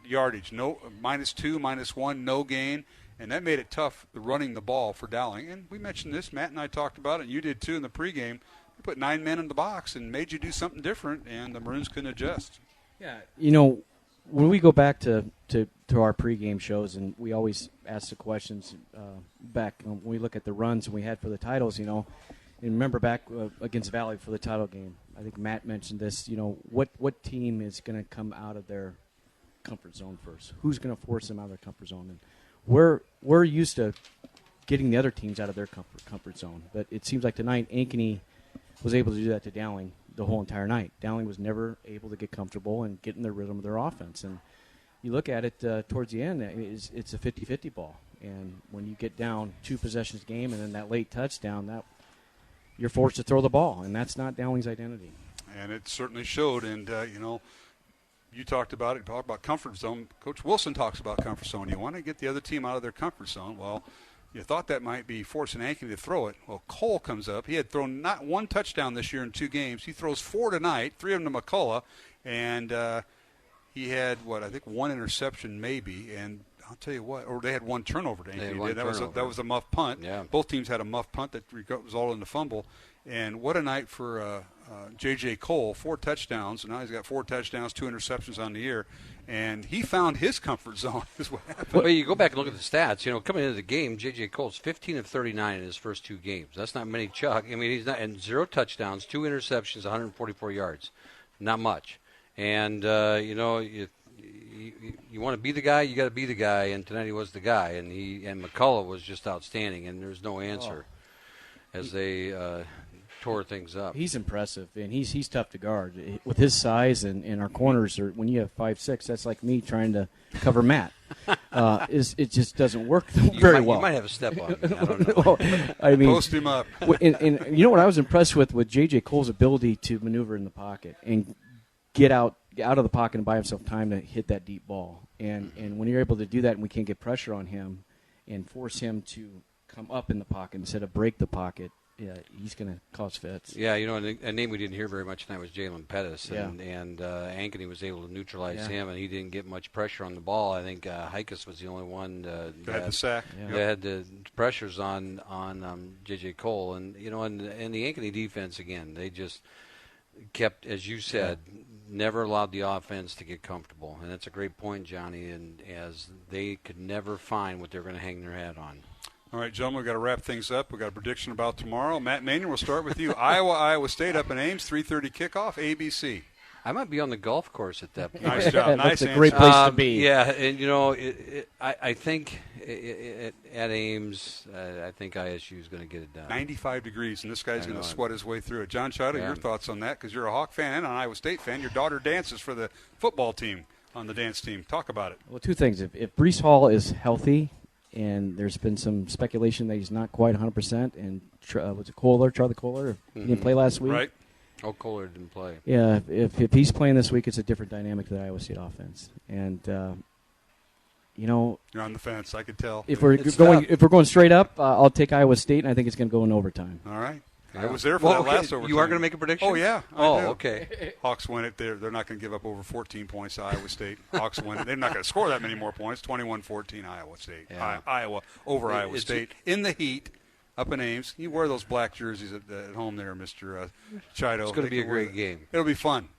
yardage, no -2, -1, no gain. And that made it tough running the ball for Dowling. And we mentioned this, Matt and I talked about it, and you did too in the pregame. We put 9 men in the box and made you do something different, and the Maroons couldn't adjust. Yeah, when we go back to our pregame shows, and we always ask the questions back when we look at the runs we had for the titles, and remember back against Valley for the title game, I think Matt mentioned this, what team is going to come out of their comfort zone first? Who's going to force them out of their comfort zone? And we're used to getting the other teams out of their comfort zone, but it seems like tonight Ankeny was able to do that to Dowling the whole entire night. Dowling was never able to get comfortable and get in the rhythm of their offense. And you look at it towards the end, it's a 50-50 ball. And when you get down 2 possessions game and then that late touchdown, you're forced to throw the ball, and that's not Dowling's identity. And it certainly showed. And, you talked about it. You talked about comfort zone. Coach Wilson talks about comfort zone. You want to get the other team out of their comfort zone. Well, you thought that might be forcing Ankeny to throw it. Well, Cole comes up. He had thrown not 1 touchdown this year in 2 games. He throws 4 tonight, 3 of them to McCullough. And he had, I think 1 interception maybe. And I'll tell you what, or they had 1 turnover to Ankeny. That was a muff punt. Yeah. Both teams had a muff punt that was all in the fumble. And what a night for J.J. Cole, 4 touchdowns. And now he's got 4 touchdowns, 2 interceptions on the year. And he found his comfort zone is what happened. Well, you go back and look at the stats. Coming into the game, J.J. Cole's 15 of 39 in his first 2 games. That's not many, Chuck. I mean, he's not, and 0 touchdowns, 2 interceptions, 144 yards. Not much. And, you want to be the guy, you got to be the guy. And tonight he was the guy. And McCullough was just outstanding. And there's no answer as they tore things up. He's impressive, and he's tough to guard. With his size and our corners, when you have 5'6", that's like me trying to cover Matt. It just doesn't work very well. You might have a step on me. I don't know. I mean, post him up. And you know what I was impressed with J.J. Cole's ability to maneuver in the pocket and get out of the pocket and buy himself time to hit that deep ball. And when you're able to do that and we can't get pressure on him and force him to come up in the pocket instead of break the pocket, he's going to cause fits. Yeah, a name we didn't hear very much tonight was Jalen Pettis, and Ankeny was able to neutralize him, and he didn't get much pressure on the ball. I think Hikus was the only one that had the sack. That had the pressures on J.J. Cole, and the Ankeny defense again. They just kept, as you said, never allowed the offense to get comfortable, and that's a great point, Johnny. And as they could never find what they're going to hang their hat on. All right, gentlemen, we've got to wrap things up. We've got a prediction about tomorrow. Matt Manion, we'll start with you. Iowa State up in Ames, 3:30 kickoff, ABC. I might be on the golf course at that point. Nice job. That's a great place to be. Yeah, and, I think at Ames, I think ISU is going to get it done. 95 degrees, and this guy's going to sweat his way through it. John Chido, your thoughts on that? Because you're a Hawk fan and an Iowa State fan. Your daughter dances for the football team on the dance team. Talk about it. Well, 2 things. If Breece Hall is healthy, and there's been some speculation that he's not quite 100%. And was it Charlie Kohler? He didn't play last week. Right. Oh, Kohler didn't play. Yeah, if he's playing this week, it's a different dynamic to the Iowa State offense. And you're on the fence. I could tell. If we're going straight up, I'll take Iowa State, and I think it's going to go in overtime. All right. I was there for that last overtime. You are going to make a prediction? Oh, yeah. Okay. Hawks win it. They're not going to give up over 14 points to Iowa State. Hawks win it. They're not going to score that many more points. 21-14 Iowa State. Yeah. Iowa over Iowa State. In the heat, up in Ames. You wear those black jerseys at home there, Mr. Chido. It's going to be a great game. It'll be fun.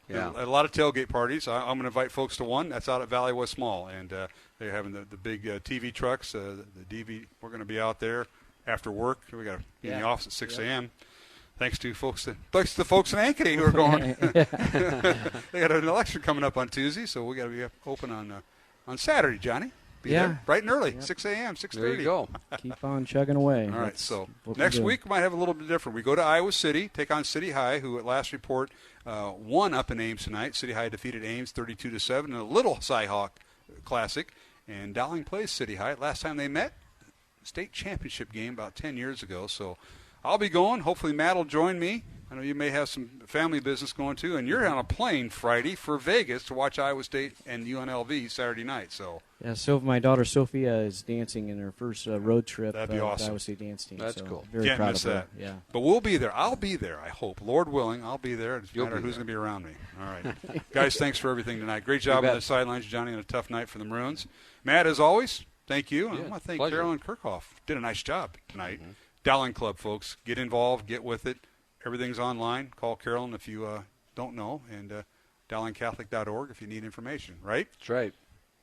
Yeah. A lot of tailgate parties. I'm going to invite folks to one. That's out at Valley West Mall. And they're having the big TV trucks. The DV. We're going to be out there after work. We got to be in the office at 6 a.m. Thanks to the folks in Ankeny who are going. They got an election coming up on Tuesday, so we got to be open on Saturday, Johnny. Be there bright and early, 6 a.m., 6:30. There you go. Keep on chugging away. All right, so next week we might have a little bit different. We go to Iowa City, take on City High, who at last report won up in Ames tonight. City High defeated Ames 32-7 in a little Cyhawk Classic, and Dowling plays City High. Last time they met, state championship game about 10 years ago, so I'll be going. Hopefully Matt will join me. I know you may have some family business going too, and you're on a plane Friday for Vegas to watch Iowa State and UNLV Saturday night. So yeah, so my daughter Sophia is dancing in her first road trip. That'd be awesome. Iowa State dance team. That's so cool. Very Can't proud miss of her. that. Yeah, but we'll be there. I'll be there. I hope, Lord willing, I'll be there. It's matter who's going to be around me. All right, guys, thanks for everything tonight. Great job on the sidelines, Johnny, on a tough night for the Maroons. Matt, as always, thank you. And I want to thank Carolyn Kirchhoff. Did a nice job tonight. Dowling Club, folks, get involved, get with it. Everything's online. Call Carolyn if you don't know, and dowlingcatholic.org if you need information, right? That's right.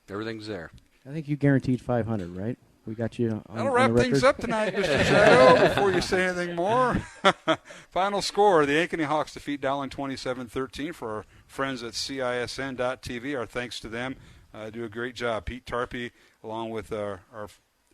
Everything's there. I think you guaranteed 500, right? We got you on That'll wrap things up tonight, Mr. Shadow, before you say anything more. Final score, the Ankeny Hawks defeat Dowling 27-13 for our friends at CISN.TV. Our thanks to them. Do a great job. Pete Tarpey, along with our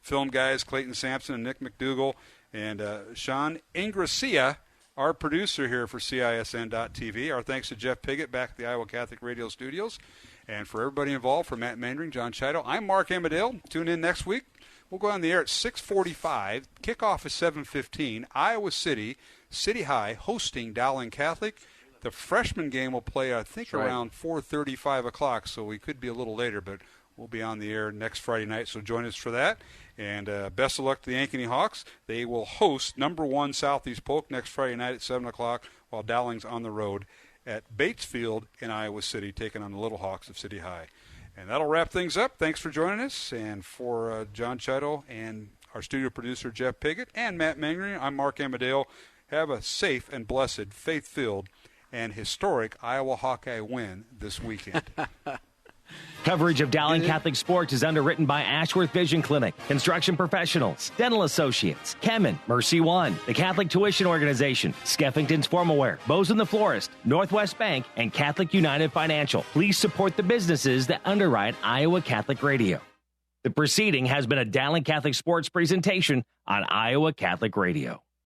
film guys, Clayton Sampson and Nick McDougall, and Sean Ingracia, our producer here for CISN.TV. Our thanks to Jeff Piggott back at the Iowa Catholic Radio Studios. And for everybody involved, for Matt Mandring, John Chido, I'm Mark Amadale. Tune in next week. We'll go on the air at 6:45. Kickoff is 7:15. Iowa City, City High, hosting Dowling Catholic. The freshman game will play, I think, around 4:30, 5 o'clock, so we could be a little later, but we'll be on the air next Friday night, so join us for that. And best of luck to the Ankeny Hawks. They will host number 1 Southeast Polk next Friday night at 7 o'clock, while Dowling's on the road at Bates Field in Iowa City, taking on the Little Hawks of City High. And that'll wrap things up. Thanks for joining us. And for John Chido and our studio producer, Jeff Piggott, and Matt Mangering, I'm Mark Amadale. Have a safe and blessed, faith-filled, and historic Iowa Hawkeye win this weekend. Coverage of Dowling Catholic sports is underwritten by Ashworth Vision Clinic, Construction Professionals, Dental Associates, Kemen, Mercy One, the Catholic Tuition Organization, Skeffington's Formalware, Bozen the Florist, Northwest Bank, and Catholic United Financial. Please support the businesses that underwrite Iowa Catholic Radio. The proceeding has been a Dowling Catholic sports presentation on Iowa Catholic Radio.